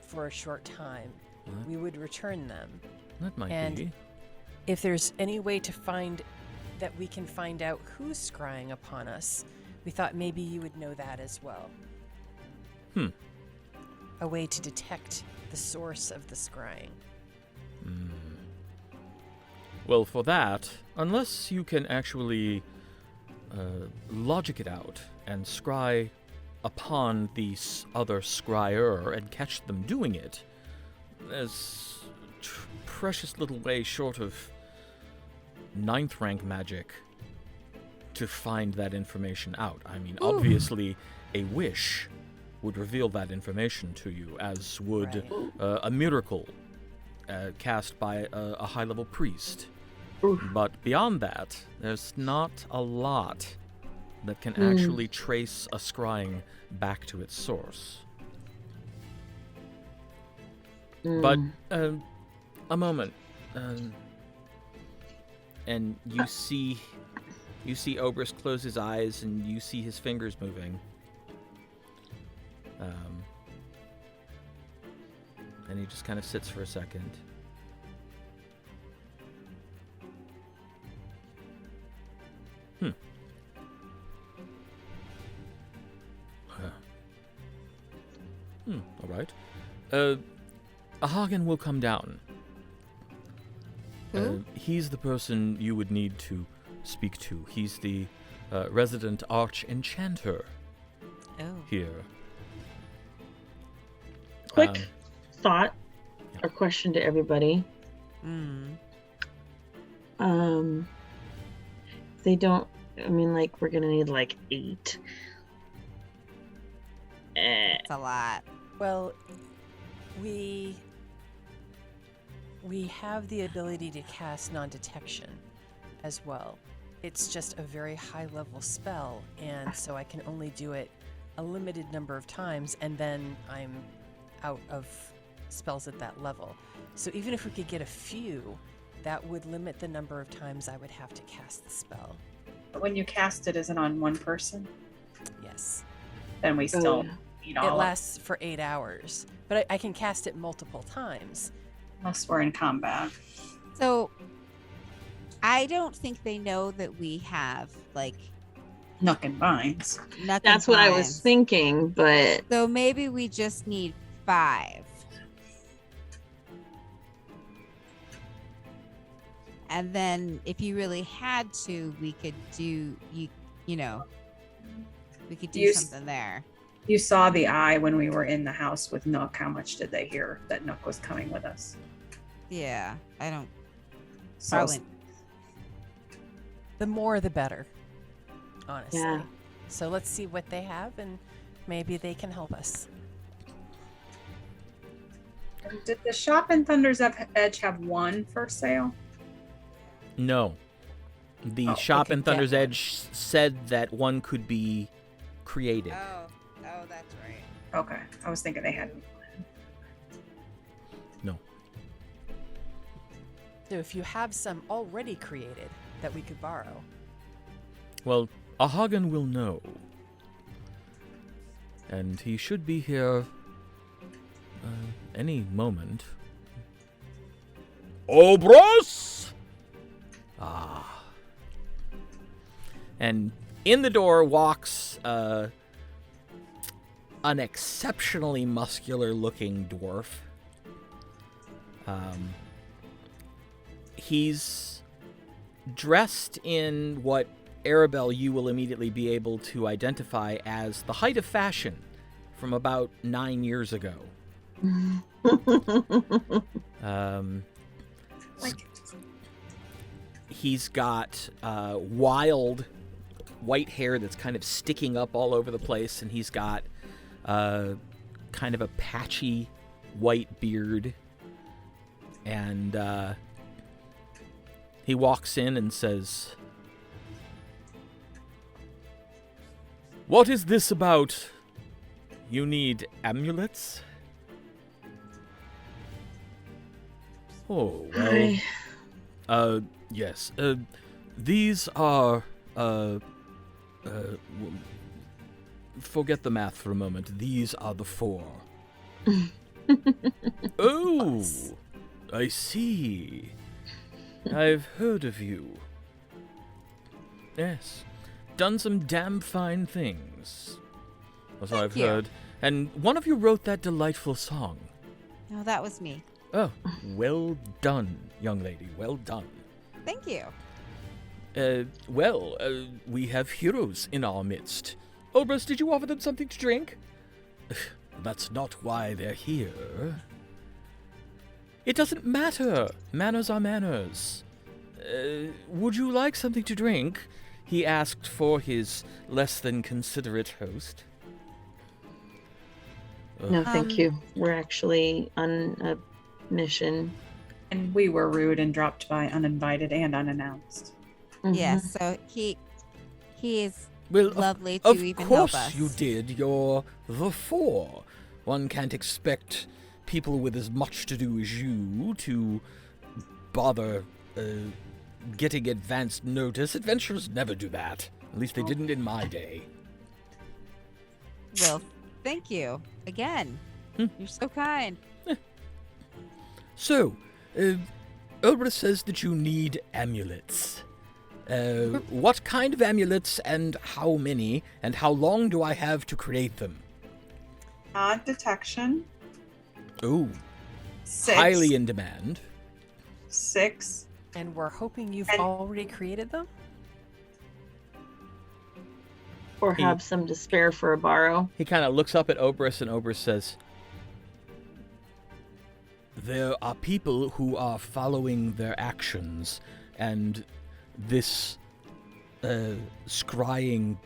for a short time. What? We would return them. That might And- be. If there's any way to find that we can find out who's scrying upon us, we thought maybe you would know that as well. A way to detect the source of the scrying. Well, for that, unless you can actually logic it out and scry upon the other scryer and catch them doing it, there's precious little way short of 9th rank magic to find that information out. I mean, obviously, a wish would reveal that information to you, as would a miracle cast by a high-level priest. But beyond that, there's not a lot that can actually trace a scrying back to its source. But, a moment. And you see Obras close his eyes, and you see his fingers moving. And he just kind of sits for a second. All right. Hagen will come down. He's the person you would need to speak to. He's the resident Enchanter here. Quick thought or question to everybody. They don't. I mean, like, we're gonna need like 8. It's a lot. Well, we have the ability to cast non-detection as well. It's just a very high-level spell, and so I can only do it a limited number of times, and then I'm out of spells at that level. So even if we could get a few, that would limit the number of times I would have to cast the spell. But when you cast it, is it on one person? Yes. Then we still need all It of lasts for 8 hours, but I can cast it multiple times. unless we're in combat. So I don't think they know that we have like Nuhk and vines. nothing. That's what I was thinking, but So maybe we just need 5. And then if you really had to, we could do we could do something there. You saw the eye when we were in the house with Nuhk. How much did they hear that Nuhk was coming with us? Yeah, I don't So probably. The more, the better, honestly. Yeah. So let's see what they have, and maybe they can help us. did the shop in Thunder's Edge have one for sale? No. The shop in Thunder's Edge said that one could be created. Oh, that's right. Okay, I was thinking they had. No. So if you have some already created that we could borrow. Well, Hagen will know. And he should be here any moment. Obras! Ah. And in the door walks an exceptionally muscular-looking dwarf. He's dressed in what Aribell you will immediately be able to identify as the height of fashion from about 9 years ago. He's got wild white hair that's kind of sticking up all over the place, and he's got kind of a patchy white beard. And he walks in and says, "What is this about? You need amulets?" Oh, well. Yes. These are, forget the math for a moment. These are the 4. Oh, I see. I've heard of you. Yes. Done some damn fine things, as I've heard. And one of you wrote that delightful song. No, that was me. Oh, well done, young lady. Well done. Thank you. We have heroes in our midst. Obras, did you offer them something to drink? That's not why they're here. It doesn't matter. Manners are manners. Would you like something to drink? He asked for his less than considerate host. No, thank you. We're actually on a mission. And we were rude and dropped by uninvited and unannounced. Mhm. Yes, so he is Well, lovely to of even help course us. you did. You're the four. One can't expect people with as much to do as you to bother getting advanced notice. Adventurers never do that. At least they didn't in my day. Well, thank you again. Hmm. You're so kind. So, Obras says that you need amulets. What kind of amulets and how many, and how long do I have to create them? Detection. Oh, 6. highly in demand. 6. And we're hoping you've And- already created them? Or have some to spare for a borrow. He kind of looks up at Obras, and Obras says, there are people who are following their actions, and this scrying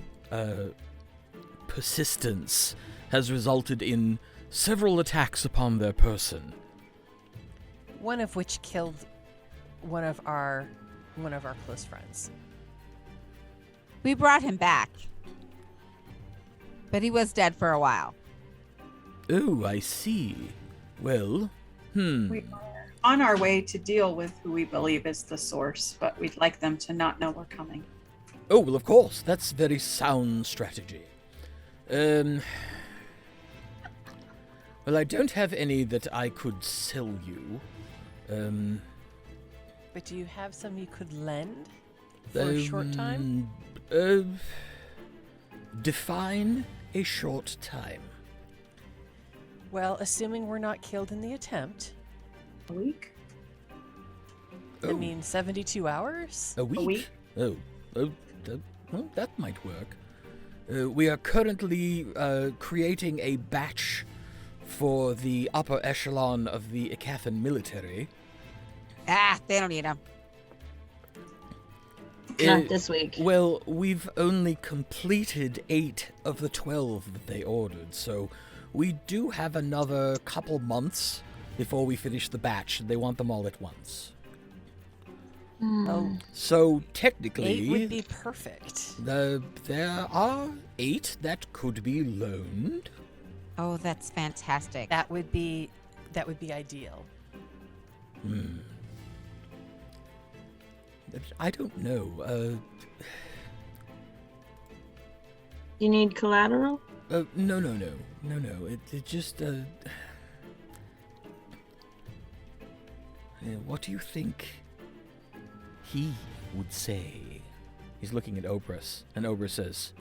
persistence has resulted in several attacks upon their person. One of which killed one of our close friends. We brought him back, but he was dead for a while. Oh, I see. Well, We are on our way to deal with who we believe is the source, but we'd like them to not know we're coming. Oh, well, of course. That's very sound strategy. Well, I don't have any that I could sell you. But do you have some you could lend for a short time? Define a short time. Well, assuming we're not killed in the attempt, A week? I mean 72 hours? A week? week? Oh, well, that might work. We are currently creating a batch for the upper echelon of the Aecathan military. They don't need him. Not this week. Well, we've only completed 8 of the 12 that they ordered, so we do have another couple months before we finish the batch. They want them all at once. Oh, So technically, 8 would be perfect. there are 8 that could be loaned. Oh, that's fantastic. That would be ideal. I don't know. You need collateral? No. It just. What do you think he would say? He's looking at Obras, and Obras says,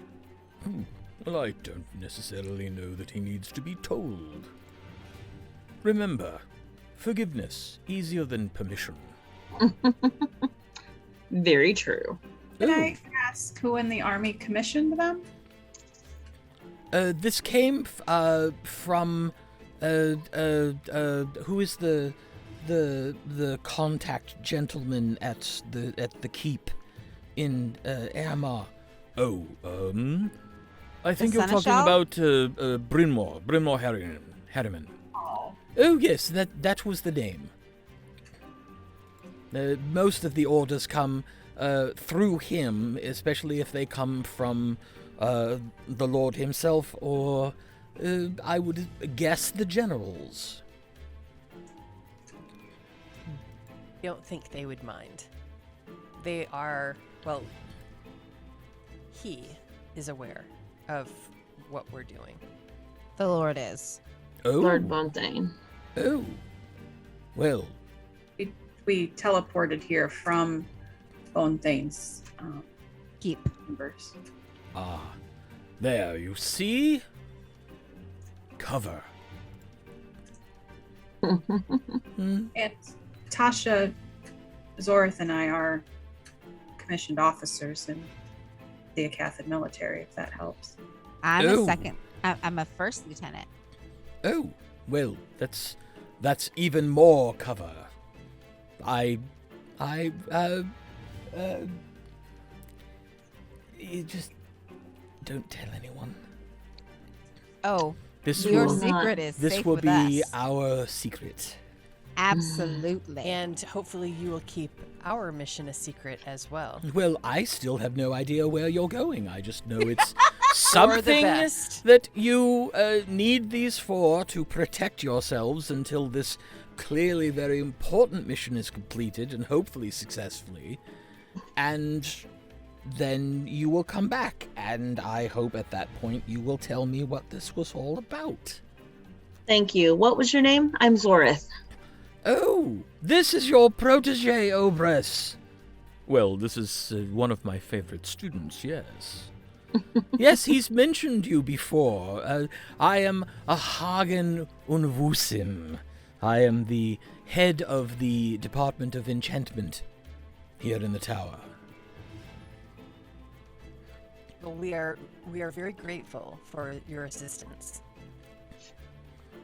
well, I don't necessarily know that he needs to be told. Remember, forgiveness easier than permission. Very true. Can Ooh. I ask who in the army commissioned them? This came from who is the contact gentleman at the keep in Aermagh? Oh, I think you're talking Seneschal? about Brynmor Harriman. Oh yes, that was the name. Most of the orders come through him, especially if they come from the Lord himself, or I would guess the generals. Don't think they would mind. They are, well, he is aware of what we're doing. The Lord is. Oh, Lord Bonethane. oh, well, We teleported here from Bonthane's Keep. members. there you see. Cover. And Tasha, Zorith, and I are commissioned officers in the Aecathan military, if that helps. I'm Oh. a second. I'm a first lieutenant. Oh, well, that's that's even more cover. You just don't tell anyone. Oh, This your will, secret is this safe will with be us. our secret. Absolutely. And hopefully you will keep our mission a secret as well. Well, I still have no idea where you're going. I just know it's You're the something best. that you need these for to protect yourselves until this clearly very important mission is completed and hopefully successfully. And then you will come back, and I hope at that point you will tell me what this was all about. Thank you. What was your name? I'm Zorith. Oh, this is your protege, Obras. Well, this is one of my favorite students, yes. Yes, he's mentioned you before. I am a Hagen Unwusim. I am the head of the Department of Enchantment here in the tower. Well, we are very grateful for your assistance.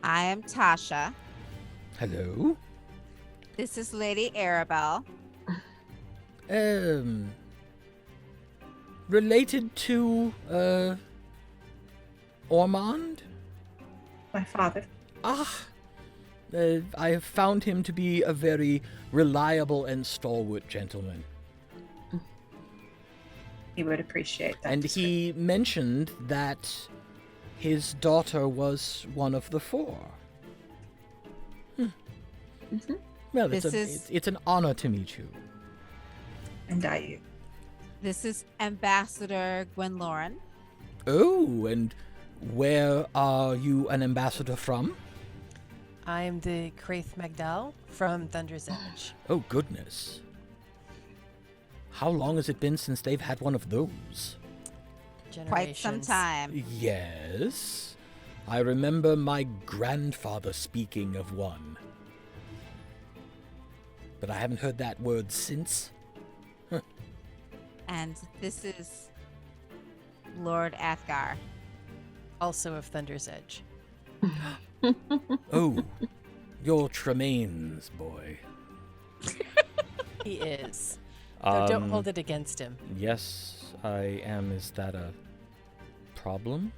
I am Tasha. Hello? This is Lady Aribell. Related to, Ormond? My father. Ah, I have found him to be a very reliable and stalwart gentleman. He would appreciate that. And he mentioned that his daughter was one of the four. Mhm. Well, This it's an honor to meet you. And I. This is Ambassador Gwenlaryn. Oh, and where are you an ambassador from? I am the Craith Magdal from Thunder's Edge. Oh, goodness. How long has it been since they've had one of those? Quite some Generations. time. Yes. I remember my grandfather speaking of one. But I haven't heard that word since. And this is Lord Athgar. Also of Thunder's Edge. Oh, you're Tremaine's boy. He is. Though don't hold it against him. Yes, I am. Is that a problem?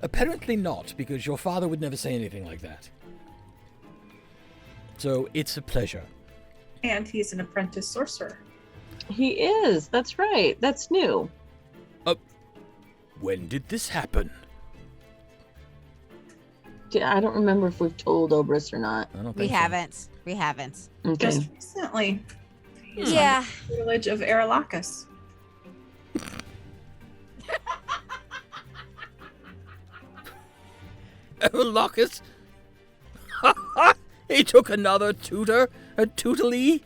Apparently not, because your father would never say anything like that. So it's a pleasure. And he's an apprentice sorcerer. He is. That's right. That's new. When did this happen? I don't remember if we've told Obras or not. I don't We think so. haven't. We haven't. Okay. Just recently. He's Yeah. on the village of Aralahkis. Aralahkis? He took another tutor? A tutorly?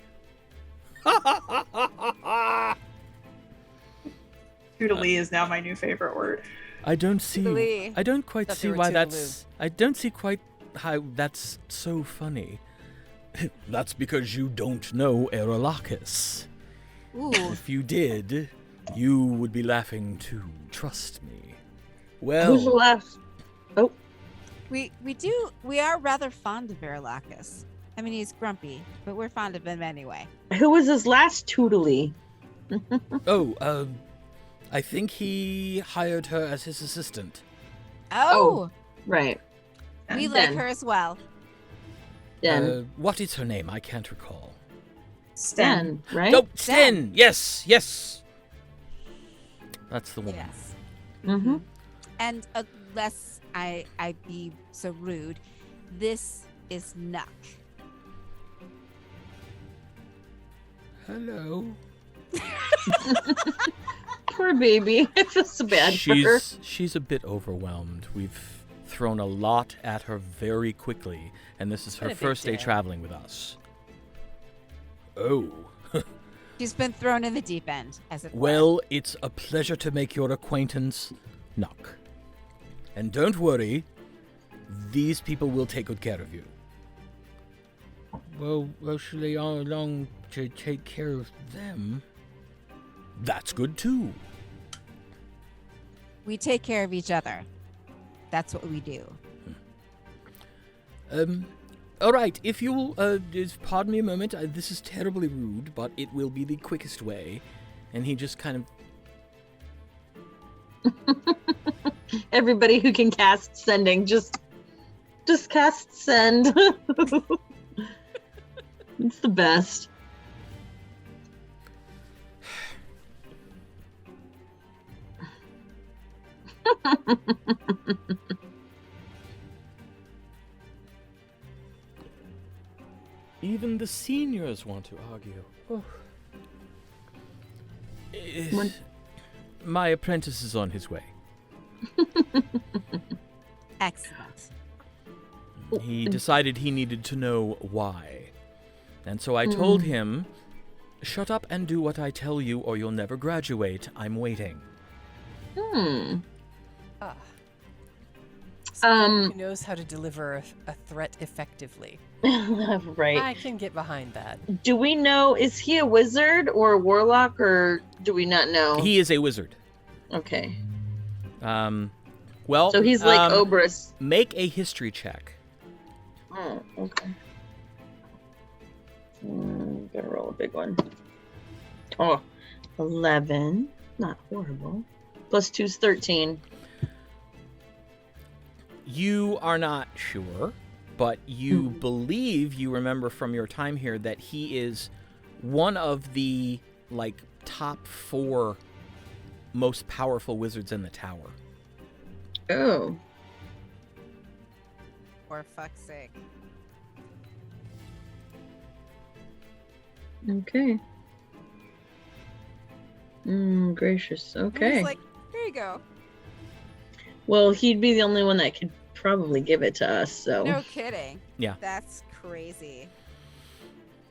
Tootly is now my new favorite word. I don't see. Tutorly. I don't quite Thought see they were why Toodaloo. that's. I don't see quite how that's so funny. That's because you don't know Aralahkis. Ooh. If you did, you would be laughing too. Trust me. Who's the Well, last? Oh, We are rather fond of Aralahkis. I mean, he's grumpy, but we're fond of him anyway. who was his last Tootly? I think he hired her as his assistant. Oh, Right. we And like then- her as well. Den. What is her name? I can't recall. Sten. Den, right? Oh, Sten! Yes, yes! That's the woman. Yes. Mm-hmm. And unless I be so rude, this is Nuhk. Hello. Poor baby. I feel so bad for her. She's a bit overwhelmed. We've thrown a lot at her very quickly, and this is her Not a big first day deal. traveling with us. Oh. She's been thrown in the deep end, as it were. Well, it's a pleasure to make your acquaintance, Nuhk. And don't worry, these people will take good care of you. Well, should they all along to take care of them? That's good too. We take care of each other. That's what we do. All right, if you'll just pardon me a moment, this is terribly rude, but it will be the quickest way. And he just kind of... Everybody who can cast sending, just cast send. It's the best. Even the seniors want to argue. Oh. My apprentice is on his way. Excellent. He decided he needed to know why. And so I told him, shut up and do what I tell you or you'll never graduate. I'm waiting. Someone who knows how to deliver a threat effectively. Right. I can get behind that. Do we know, is he a wizard or a warlock, or do we not know? He is a wizard. Okay. Well, so he's like Obras. Make a history check. Oh, okay. Gonna roll a big one. Oh, 11. Not horrible. Plus 2's 13. You are not sure, but you believe you remember from your time here that he is one of the, like, top 4 most powerful wizards in the tower. Oh. For fuck's sake. Okay. Gracious. Okay. He's like, here you go. Well, he'd be the only one that could probably give it to us, so. No kidding. Yeah. That's crazy.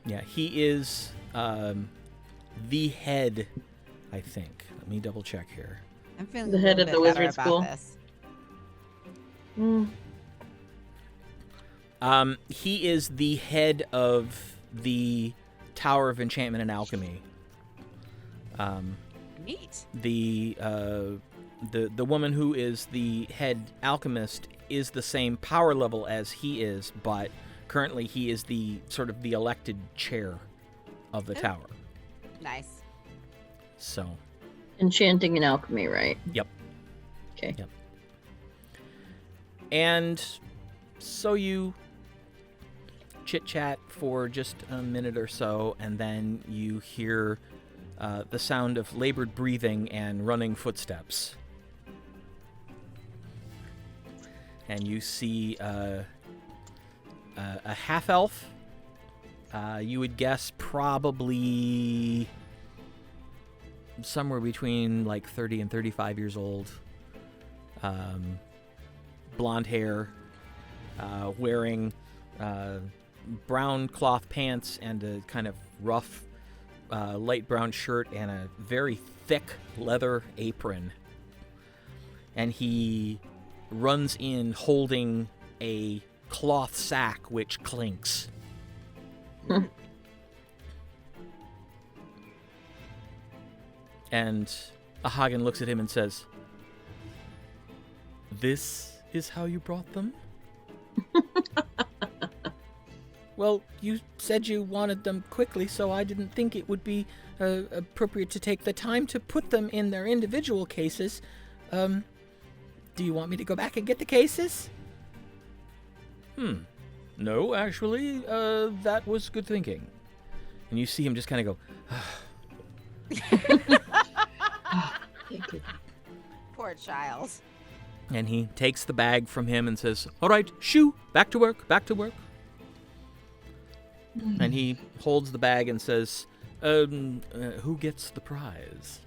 Yeah, he is the head, I think. Let me double check here. I'm feeling The a head little of the bit better wizard about school. this. He is the head of the Tower of Enchantment and Alchemy. Neat. The woman who is the head alchemist is the same power level as he is, but currently he is the sort of the elected chair of the tower. Nice. So. Enchanting and alchemy, right? Yep. Okay. Yep. And so you chit-chat for just a minute or so, and then you hear the sound of labored breathing and running footsteps. And you see a half-elf. You would guess probably somewhere between like 30 and 35 years old. Blonde hair, wearing brown cloth pants and a kind of rough light brown shirt and a very thick leather apron. And he runs in holding a cloth sack which clinks. And Ahagan looks at him and says, "This is how you brought them?" Well, you said you wanted them quickly, so I didn't think it would be appropriate to take the time to put them in their individual cases. Do you want me to go back and get the cases? No, actually, that was good thinking. And you see him just kind of go, Poor child. and he takes the bag from him and says, "All right, shoo, back to work, back to work." And he holds the bag and says, who gets the prize?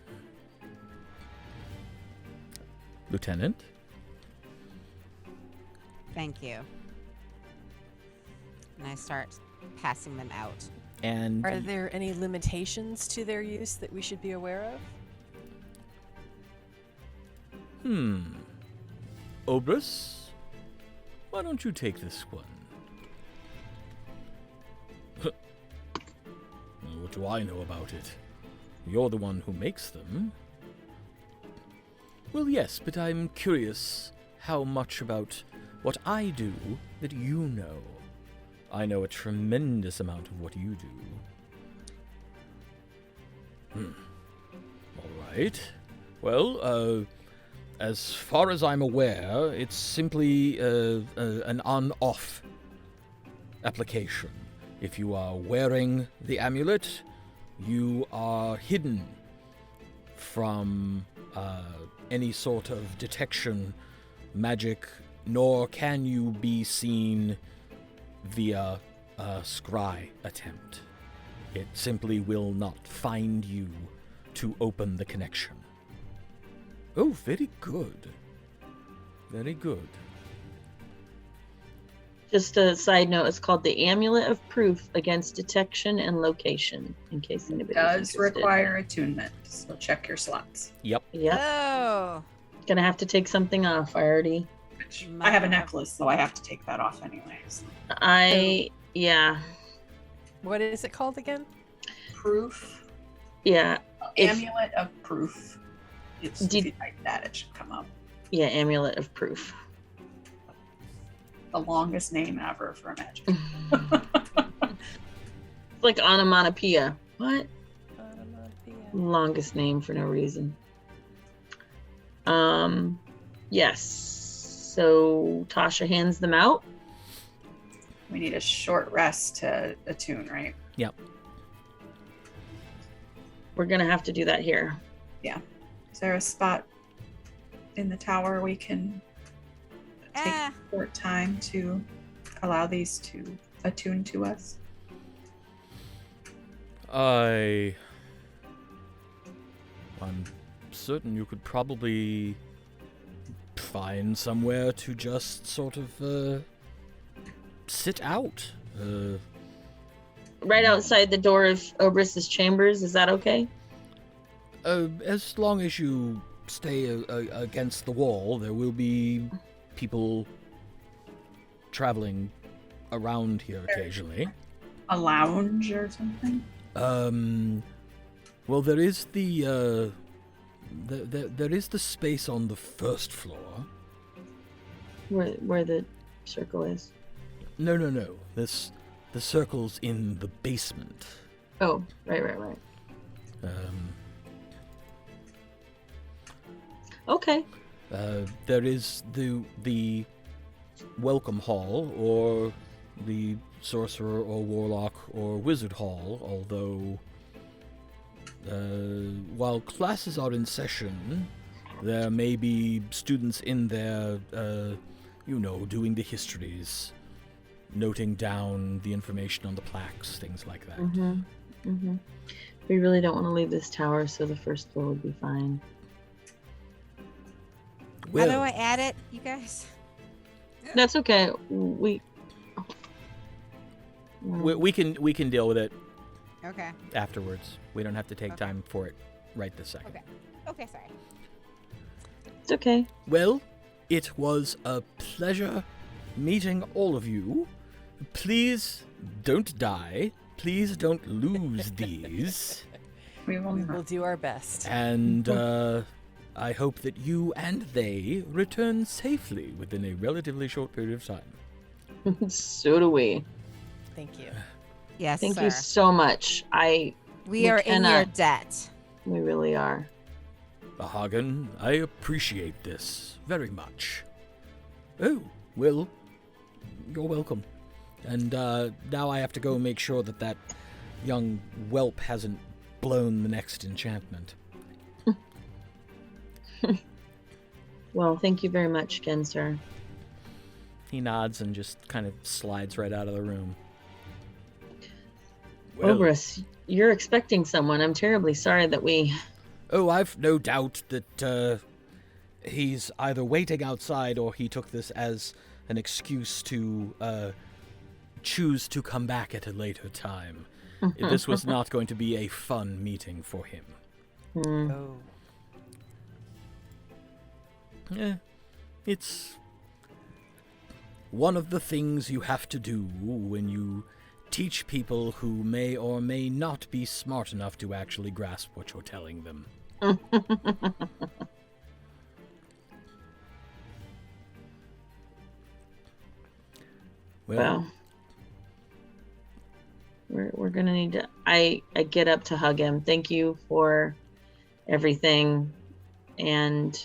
Lieutenant? Thank you. And I start passing them out. And Are there any limitations to their use that we should be aware of? Obras, why don't you take this one? What do I know about it? You're the one who makes them. Well, yes, but I'm curious how much about what I do that you know. I know a tremendous amount of what you do. All right. Well, as far as I'm aware, it's simply an on-off application. If you are wearing the amulet, you are hidden from any sort of detection, magic, nor can you be seen via a scry attempt. It simply will not find you to open the connection. Oh, very good. Very good. Just a side note, it's called the Amulet of Proof against detection and location, in case It anybody's does interested. require attunement, so check your slots. Yep. Yep. Oh, Gonna have to take something off. I already. Which I have a necklace, so I have to take that off anyway. So. Yeah. What is it called again? Proof. Yeah. If- Amulet of Proof. It's, if you type that, it should come up. Yeah, Amulet of Proof. The longest name ever for a magic. It's like onomatopoeia. What? Longest name for no reason. Yes. So Tasha hands them out. We need a short rest to attune, right? Yep. We're gonna have to do that here. Is there a spot in the tower we can take ah, short time to allow these to attune to us? I'm certain you could probably find somewhere to just sort of sit out. Right outside the door of Obras' chambers. Is that okay? As long as you stay against the wall, there will be people traveling around here occasionally. A lounge or something? Well, there is there is the space on the first floor. Where the circle is. No. The circle's in the basement. Oh, right. Okay. There is the welcome hall, or the sorcerer or warlock or wizard hall, although while classes are in session, there may be students in there, doing the histories, noting down the information on the plaques, things like that. We really don't want to leave this tower, so the first floor would be fine. how do I add it, you guys? That's okay. We can deal with it Okay. afterwards. We don't have to take time for it right this second. Okay. Okay, sorry. It's okay. Well, it was a pleasure meeting all of you. Please don't die. Please don't lose these. We will We not. will do our best. And I hope that you and they return safely within a relatively short period of time. So do we. Thank you. Yes, Thank sir. you so much. We are in your debt. We really are. Hagen, I appreciate this very much. Oh, well, you're welcome. And now I have to go make sure that young whelp hasn't blown the next enchantment. Well, thank you very much again, sir. He nods and just kind of slides right out of the room. Well, Obras, you're expecting someone. I'm terribly sorry that we... oh, I've no doubt that he's either waiting outside or he took this as an excuse to choose to come back at a later time. This was not going to be a fun meeting for him. Oh. It's one of the things you have to do when you teach people who may or may not be smart enough to actually grasp what you're telling them. Well, we're gonna need to. I get up to hug him. Thank you for everything, and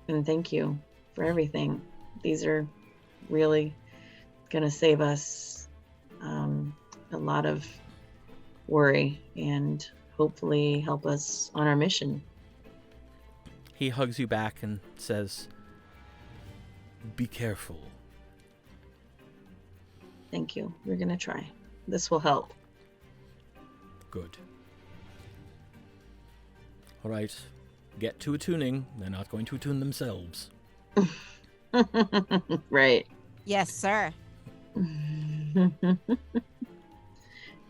thank you for everything. These are really gonna save us a lot of worry and hopefully help us on our mission. He hugs you back and says, "Be careful." Thank you. We're gonna try. This will help. Good. All right. Get to attuning. They're not going to attune themselves. Right. Yes, sir.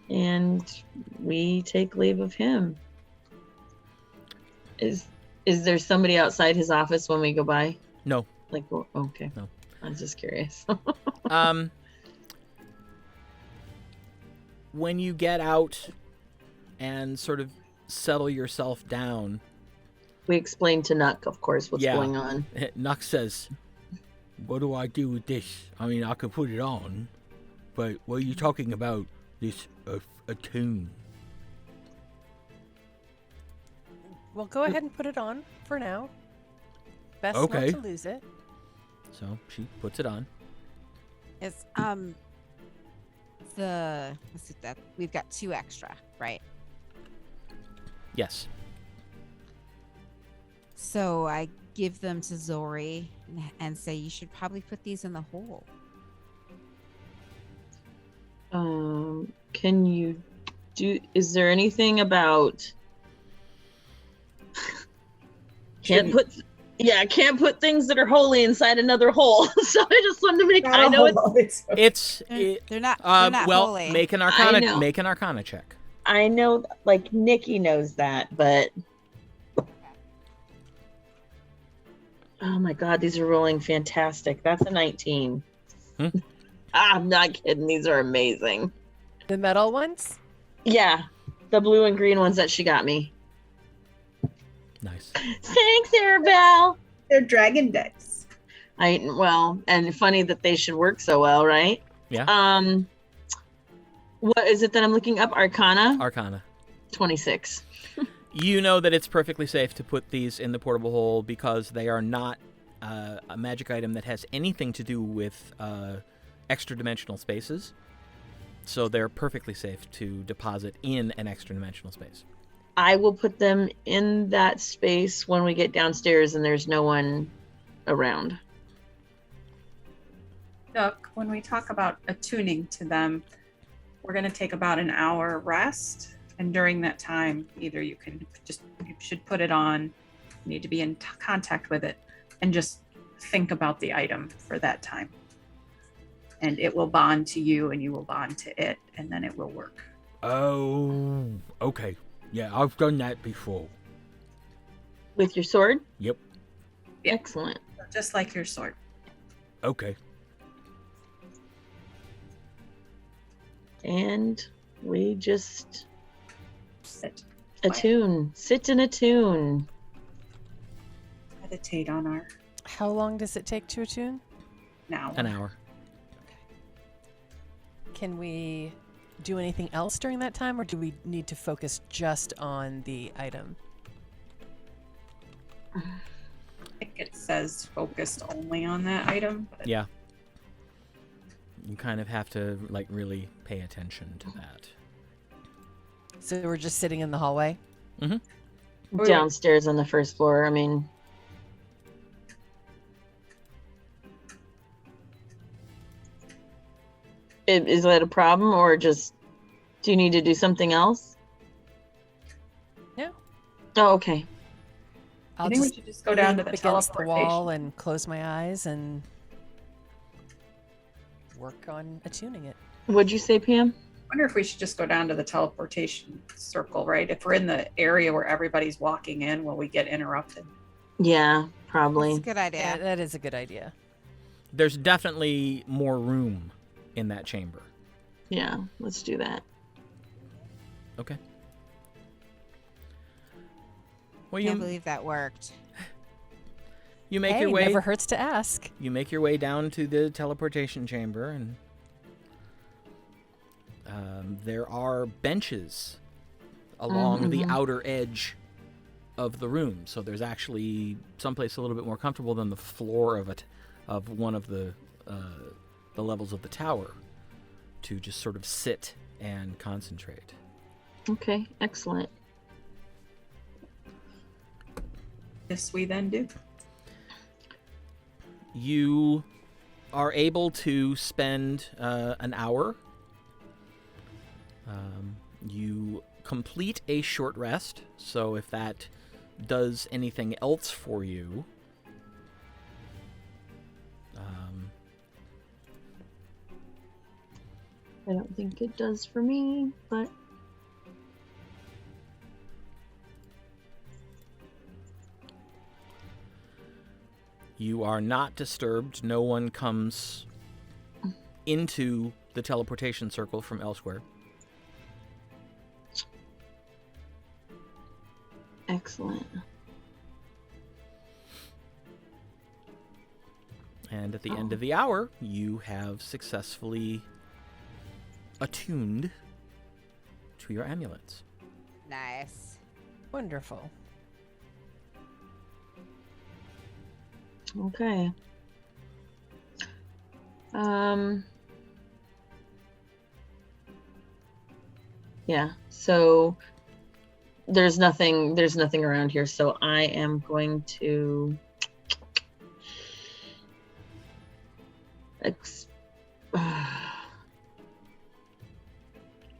And we take leave of him. Is there somebody outside his office when we go by? No. Like, okay. No. I was just curious. When you get out and sort of settle yourself down, We explained to Nuhk, of course, what's Yeah. going on. Nuhk says, What do I do with this? I mean, I could put it on, but what are you talking about? This attune? Well, go ahead and put it on for now. Best Okay. not to lose it. so she puts it on. It's let's see that we've got 2 extra, right? Yes. So I give them to Zori and say you should probably put these in the hole. Can you do? Is there anything about? Can't put things that are holy inside another hole. So I just wanted to make. I know it's. They're not well, holy. make an I arcana know. check. I know, like Nikki knows that, but oh my god, these are rolling fantastic. That's a 19. I'm not kidding. These are amazing. The metal ones? Yeah, the blue and green ones that she got me. Nice. Thanks, Arabelle. They're dragon dice. And funny that they should work so well, right? Yeah. What is it that I'm looking up? Arcana? Arcana. 26. You know that it's perfectly safe to put these in the portable hole because they are not a magic item that has anything to do with extra dimensional spaces. So they're perfectly safe to deposit in an extra dimensional space. I will put them in that space when we get downstairs and there's no one around. Nuhk, when we talk about attuning to them, we're going to take about an hour rest. And during that time, either you should put it on, you need to be in contact with it, and just think about the item for that time. And it will bond to you and you will bond to it, and then it will work. Oh, okay. Yeah, I've done that before. With your sword? Yep. Excellent. Just like your sword. Okay. And we just Sit. attune. Sit and attune. Meditate on our How long does it take to attune? now. An hour. Can we do anything else during that time, or do we need to focus just on the item? I think it says focused only on that item. But Yeah. You kind of have to really pay attention to that. So we're just sitting in the hallway? Mm-hmm. Downstairs on the first floor. I mean, is that a problem, or just do you need to do something else? No. Oh, okay. I'll I think we should just go down to lean the up against the teleportation. wall and close my eyes and work on attuning it. What'd you say, Pam? I wonder if we should just go down to the teleportation circle, right? If we're in the area where everybody's walking in, will we get interrupted? Yeah, That's probably. a good idea. Yeah, that is a good idea. There's definitely more room in that chamber. Yeah, let's do that. Okay. Well, I can't believe that worked. You make Hey, your way. never hurts to ask. You make your way down to the teleportation chamber, and there are benches along the outer edge of the room. So there's actually someplace a little bit more comfortable than the floor of one of the levels of the tower to just sort of sit and concentrate. Okay, excellent. This we then do. You are able to spend an hour. You complete a short rest, so if that does anything else for you, I don't think it does for me, but you are not disturbed. No one comes into the teleportation circle from elsewhere. excellent. And at the end of the hour, you have successfully attuned to your amulets. Nice. Wonderful. Okay. Yeah, so there's nothing around here, so I am going to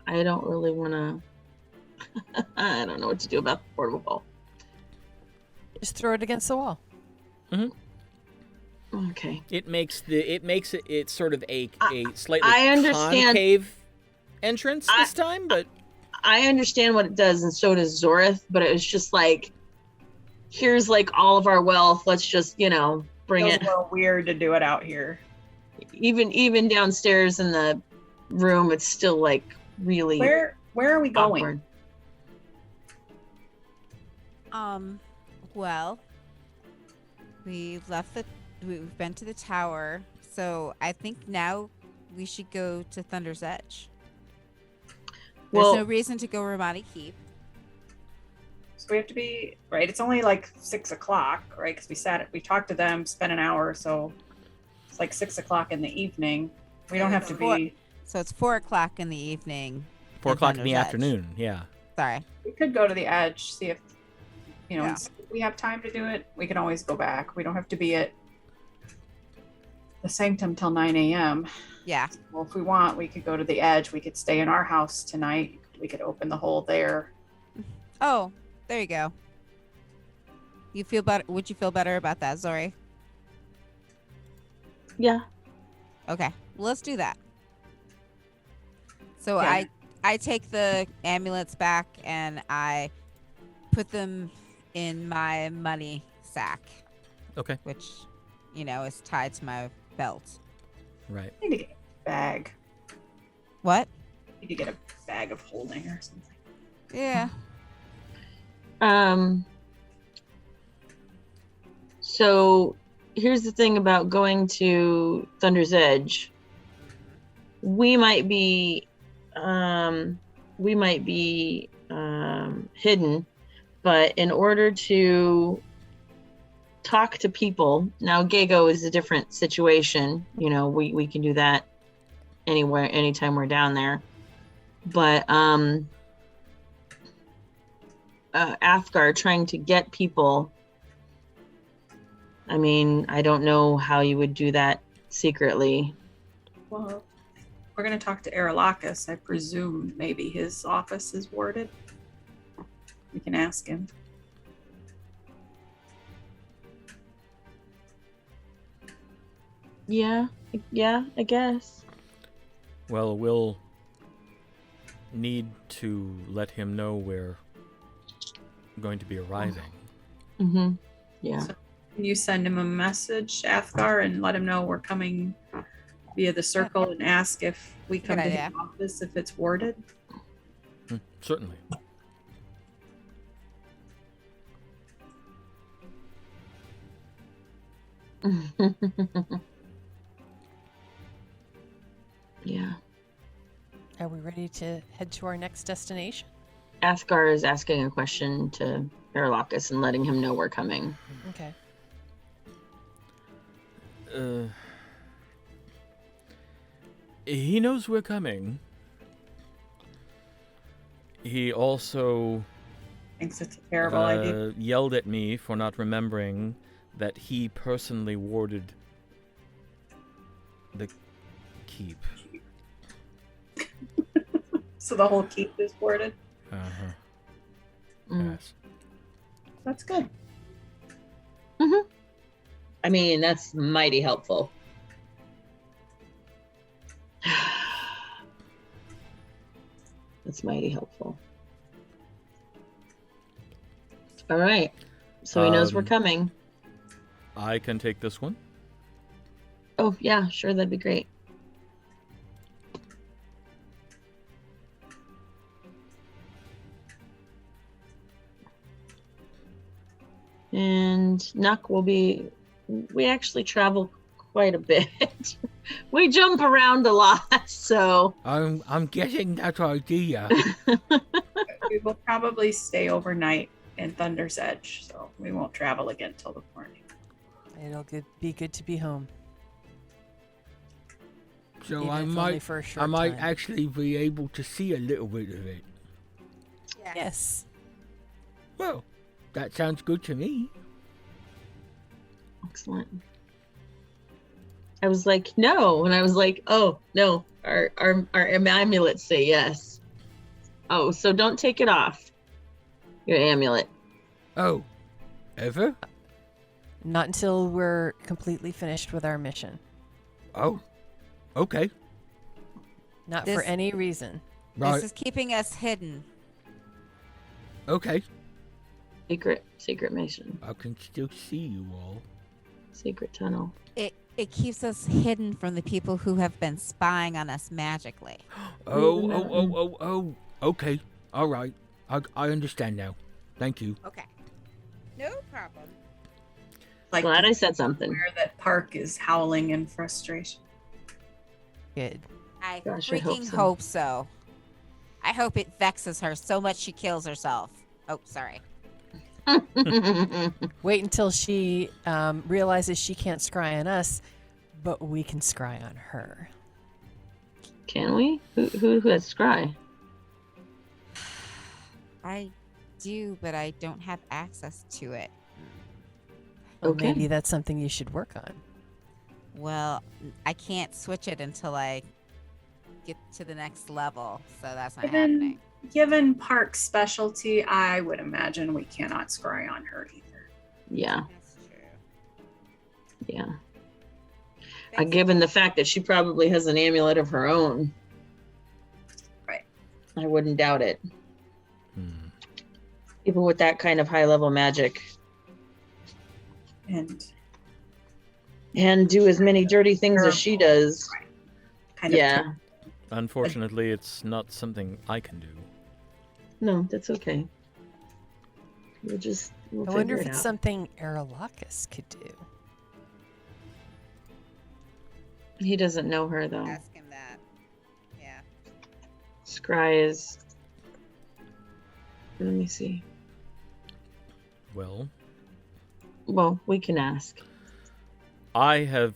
I don't really want to I don't know what to do about the portable hole. Just throw it against the wall. Okay. It makes it sort of a slightly I understand. concave entrance this time, but I understand what it does, and so does Zorith, but it was just like, here's like all of our wealth. Let's just, bring Feels it. a little weird to do it out here. Even downstairs in the room, it's still like really Where are we going? awkward. Well, we've been to the tower, so I think now we should go to Thunder's Edge. There's Well, no reason to go Ramadi Keep. So we have to be right. It's only like 6 o'clock, right? Because we talked to them, spent an hour, so it's like 6 o'clock in the evening. We don't have to be. So it's 4 o'clock in the evening. 4 o'clock in Thunder's the Edge. afternoon. Yeah. Sorry. We could go to the edge, see if Yeah. if we have time to do it. We can always go back. We don't have to be at the sanctum till 9 a.m. Yeah. Well, if we want, we could go to the edge. We could stay in our house tonight. We could open the hole there. Oh, there you go. You feel better? Would you feel better about that, Zori? yeah. Okay, well, let's do that. So Yeah. I take the amulets back and I put them in my money sack, Okay. which, is tied to my belt. Right. I need to get a bag. What? I need to get a bag of holding or something. Yeah. So here's the thing about going to Thunder's Edge. We might be hidden, but in order to talk to people, now Gago is a different situation. We can do that anywhere, anytime we're down there. But Athgar trying to get people. I mean, I don't know how you would do that secretly. Well, we're going to talk to Aralahkis. I presume maybe his office is warded. We can ask him. Yeah, I guess. Well, we'll need to let him know we're going to be arriving. Mm-hmm. Yeah. So can you send him a message, Athgar, and let him know we're coming via the circle and ask if we come to his idea. office if it's warded? Certainly. Yeah. Are we ready to head to our next destination? Athgar is asking a question to Aralahkis and letting him know we're coming. Okay. He knows we're coming. He also Thinks it's a terrible idea. yelled at me for not remembering that he personally warded the keep. So the whole keep is warded. Uh-huh. Mm. Yes. That's good. I mean, that's mighty helpful. That's mighty helpful. All right. So he knows we're coming. I can take this one. Oh, yeah, sure. That'd be great. And Nuhk will be... We actually travel quite a bit. We jump around a lot, so... I'm getting that idea. We will probably stay overnight in Thunder's Edge, so we won't travel again till the morning. It'll be good to be home. So Even I if only might, for a short I might time. actually be able to see a little bit of it. Yes. Well, that sounds good to me. Excellent. I was like, no. And I was like, oh, no. Our amulets say yes. Oh, so don't take it off. Your amulet. Oh, ever? Not until we're completely finished with our mission. Oh, okay. Not This- for any reason. Right. This is keeping us hidden. Okay. Secret mission. I can still see you all. Secret tunnel. It keeps us hidden from the people who have been spying on us magically. Oh. Okay. All right. I understand now. Thank you. Okay. No problem. Like Glad I said something. where that Park is howling in frustration. Good. I Gosh, I freaking hope hope so. so. I hope it vexes her so much she kills herself. Oh, sorry. Wait until she realizes she can't scry on us, but we can scry on her. Can we? Who has scry? I do, but I don't have access to it. Well, Okay. maybe that's something you should work on. Well, I can't switch it until I get to the next level, so that's not happening. Given Park's specialty, I would imagine we cannot scry on her either. Yeah. That's true. Yeah. Thanks. Given the fact that she probably has an amulet of her own. Right. I wouldn't doubt it. Hmm. People with that kind of high level magic. And do as many dirty things as she does. Kind of Yeah. Unfortunately, it's not something I can do. No, that's okay. We'll I wonder figure if it it's out. something Aralahkis could do. He doesn't know her though. Ask him that. Yeah. Scry is. Let me see. Well, Well, we can ask. I have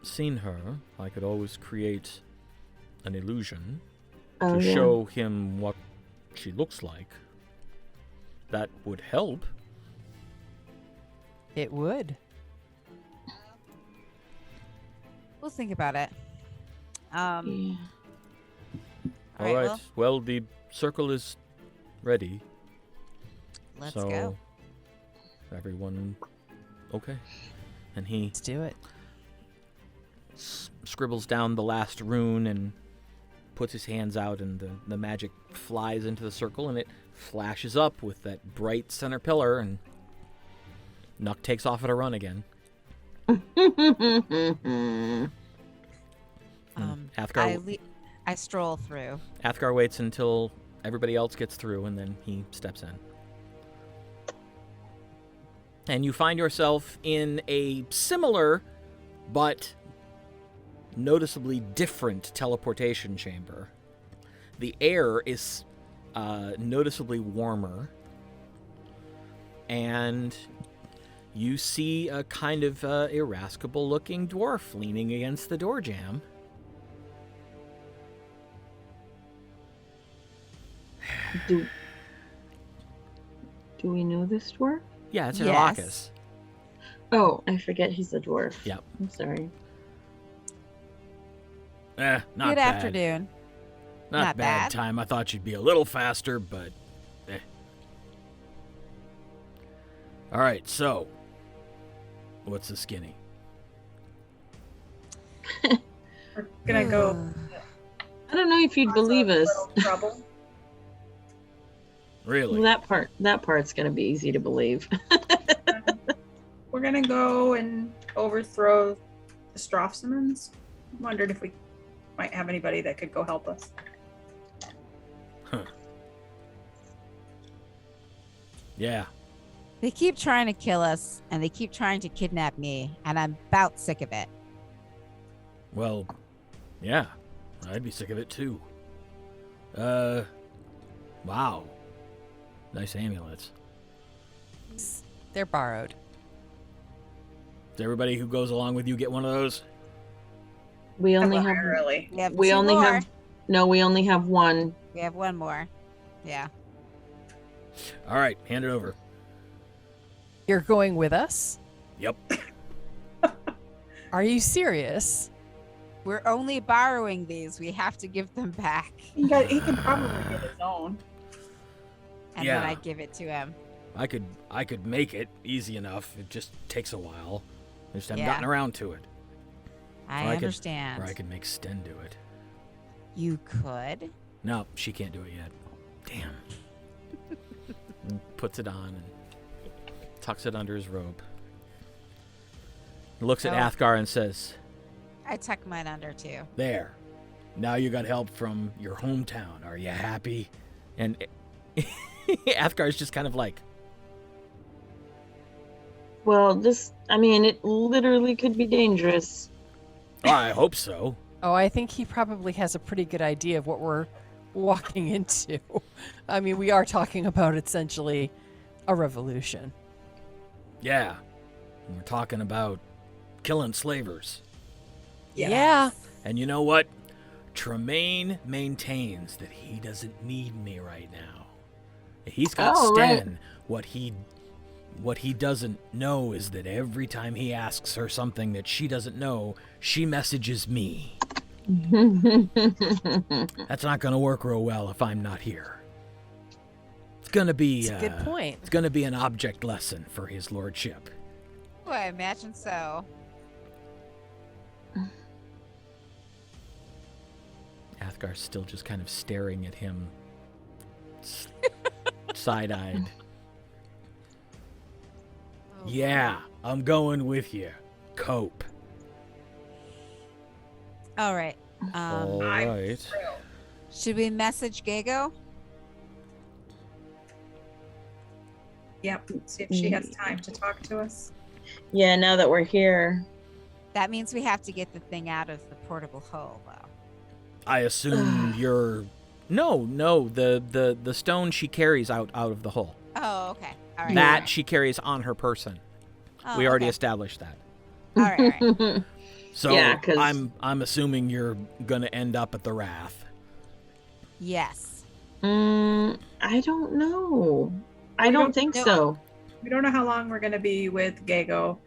seen her. I could always create an illusion Oh, to yeah. show him what she looks like. That would help. It would. We'll think about it. Yeah. All right, All right. Well, the circle is ready. let's so go. everyone okay? And he Let's do it. scribbles down the last rune and puts his hands out, and the magic flies into the circle, and it flashes up with that bright center pillar, and Nuhk takes off at a run again. And I stroll through. Athgar waits until everybody else gets through, and then he steps in. and you find yourself in a similar but noticeably different teleportation chamber. The air is noticeably warmer, and you see a kind of irascible-looking dwarf leaning against the door jamb. Do we know this dwarf? Yeah, it's Yes. Aralahkis. Oh, I forget he's a dwarf. Yep. I'm sorry. Not Good bad. afternoon. Not Not bad bad. time. I thought you'd be a little faster, but All right, so what's the skinny? We're gonna go. I don't know if you'd believe us. Trouble. Really? That part's gonna be easy to believe. We're gonna go and overthrow the Strafsomans. Wondered if we might have anybody that could go help us. Yeah. They keep trying to kill us, and they keep trying to kidnap me, and I'm about sick of it. Well, yeah. I'd be sick of it too. Wow. Nice amulets. They're borrowed. Does everybody who goes along with you get one of those? We only have Really. We have we two only more. have no, we only have one. We have one more. Yeah. All right, hand it over. You're going with us? Yep. Are you serious? We're only borrowing these. We have to give them back. He can probably get his own. And Yeah. then I give it to him. I could make it easy enough. It just takes a while. I just haven't Yeah. gotten around to it. I Or I could- understand. Or I could make Sten do it. You could. No, she can't do it yet. Damn. And puts it on and tucks it under his robe. He looks at Oh. Athgar and says, I tuck mine under too. "There. Now you got help from your hometown. Are you happy?" And Athgar's just kind of like, Well, it literally could be dangerous. "Oh, I hope so." Oh, I think he probably has a pretty good idea of what we're walking into. I mean, we are talking about essentially a revolution. Yeah. And we're talking about killing slavers. Yeah. And you know what? Tremaine maintains that he doesn't need me right now. He's got Oh, Sten. Right. What he doesn't know is that every time he asks her something that she doesn't know, she messages me. That's not going to work real well if I'm not here. It's going to be It's a good point. It's going to be an object lesson for his lordship. Oh, I imagine so. Athgar's still just kind of staring at him, side-eyed. Yeah, I'm going with you. Cope. All right. All I'm right. thrilled. Should we message Gago? Yep. See if she has time to talk to us. Yeah, now that we're here. That means we have to get the thing out of the portable hull, though. I assume you're. No. The stone she carries out of the hull. Oh, okay. All right. That all she carries on her person. right. We Oh, already okay. established that. All right. All right. So Yeah, 'cause- I'm assuming you're gonna end up at the Wrath. Yes. I don't know. I We don't don't think know. so. We don't know how long we're going to be with Gago,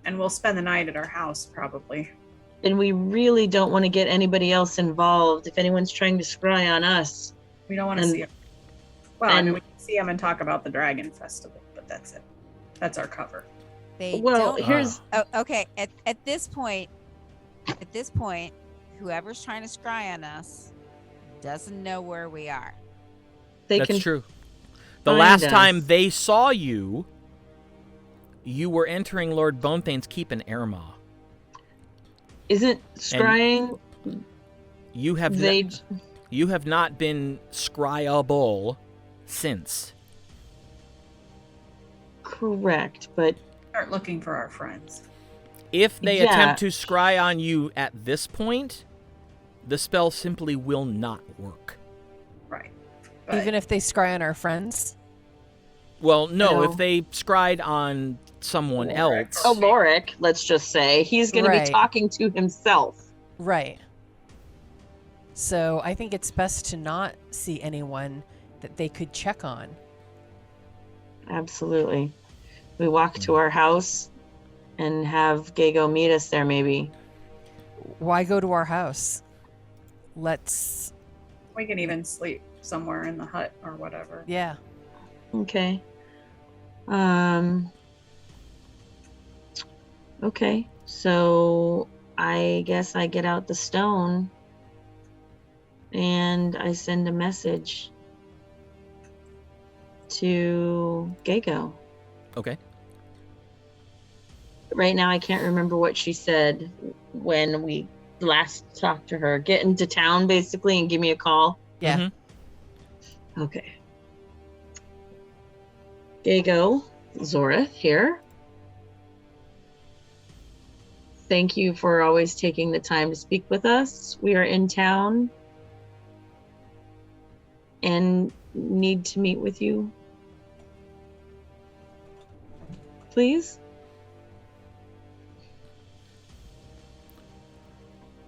and we'll spend the night at our house probably. And we really don't want to get anybody else involved. If anyone's trying to scry on us, We don't want to And- see him. Well, I mean, and- we can see him and talk about the Dragon Festival, but that's it. That's our cover. They well, don't. here's Oh, okay. At this point, whoever's trying to scry on us doesn't know where we are. they That's can true. The find last us. time they saw you, you were entering Lord Bonethane's keep in Aermagh. Isn't scrying You have they you have not been scryable since. correct, but start looking for our friends. If they Yeah. attempt to scry on you at this point, the spell simply will not work. Right. But Even if they scry on our friends. Well, no, No. if they scried on someone else. Oh, Lorik, let's just say. He's going to Right. be talking to himself. Right. So I think it's best to not see anyone that they could check on. Absolutely. We walk to our house and have Gago meet us there, maybe. Why go to our house? Let's, we can even sleep somewhere in the hut or whatever. yeah. Okay. Okay. So I guess I get out the stone and I send a message to Gago. Okay. Right now, I can't remember what she said when we last talked to her. Get into town, basically, and give me a call. Yeah. Mhm. Okay. Gago, Zorith here. Thank you for always taking the time to speak with us. We are in town and need to meet with you. Please?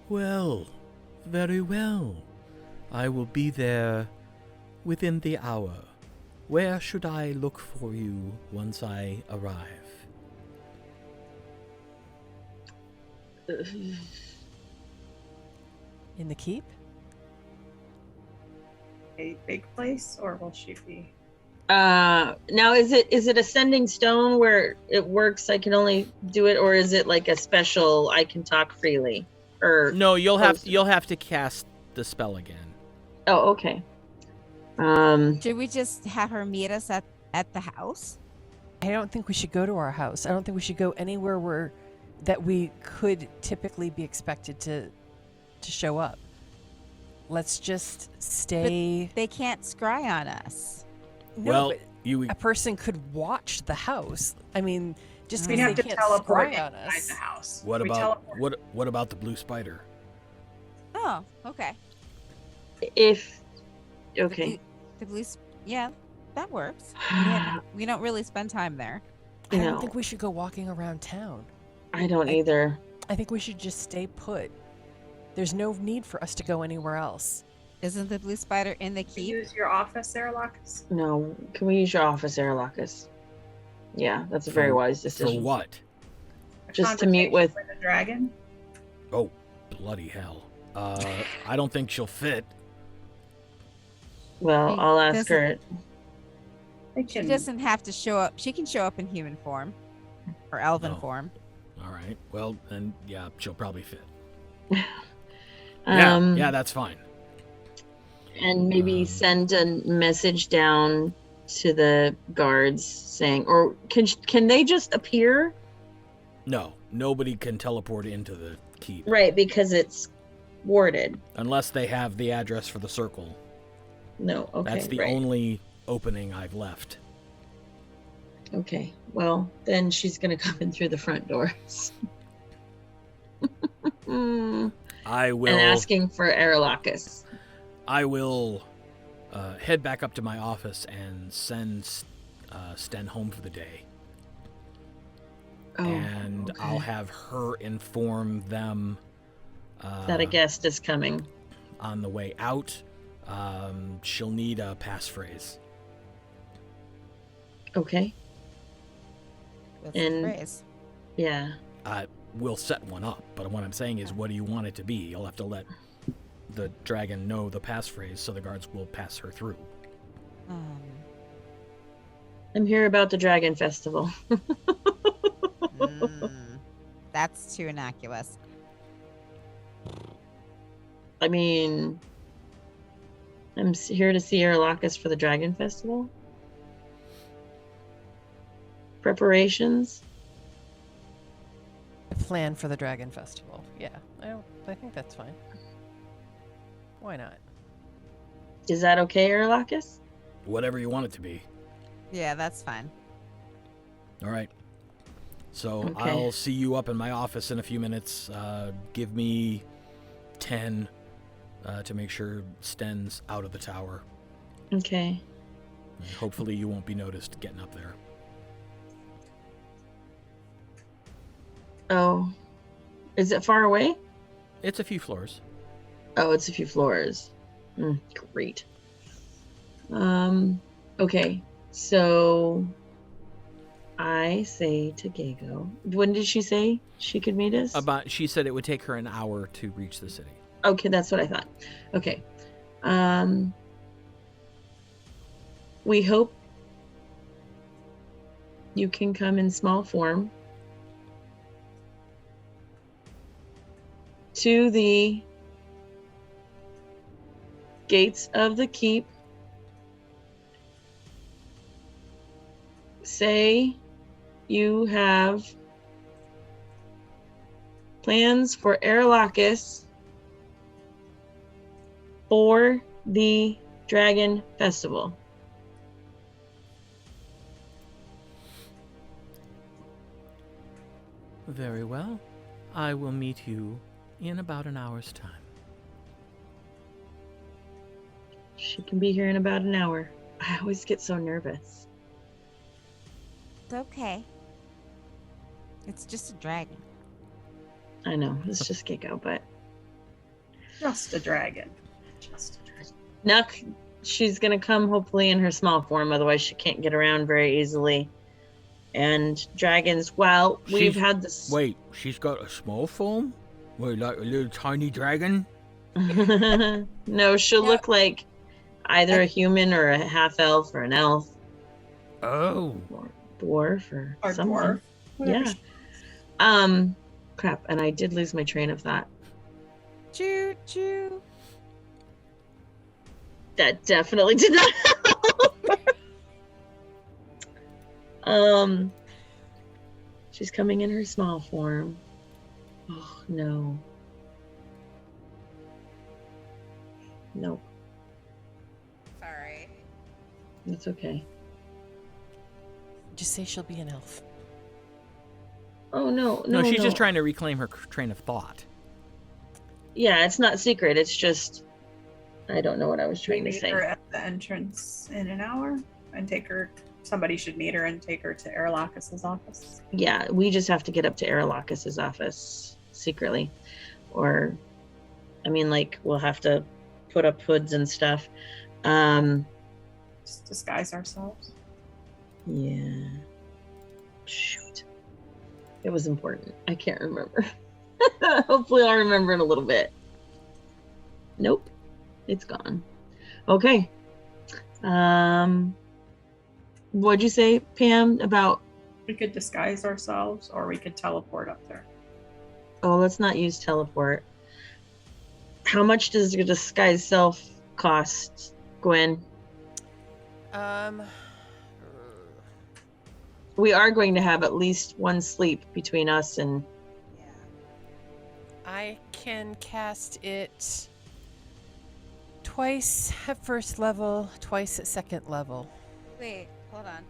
Well, very well. I will be there within the hour. Where should I look for you once I arrive? In the keep? A big place, or will she be? Now is it ascending stone where it works? I can only do it, or is it like a special? I can talk freely, or No, you'll Close. have to cast the spell again. oh, okay. Should we just have her meet us at the house? I don't think we should go to our house. I don't think we should go anywhere that we could typically be expected to show up. Let's just stay. They can't scry on us. No, well, but you a person could watch the house. I mean, just We'd because have they to can't teleport scry on inside us. the house. what We about teleport. what about the blue spider? Oh, okay. If The okay, blue- The blue, yeah, that works. We don't really spend time there. I don't No. think we should go walking around town. I don't I- either. I think we should just stay put. There's no need for us to go anywhere else. Isn't the blue spider in the Can keep? you use your office, Aralahkis? No, can we use your office, Aralahkis? Yeah, that's a very For- wise decision. For what? A Just to meet conversation with a dragon. Oh, bloody hell. I don't think she'll fit. Well, Hey, I'll ask doesn't- her. They She can. doesn't have to show up. She can show up in human form or elven No. form. All right. Well, then yeah, she'll probably fit. Um, yeah, that's fine. and maybe Um, send a message down to the guards saying, or can they just appear? No, nobody can teleport into the keep Right, because it's warded. unless they have the address for the circle. No, okay, That's the right. only opening I've left. Okay, well, then she's gonna come in through the front doors. And I will. asking for Aralahkis. I will head back up to my office and send Sten home for the day, Oh, and okay. I'll have her inform them that a guest is coming. on the way out. She'll need a passphrase. Okay, That's And- the phrase. yeah. We'll set one up, but what I'm saying is, what do you want it to be? You'll have to let the dragon know the passphrase, so the guards will pass her through. I'm here about the Dragon Festival. That's too innocuous. I mean, I'm here to see Aralahkis for the Dragon Festival. Preparations. A plan for the Dragon Festival. Yeah, I think that's fine. Why not? Is that okay, Aralahkis? Whatever you want it to be. Yeah, that's fine. All right. So Okay. I'll see you up in my office in a few minutes. Give me 10 to make sure Sten's out of the tower. Okay. And hopefully you won't be noticed getting up there. Oh. Is it far away? It's a few floors. Oh, it's a few floors. Great. Okay. So I say to Gago. When did she say she could meet us? She said it would take her an hour to reach the city. Okay, that's what I thought. Okay. We hope you can come in small form to the gates of the keep. Say you have plans for Aralahkis for the Dragon Festival. Very well. I will meet you in about an hour's time. She can be here in about an hour. I always get so nervous. It's okay. It's just a dragon. I know, it's just Gecko, but Just a dragon. Just a dragon. Nuhk, she's gonna come hopefully in her small form, otherwise she can't get around very easily. And dragons, well, we've She's- had this. Wait, she's got a small form? Wait, like a little tiny dragon? No, she'll No. look like either a human or a half elf or an elf Oh. or dwarf or Or something. dwarf. Whatever Yeah. she- Crap, and I did lose my train of thought. Choo choo. That definitely did not help. She's coming in her small form. Oh no. Nope, Sorry. that's okay. Just say she'll be an elf. Oh no, No, she's just no. trying to reclaim her train of thought. Yeah, it's not secret. It's just I don't know what I was We trying to meet say. her at the entrance in an hour and take her. Somebody should meet her and take her to Aralahkis' office. Yeah, we just have to get up to Aralahkis' office secretly, or I mean, like we'll have to put up hoods and stuff. Just disguise ourselves. Yeah. Shoot. It was important. I can't remember. Hopefully I'll remember in a little bit. Nope. It's gone. Okay. What'd you say, Pam, about We could disguise ourselves, or we could teleport up there. oh, let's not use teleport. How much does your disguise self cost, Gwen? We are going to have at least one sleep between us and I can cast it twice at first level, twice at second level. Wait, hold on.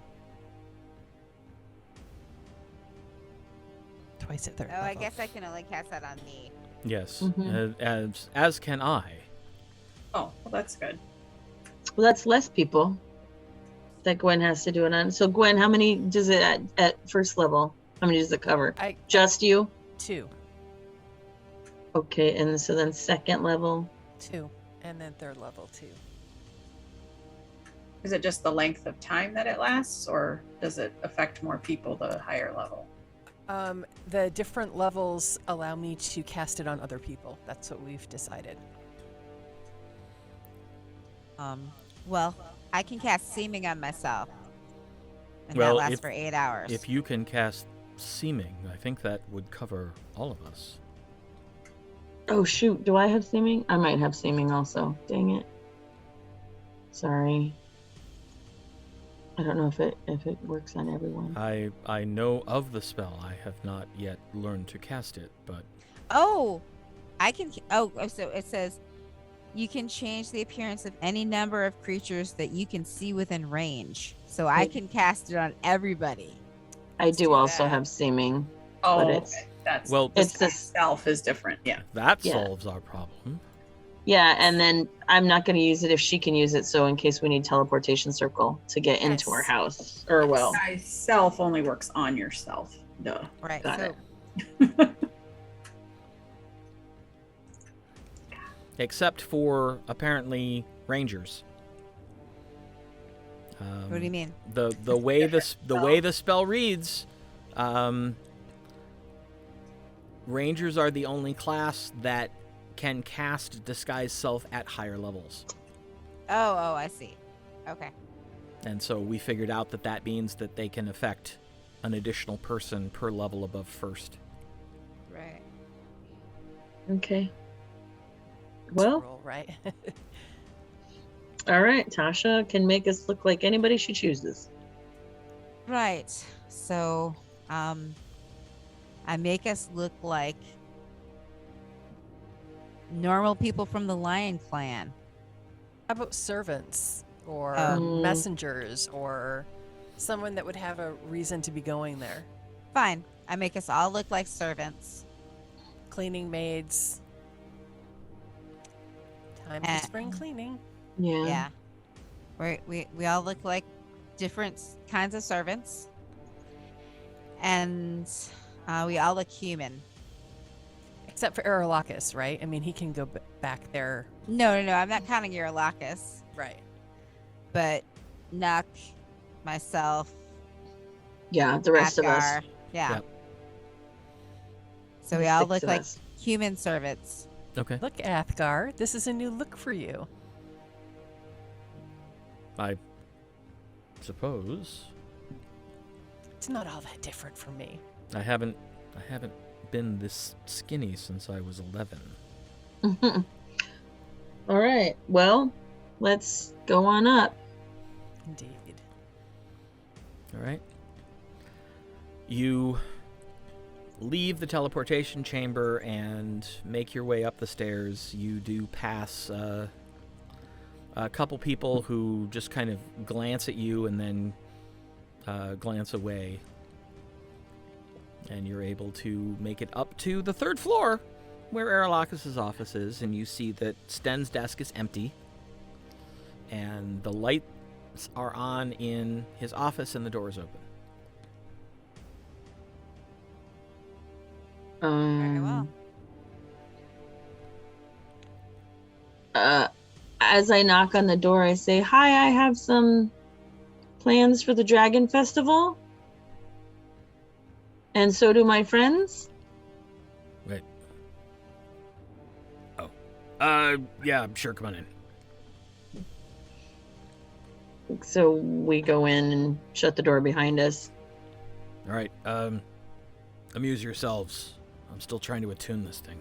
Twice at third Oh, level. I guess I can only cast that on me. Yes, Mhm. as can I. Oh, well, that's good. well, that's less people that Gwen has to do it on. So Gwen, how many does it at first level? How many does it cover? I Just you? 2, Okay, and so then second level. 2, and then third level 2. Is it just the length of time that it lasts, or does it affect more people the higher level? The different levels allow me to cast it on other people. That's what we've decided. Well, I can cast seeming on myself. And Well, that lasts if- for 8 hours. If you can cast seeming, I think that would cover all of us. Oh shoot, do I have seeming? I might have seeming also. Dang it. Sorry. I don't know if it works on everyone. I know of the spell. I have not yet learned to cast it, but Oh, I can. Oh, so it says you can change the appearance of any number of creatures that you can see within range. So I Wait. can cast it on everybody. I Let's do do also that. have seeming. Oh, But okay. it's- That's Well, It's the this. self is different. Yeah. that Yeah. solves our problem. Yeah, and then I'm not going to use it if she can use it. So in case we need teleportation circle to get into our Yes. house, or well, My self only works on yourself. Duh. Right. Got so it. Except for apparently rangers. what do you mean? The way the spell reads, rangers are the only class that can cast disguise self at higher levels, Oh, I see. Okay. and so we figured out that means that they can affect an additional person per level above first. Right. okay. It's a Well, roll, right? all right. Tasha can make us look like anybody she chooses. Right. So, I make us look like normal people from the Lion Clan. How about servants or Mm. messengers or someone that would have a reason to be going there? Fine. I make us all look like servants. Cleaning maids. Time Eh. for spring cleaning. Yeah. Yeah. We all look like different kinds of servants. And we all look human. Except for Aralahkis, right? I mean, he can go back there. No. I'm not counting Aralahkis, Right. but Nuhk, myself, Yeah. The rest of us. Adgar. Yeah. Yep. So we The all 6 look of like us. human servants. Okay. Look, Athgar, this is a new look for you. I suppose It's not all that different from me. I haven't been this skinny since I was 11. All right. Well, let's go on up. Indeed. All right. You leave the teleportation chamber and make your way up the stairs. You do pass a couple people who just kind of glance at you and then glance away. And you're able to make it up to the 3rd floor where Aralahkis' office is, and you see that Sten's desk is empty. And the lights are on in his office and the door is open. Very well. As I knock on the door, I say, "Hi, I have some plans for the Dragon Festival. And so do my friends." Wait. Oh. Yeah, sure, come on in. So we go in and shut the door behind us. All right, amuse yourselves. I'm still trying to attune this thing.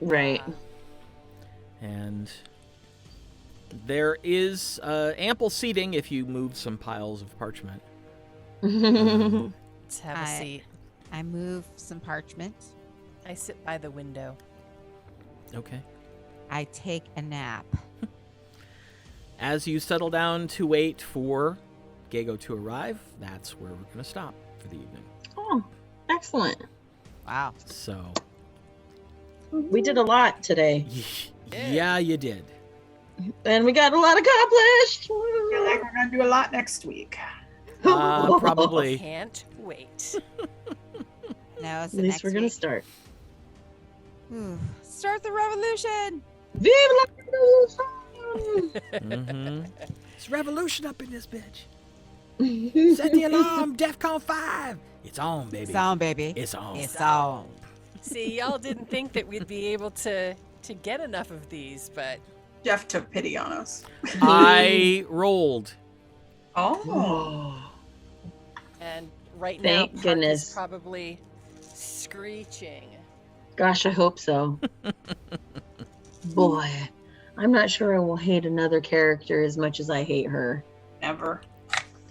Right. And there is ample seating if you move some piles of parchment. Let's have a I- seat. I move some parchment. I sit by the window. Okay. I take a nap. As you settle down to wait for Gago to arrive, that's where we're going to stop for the evening. Oh, excellent. Wow. So, We did a lot today, yeah, you did. and we got a lot accomplished. I feel like we're gonna do a lot next week. Probably. Can't wait. Now it's At the least next we're gonna week. start. Start the revolution. Vive la revolution! hmm It's revolution up in this bitch. Set the alarm, DEFCON 5. It's on, baby. It's on, baby. It's on. It's on. See, y'all didn't think that we'd be able to get enough of these, but Jeff took pity on us. I rolled. Oh. and right Thank now Park goodness. is probably screeching. Gosh, I hope so. Boy, I'm not sure I will hate another character as much as I hate her. Never.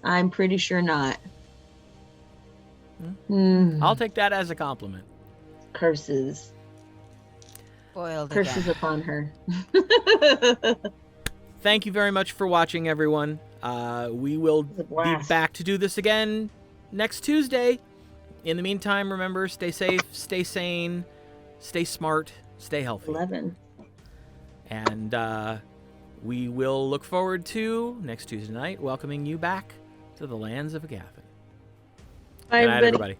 I'm pretty sure not. I'll take that as a compliment. Curses. Spoiled Curses again. upon her. Thank you very much for watching, everyone. We will It was a be blast. back to do this again next Tuesday. In the meantime, remember, stay safe, stay sane, stay smart, stay healthy. 11. And we will look forward to next Tuesday night welcoming you back to the lands of Aecathan. Bye, Good night, everybody. everybody.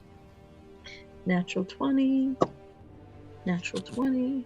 Natural 20. Natural 20.